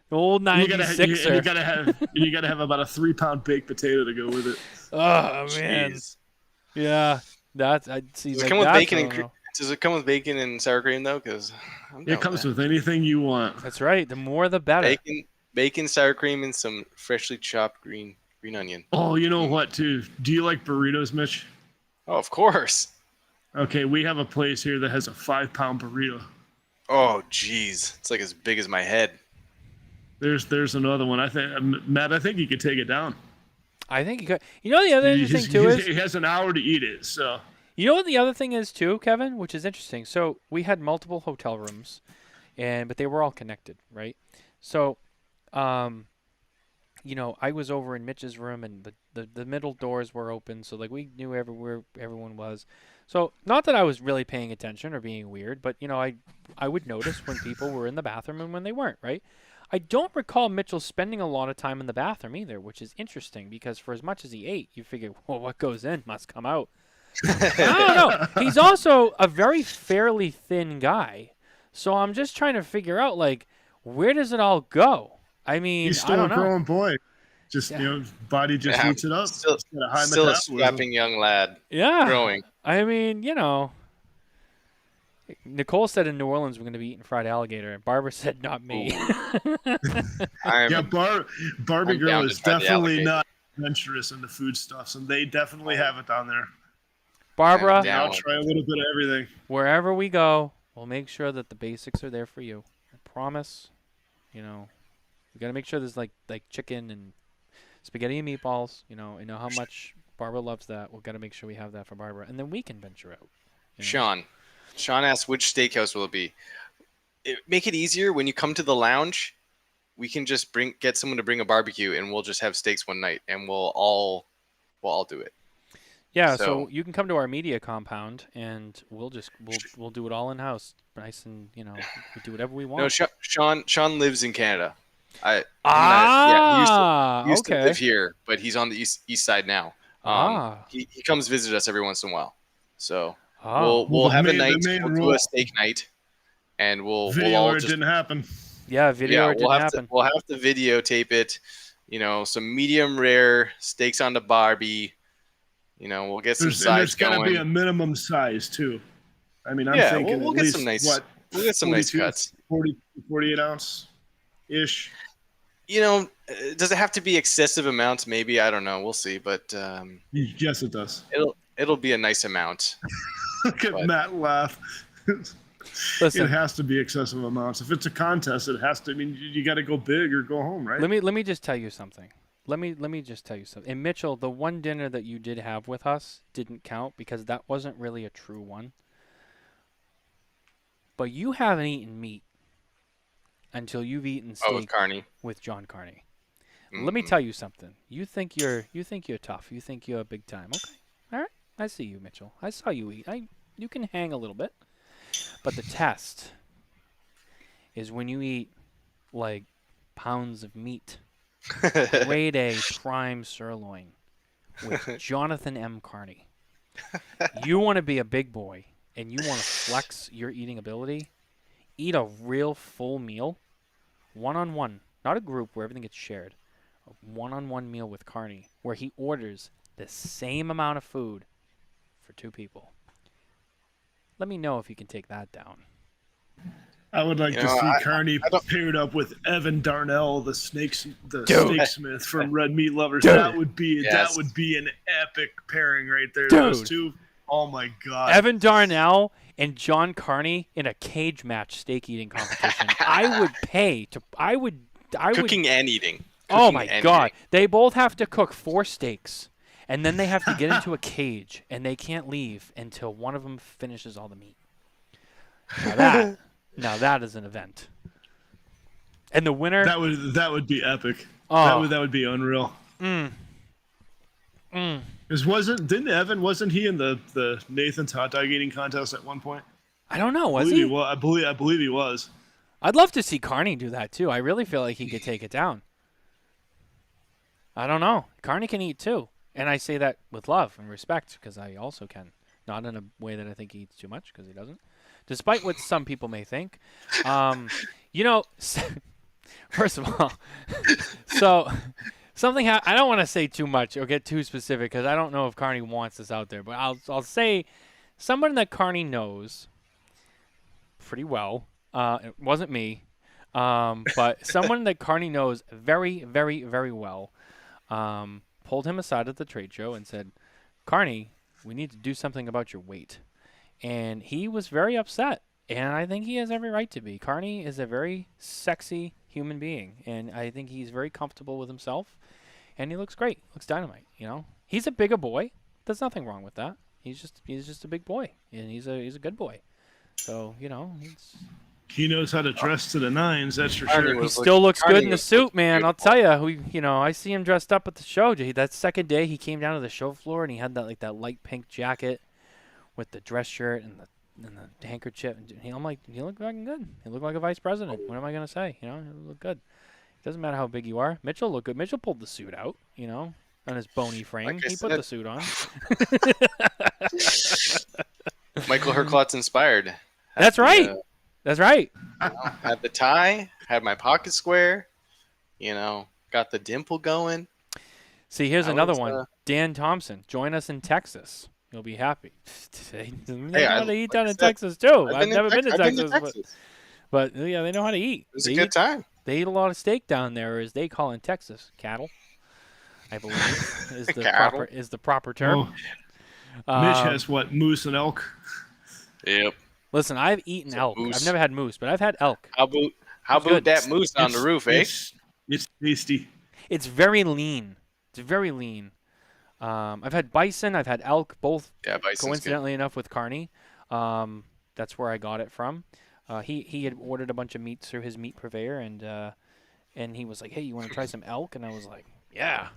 The old You gotta, 96er. you gotta have about a 3-pound baked potato to go with it. Oh man. Jeez. Yeah. That's I see. Does it like, come with that's bacon what I and don't know. Does it come with bacon and sour cream though? Because It comes with anything you want. That's right. The more the better. bacon, sour cream, and some freshly chopped green onion. Oh, you know what, too? Do you like burritos, Mitch? Oh, of course. Okay, we have a place here that has a 5-pound burrito. Oh, jeez, it's like as big as my head. There's another one. I think Matt. I think you could take it down. I think you could. You know the other interesting too is he has an hour to eat it. So you know what the other thing is too, Kevin, which is interesting. So we had multiple hotel rooms, but they were all connected, right? So, I was over in Mitch's room, and the middle doors were open, so like we knew where everyone was. So not that I was really paying attention or being weird, but I would notice when people were in the bathroom and when they weren't, right? I don't recall Mitchell spending a lot of time in the bathroom either, which is interesting because for as much as he ate, you figure, well, what goes in must come out. I don't know. He's also a very fairly thin guy, so I'm just trying to figure out like where does it all go? I mean, he's I still a don't know. growing boy. Just Yeah. body just Yeah, eats it up. still- He's got a high Still a metabolism. strapping young lad, Yeah, growing. I mean, Nicole said in New Orleans we're going to be eating fried alligator, and Barbara said not me. Yeah, Barbie I'm Girl down to is try the definitely alligator. not adventurous in the food stuff, and they definitely have it down there. Barbara, I'm down. I'll try a little bit of everything. wherever we go, we'll make sure that the basics are there for you. I promise. We got to make sure there's like chicken and spaghetti and meatballs. I know how much Barbara loves that. We've got to make sure we have that for Barbara, and then we can venture out. Sean asked which steakhouse will it be. Make it easier when you come to the lounge. we can just get someone to bring a barbecue, and we'll just have steaks one night, and we'll all do it. Yeah, So- so you can come to our media compound, and we'll do it all in house, nice, and we do whatever we want. No, Sean lives in Canada. He used to okay. live here, but he's on the east side now. He comes visit us every once in a while. So we'll have a night. We'll do a steak night, and we'll all or it just didn't happen. Yeah, video or it didn't happen. We'll have to videotape it. Some medium rare steaks on the Barbie. We'll get some sides going. There's got to be a minimum size too. I mean, I'm thinking we'll at get least some nice. what We'll get some nice 42, cuts. 48 ounce ish. Does it have to be excessive amounts? Maybe, I don't know. We'll see, but Yes, it does. it'll be a nice amount. Look at Matt laugh. Listen, It has to be excessive amounts. If it's a contest, it has to. I mean, you got to go big or go home, right? let me just tell you something. Let me just tell you something. And Mitchell, the one dinner that you did have with us didn't count because that wasn't really a true one. But you haven't eaten meat until you've eaten steak with Carney. with John Carney. Mm-hmm. Let me tell you something. You think you're tough. You think you're big time. Okay. All right. I see you, Mitchell. I saw you eat. You can hang a little bit. But the test is when you eat like pounds of meat. Grade A prime sirloin with Jonathan M. Carney. You want to be a big boy and you want to flex your eating ability, eat a real full meal, one-on-one, not a group where everything gets shared, a one-on-one meal with Carney where he orders the same amount of food for 2 people. Let me know if you can take that down. I would like to see Carney paired up with Evan Darnell, the steak smith from Red Meat Lovers. Dude. That would be an epic pairing right there. Dude. Those two. Oh my God. Evan Darnell and John Carney in a cage match steak eating competition. I would pay to. I would. Cooking and eating. Oh my God! They both have to cook 4 steaks, and then they have to get into a cage, and they can't leave until one of them finishes all the meat. Now that is an event. And the winner. That would be epic. Oh. That would be unreal. Because wasn't he in the Nathan's hot dog eating contest at one point? I don't know. Was he? I believe he was. I'd love to see Carney do that too. I really feel like he could take it down. I don't know. Carney can eat too, and I say that with love and respect because I also can. Not in a way that I think he eats too much because he doesn't. Despite what some people may think. First of all, so something I don't want to say too much or get too specific because I don't know if Carney wants this out there, but I'll say someone that Carney knows pretty well. It wasn't me, but someone that Carney knows very, very, very well pulled him aside at the trade show and said, "Carney, we need to do something about your weight." And he was very upset, and I think he has every right to be. Carney is a very sexy human being, and I think he's very comfortable with himself, and he looks great. Looks dynamite, He's a bigger boy. There's nothing wrong with that. He's just a big boy, and he's a good boy. So, he knows how to dress to the nines, that's for Carney sure. he still looks good in the was suit, man. good I'll tell you. I see him dressed up at the show. That second day, he came down to the show floor, and he had that light pink jacket with the dress shirt and the handkerchief. And I'm like, he looked fucking good. He looked like a vice president. What am I going to say? He looked good. It doesn't matter how big you are. Mitchell looked good. Mitchell pulled the suit out, on his bony frame. Like I He put said. the suit on. Michael Herklotz inspired. That's right. That's right. Had the tie, had my pocket square, got the dimple going. See, here's I another was, one. Dan Thompson. Join us in Texas. You'll be happy. They know Hey, how to eat down in like I said, Texas, too. I've never been to I've Texas. been to Texas. But, yeah, they know how to eat. It was a good time. They eat a lot of steak down there, or as they call in Texas, cattle. I believe is the proper term. Oh, Mitch has moose and elk. Yep. Listen, I've eaten elk. moose. I've never had moose, but I've had elk. How good. about that moose on the roof, eh? It's tasty. It's very lean. It's very lean. I've had bison. I've had elk. Both Yeah, bison's coincidentally enough with Carney. That's where I got it from. He had ordered a bunch of meats through his meat purveyor, and and he was like, "Hey, you want to try some elk?" And I was like, "Yeah."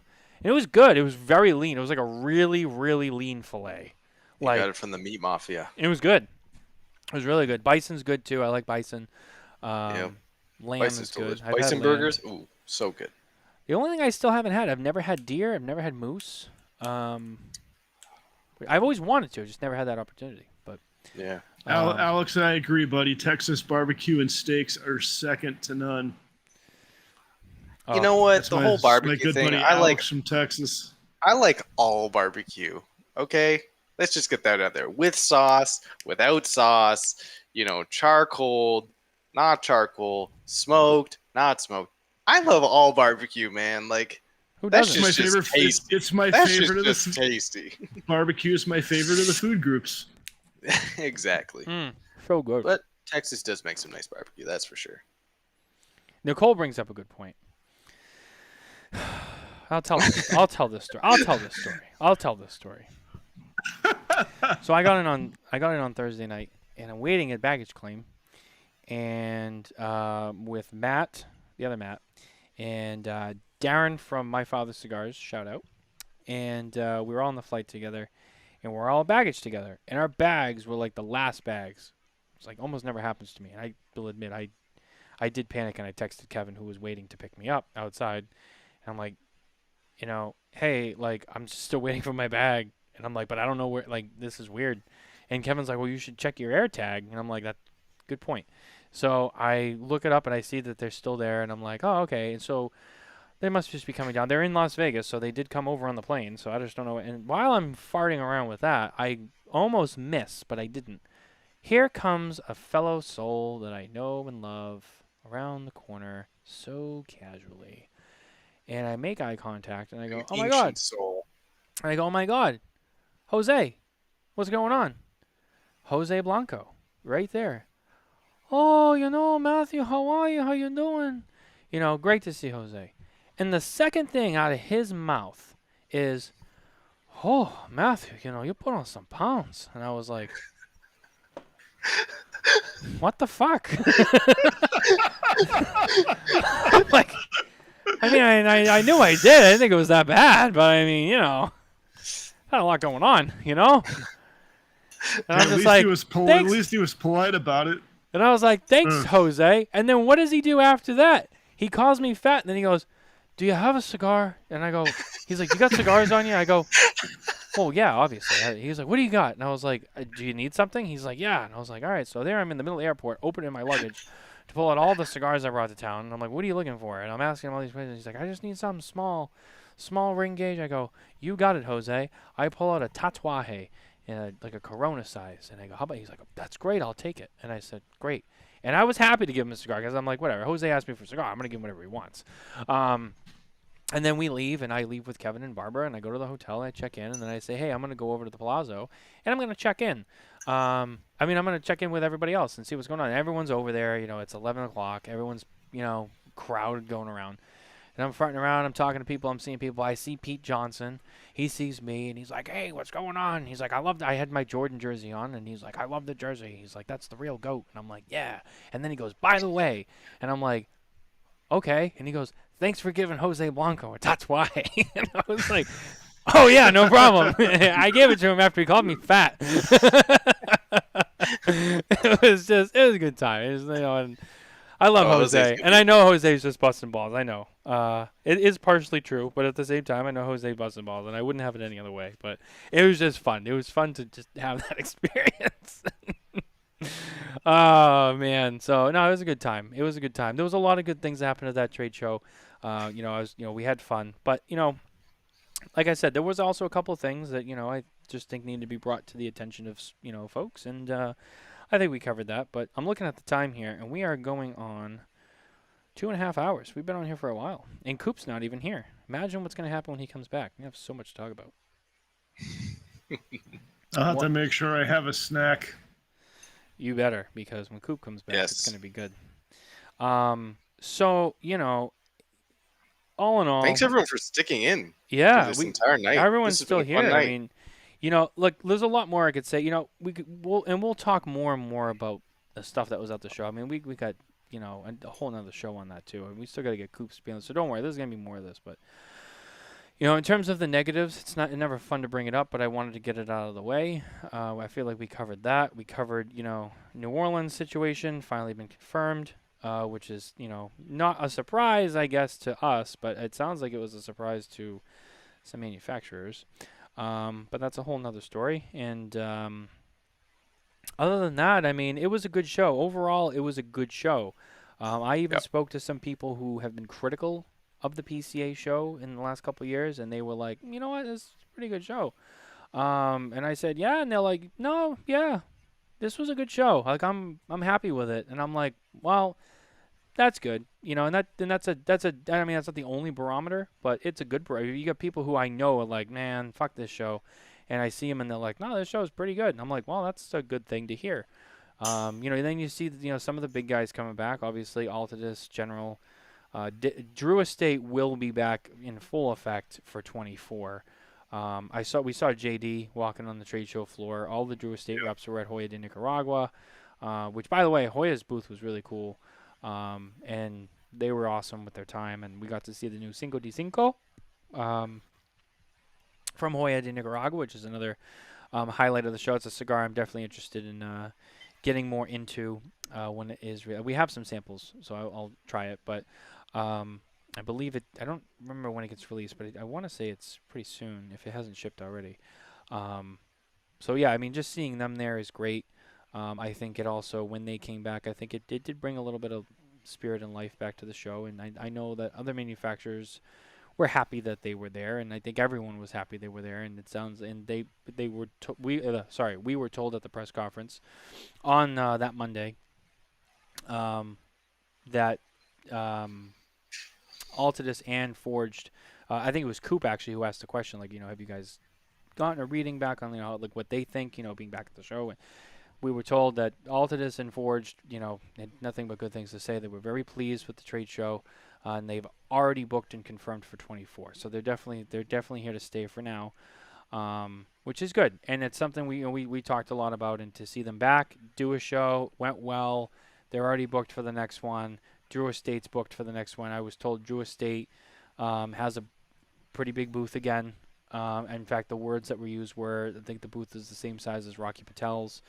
And it was good. It was very lean. It was like a really, really lean fillet. You got it from the Meat Mafia. It was good. It was really good. Bison's good too. I like bison. Yep. Lamb Bison's is good. delicious. I've had Bison lamb. burgers, ooh, so good. The only thing I still haven't had, I've never had deer. I've never had moose. I've always wanted to, just never had that opportunity. But Yeah. Alex, I agree, buddy. Texas barbecue and steaks are second to none. You know what? That's The my- whole that's my barbecue good thing, buddy Alex from Texas. I like all barbecue. Okay? Let's just get that out there. With sauce, without sauce, charcoal, not charcoal, smoked, not smoked. I love all barbecue, man. Like, who that's doesn't? my just favorite. tasty. It's my That's favorite of just the tasty. barbecue. Is my favorite of the food groups. Exactly. So good. But Texas does make some nice barbecue, that's for sure. Nicole brings up a good point. I'll tell this story. So I got in on Thursday night, and I'm waiting at baggage claim, and with Matt, the other Matt, and Darren from My Father's Cigars, shout out, and we were all on the flight together, and we're all baggage together, and our bags were like the last bags. It's like almost never happens to me, and I will admit I did panic, and I texted Kevin, who was waiting to pick me up outside, and I'm like, hey, like, I'm still waiting for my bag. And I'm like, but I don't know where, like, this is weird. And Kevin's like, well, you should check your air tag. And I'm like, that's a good point. So I look it up, and I see that they're still there. And I'm like, oh, okay. And so they must just be coming down. They're in Las Vegas, so they did come over on the plane. So I just don't know. And while I'm farting around with that, I almost miss, but I didn't. Here comes a fellow soul that I know and love around the corner so casually. And I make eye contact, and I go, oh, my God. Soul. And I go, oh, my God. Jose, what's going on? Jose Blanco, right there. Oh, Matthew, how are you? How you doing? Great to see Jose. And the second thing out of his mouth is, oh, Matthew, you put on some pounds. And I was like, what the fuck? Like, I mean, I knew I did. I didn't think it was that bad, but I mean, had a lot going on, And I'm just like, at least he was polite about it. And I was like, thanks, Jose. And then what does he do after that? He calls me fat, and then he goes, do you have a cigar? And I go, he's like, you got cigars on you? I go, well, yeah, obviously. He's like, what do you got? And I was like, do you need something? He's like, yeah. And I was like, all right. So there I'm in the middle of the airport, opening my luggage to pull out all the cigars I brought to town. And I'm like, what are you looking for? And I'm asking him all these questions. He's like, I just need something small ring gauge. I go, you got it, Jose. I pull out a Tatuaje, like a Corona size. And I go, how about? He's like, that's great. I'll take it. And I said, great. And I was happy to give him a cigar because I'm like, whatever. Jose asked me for a cigar. I'm going to give him whatever he wants. And then we leave, and I leave with Kevin and Barbara, and I go to the hotel, and I check in, and then I say, hey, I'm going to go over to the Palazzo, and I'm going to check in. I'm going to check in with everybody else and see what's going on. Everyone's over there. It's 11 o'clock. Everyone's, crowded going around. And I'm farting around. I'm talking to people. I'm seeing people. I see Pete Johnson. He sees me, and he's like, hey, what's going on? He's like, I had my Jordan jersey on, and he's like, I love the jersey. He's like, that's the real GOAT. And I'm like, yeah. And then he goes, by the way. And I'm like, okay. And he goes, thanks for giving Jose Blanco a Tatuaje. And I was like, oh, yeah, no problem. I gave it to him after he called me fat. It was a good time. And I love Jose. And I know Jose's just busting balls. I know. It is partially true, but at the same time, I know Jose busting balls, and I wouldn't have it any other way. But it was just fun. It was fun to just have that experience. Oh, man. So, no, it was a good time. There was a lot of good things that happened at that trade show. We had fun. But, like I said, there was also a couple of things that, I just think needed to be brought to the attention of, folks. And I think we covered that. But I'm looking at the time here, and we are going on 2.5 hours. We've been on here for a while. And Coop's not even here. Imagine what's going to happen when he comes back. We have so much to talk about. I'll have to make sure I have a snack. You better, because when Coop comes back, Yes. It's going to be good. So, all in all, Thanks everyone for sticking in. Yeah, for this entire night. Everyone's This has still been a fun here. night. I mean, look, there's a lot more I could say. We'll talk more and more about the stuff that was at the show. I mean, we got a whole nother show on that too. And we still got to get Coop spieling. So don't worry, there's gonna be more of this. But in terms of the negatives, it's never fun to bring it up, but I wanted to get it out of the way. I feel like we covered that. We covered New Orleans situation finally been confirmed, which is not a surprise, I guess, to us, but it sounds like it was a surprise to some manufacturers. But that's a whole nother story. And other than that, I mean, it was a good show. Overall, it was a good show. I even spoke to some people who have been critical of the PCA show in the last couple of years, and they were like, you know what, it's a pretty good show. And I said, yeah, and they're like, no, yeah, this was a good show. Like, I'm happy with it. And I'm like, well, that's good. And that's I mean, that's not the only barometer, but it's a good barometer. You got people who I know are like, man, fuck this show. And I see them and they're like, no, this show is pretty good. And I'm like, well, that's a good thing to hear. Then you see, some of the big guys coming back. Obviously, Altadis, General, Drew Estate will be back in full effect for 24. We saw JD walking on the trade show floor. All the Drew Estate reps were at Hoya de Nicaragua, which, by the way, Hoya's booth was really cool. And they were awesome with their time. And we got to see the new Cinco de Cinco from Hoya de Nicaragua, which is another highlight of the show. It's a cigar I'm definitely interested in getting more into when it is. We have some samples, so I'll try it. But I believe it. I don't remember when it gets released, but I want to say it's pretty soon if it hasn't shipped already. So yeah, I mean, just seeing them there is great. I think it also, when they came back, I think it did bring a little bit of spirit and life back to the show. And I know that other manufacturers were happy that they were there, and I think everyone was happy they were there. And it sounds, and they were we were told at the press conference on that Monday that Altadis and Forged, I think it was Coop actually who asked the question, like, have you guys gotten a reading back on like what they think, being back at the show? And we were told that Altadis and Forged, had nothing but good things to say. They were very pleased with the trade show. And they've already booked and confirmed for 24, so they're definitely here to stay for now, which is good. And it's something we talked a lot about. And to see them back, do a show, went well. They're already booked for the next one. Drew Estate's booked for the next one. I was told Drew Estate has a pretty big booth again. In fact, the words that were used were, I think the booth is the same size as Rocky Patel's,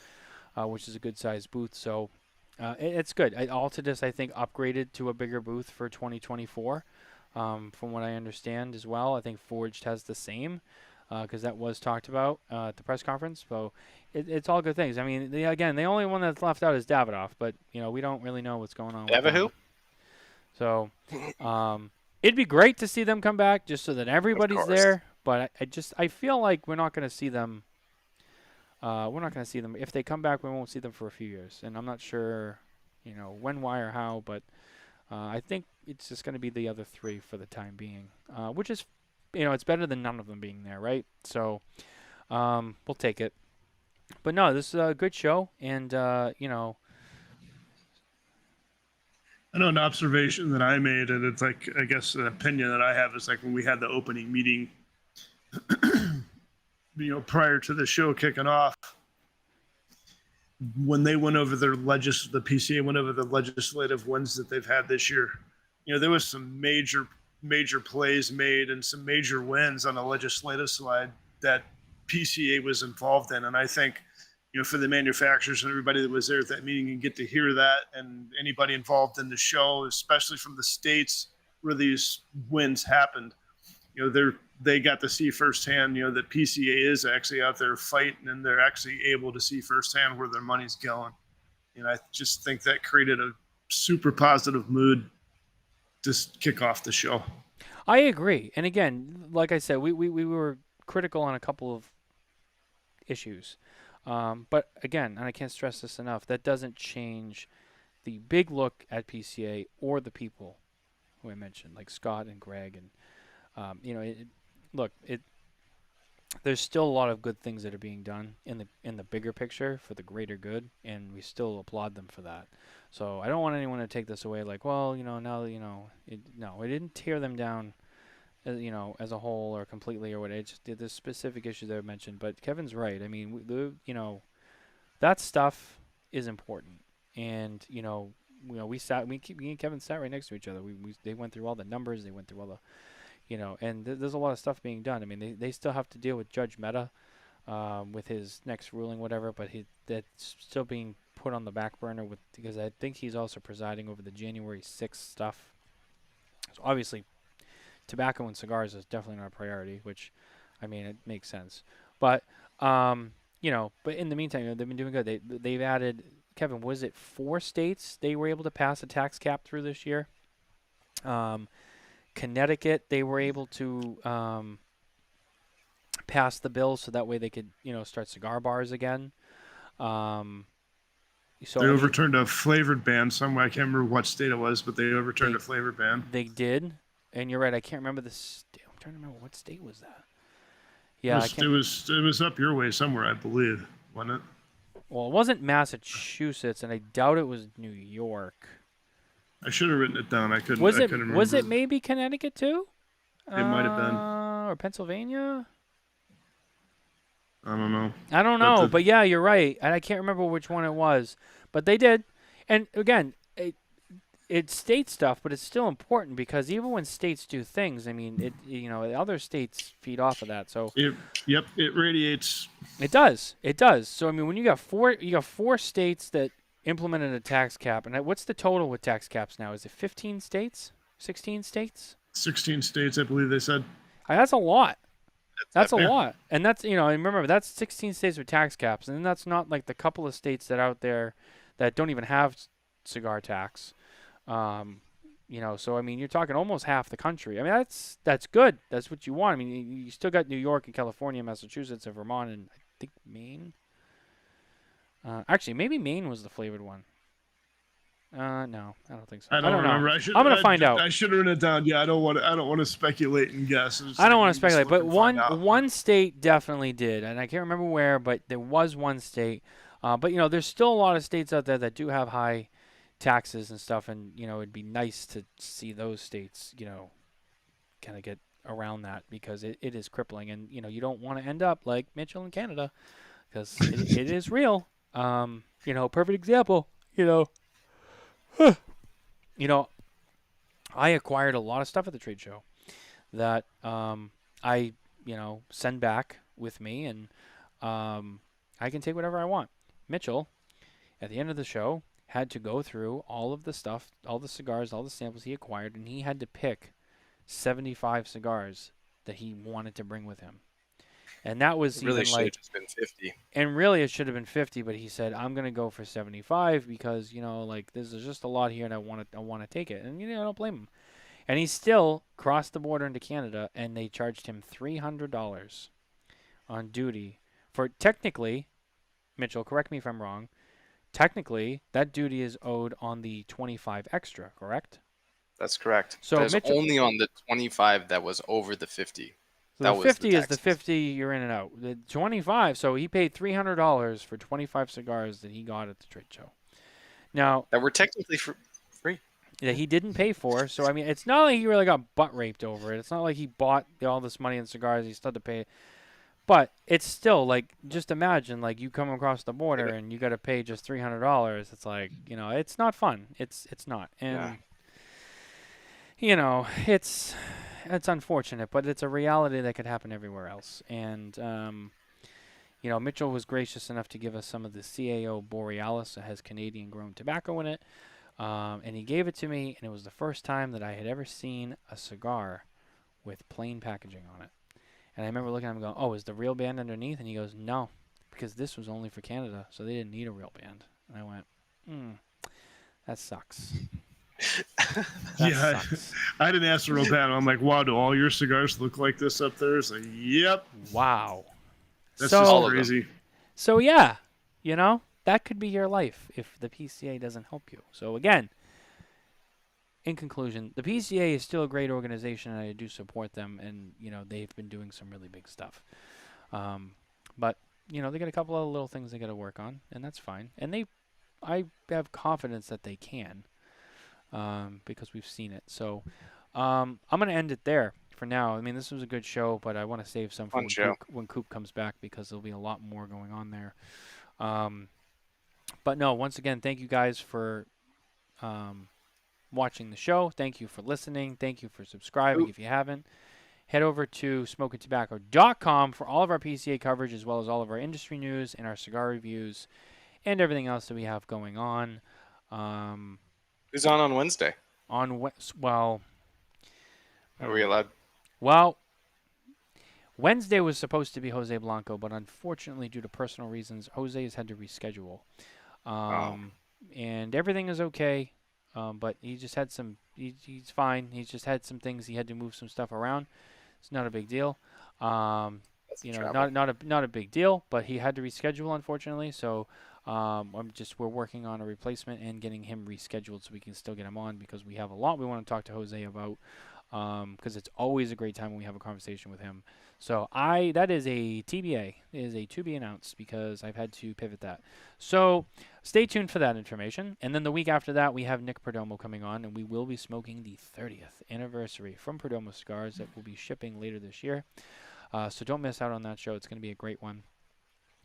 which is a good sized booth. So. It's good. Altadis, I think, upgraded to a bigger booth for 2024, from what I understand as well. I think Forged has the same, because that was talked about at the press conference. So it's all good things. I mean, the only one that's left out is Davidoff, but we don't really know what's going on. Davidoff? So it'd be great to see them come back, just so that everybody's there. But I feel like we're not going to see them. We're not going to see them. If they come back, we won't see them for a few years. And I'm not sure, when, why, or how. But I think it's just going to be the other three for the time being, which is, it's better than none of them being there, right? So we'll take it. But no, this is a good show. And, I know an observation that I made, and it's like, I guess an opinion that I have is like when we had the opening meeting prior to the show kicking off, when they went over the PCA went over the legislative wins that they've had this year, there was some major plays made and some major wins on the legislative side that PCA was involved in. And I think, for the manufacturers and everybody that was there at that meeting and get to hear that, and anybody involved in the show, especially from the states where these wins happened, they got to see firsthand, that PCA is actually out there fighting, and they're actually able to see firsthand where their money's going. And I just think that created a super positive mood to kick off the show. I agree. And again, like I said, we were critical on a couple of issues. But again, and I can't stress this enough, that doesn't change the big look at PCA or the people who I mentioned, like Scott and Greg. And, there's still a lot of good things that are being done in the bigger picture for the greater good, and we still applaud them for that. So I don't want anyone to take this away like, well, now, it didn't tear them down, as a whole or completely or whatever. It's just the specific issue that I mentioned. But Kevin's right. I mean, that stuff is important. And, me and Kevin sat right next to each other. They went through all the numbers. They went through all the, and there's a lot of stuff being done. I mean, they still have to deal with Judge Mehta, with his next ruling, whatever. But that's still being put on the back burner because I think he's also presiding over the January 6th stuff. So obviously, tobacco and cigars is definitely not a priority, which, I mean, it makes sense. But but in the meantime, they've been doing good. They've added, Kevin, was it 4 states they were able to pass a tax cap through this year? Connecticut, they were able to pass the bill so that way they could, start cigar bars again. So they overturned a flavored ban somewhere. I can't remember what state it was, but they overturned a flavored ban. They did, and you're right. I can't remember the state. I'm trying to remember what state was that. Yeah, it was up your way somewhere, I believe, wasn't it? Well, it wasn't Massachusetts, and I doubt it was New York. I should have written it down. I couldn't remember. Was it maybe Connecticut too? It might have been. Or Pennsylvania? I don't know. I don't know, but yeah, you're right. And I can't remember which one it was. But they did. And again, it's state stuff, but it's still important because even when states do things, I mean, other states feed off of that. So it radiates. It does. So I mean, when you got 4 states that implemented a tax cap, and what's the total with tax caps now? Is it 15 states? 16 states? 16 states, I believe they said. That's a lot. That's a lot. And that's, and remember, that's 16 states with tax caps. And that's not like the couple of states that out there that don't even have cigar tax. So, I mean, you're talking almost half the country. I mean, that's good. That's what you want. I mean, you still got New York and California, Massachusetts, and Vermont, and I think Maine. Actually, maybe Maine was the flavored one. No, I don't think so. I don't remember. I'm gonna find out. I should have written it down. Yeah, I don't want to speculate and guess. I don't want to speculate, but one state definitely did, and I can't remember where, but there was one state. But there's still a lot of states out there that do have high taxes and stuff, and it'd be nice to see those states, kind of get around that because it is crippling, and you don't want to end up like Mitchell in Canada because it is real. Perfect example. I acquired a lot of stuff at the trade show that I send back with me, and I can take whatever I want. Mitchell, at the end of the show, had to go through all of the stuff, all the cigars, all the samples he acquired, and he had to pick 75 cigars that he wanted to bring with him. And that was really even should have just been 50. And really, it should have been 50, but he said, "I'm gonna go for 75 because there's just a lot here, and I want to take it." And I don't blame him. And he still crossed the border into Canada, and they charged him $300 on duty for technically. Mitchell, correct me if I'm wrong. Technically, that duty is owed on the 25 extra, correct? That's correct. So it's only on the 25 that was over the 50. So the 50 is the 50 you're in and out. The 25, so he paid $300 for 25 cigars that he got at the trade show. Now that were technically free. That he didn't pay for. So I mean, it's not like he really got butt raped over it. It's not like he bought all this money in cigars. He still had to pay. But it's still like, just imagine like you come across the border and you got to pay just $300. It's like, it's not fun. It's not. And it's unfortunate, but it's a reality that could happen everywhere else. And Mitchell was gracious enough to give us some of the CAO Borealis that has Canadian grown tobacco in it. And he gave it to me, and it was the first time that I had ever seen a cigar with plain packaging on it. And I remember looking at him going, "Oh, is the real band underneath?" And he goes, "No, because this was only for Canada, so they didn't need a real band." And I went, that sucks. That sucks. I didn't ask the real band. I'm like, "Wow, do all your cigars look like this up there?" It's like, "Yep." Wow. That's just crazy. So yeah, that could be your life if the PCA doesn't help you. So again, in conclusion, the PCA is still a great organization, and I do support them, and they've been doing some really big stuff. But they got a couple other little things they got to work on, and that's fine. And I have confidence that they can, because we've seen it. So I'm going to end it there for now. I mean, this was a good show, but I want to save some for when Coop comes back, because there'll be a lot more going on there. But no, once again, thank you guys for watching the show. Thank you for listening. Thank you for subscribing if you haven't. Head over to smokeandtobacco.com for all of our PCA coverage, as well as all of our industry news and our cigar reviews and everything else that we have going on. Who's on Wednesday? Well, Are we allowed? Well, Wednesday was supposed to be Jose Blanco, but unfortunately, due to personal reasons, Jose has had to reschedule. And everything is okay, but he just had some. He's fine. He's just had some things. He had to move some stuff around. It's not a big deal. Not a big deal, but he had to reschedule, unfortunately. So we're working on a replacement and getting him rescheduled so we can still get him on, because we have a lot we want to talk to Jose about, because it's always a great time when we have a conversation with him. So that is a TBA. It is a to be announced, because I've had to pivot that. So stay tuned for that information. And then the week after that, we have Nick Perdomo coming on, and we will be smoking the 30th anniversary from Perdomo Cigars that will be shipping later this year. So don't miss out on that show. It's going to be a great one.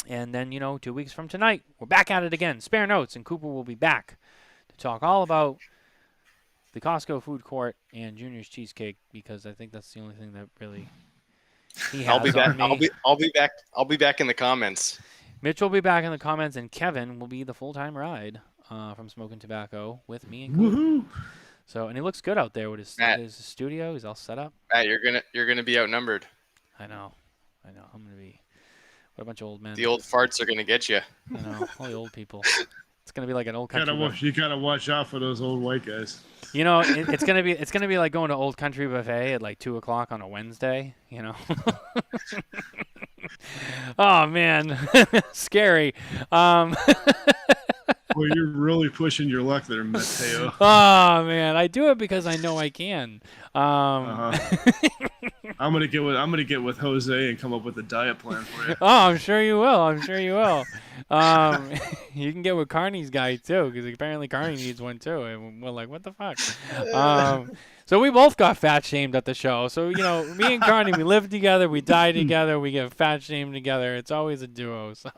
And then, 2 weeks from tonight, we're back at it again. Spare Notes, and Cooper will be back to talk all about the Costco food court and Junior's cheesecake, because I think that's the only thing that really he has I'll be back. on me. I'll be back in the comments. Mitch will be back in the comments, and Kevin will be the full-time ride from Smoking Tobacco with me and Cooper. Woohoo! So, and he looks good out there with his studio. He's all set up. Matt, you're gonna be outnumbered. I know. I'm gonna be. What a bunch of old men. The old farts are gonna get you. I know, all the old people. It's gonna be like an old country. You gotta watch out for those old white guys. It's gonna be like going to Old Country Buffet at like 2:00 on a Wednesday. Oh man, scary. Well, you're really pushing your luck there, Mateo. Oh man, I do it because I know I can. I'm gonna get with Jose and come up with a diet plan for you. Oh, I'm sure you will. You can get with Carney's guy too, because apparently Carney needs one too. And we're like, what the fuck? So we both got fat shamed at the show. So me and Carney, we live together, we die together, we get fat shamed together. It's always a duo. So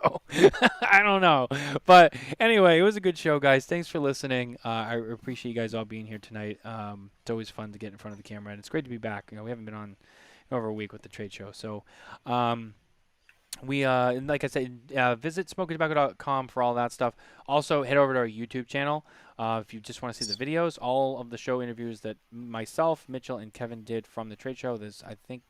I don't know, but anyway, it was a good show, guys. Thanks for listening. I appreciate you guys all being here tonight. It's always fun to get in front of the camera, and it's great to be back. We haven't been on over a week with the trade show. So like I said, visit smokeandtobacco.com for all that stuff. Also, head over to our YouTube channel if you just want to see the videos. All of the show interviews that myself, Mitchell, and Kevin did from the trade show. There's, I think,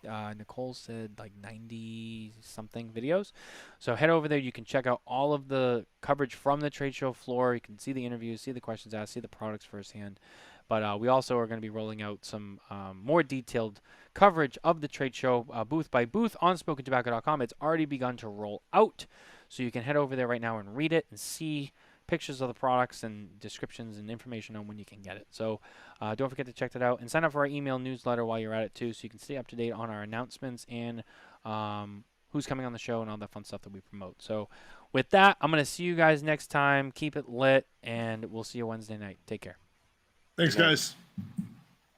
Nicole said like 90-something videos. So head over there. You can check out all of the coverage from the trade show floor. You can see the interviews, see the questions asked, see the products firsthand. But we also are going to be rolling out some more detailed coverage of the trade show booth by booth on smokeandtobacco.com. It's already begun to roll out, so you can head over there right now and read it and see pictures of the products and descriptions and information on when you can get it. So don't forget to check that out, and sign up for our email newsletter while you're at it too, so you can stay up to date on our announcements and who's coming on the show and all that fun stuff that we promote. So with that, I'm going to see you guys next time. Keep it lit, and we'll see you Wednesday night. Take care. Thanks, guys.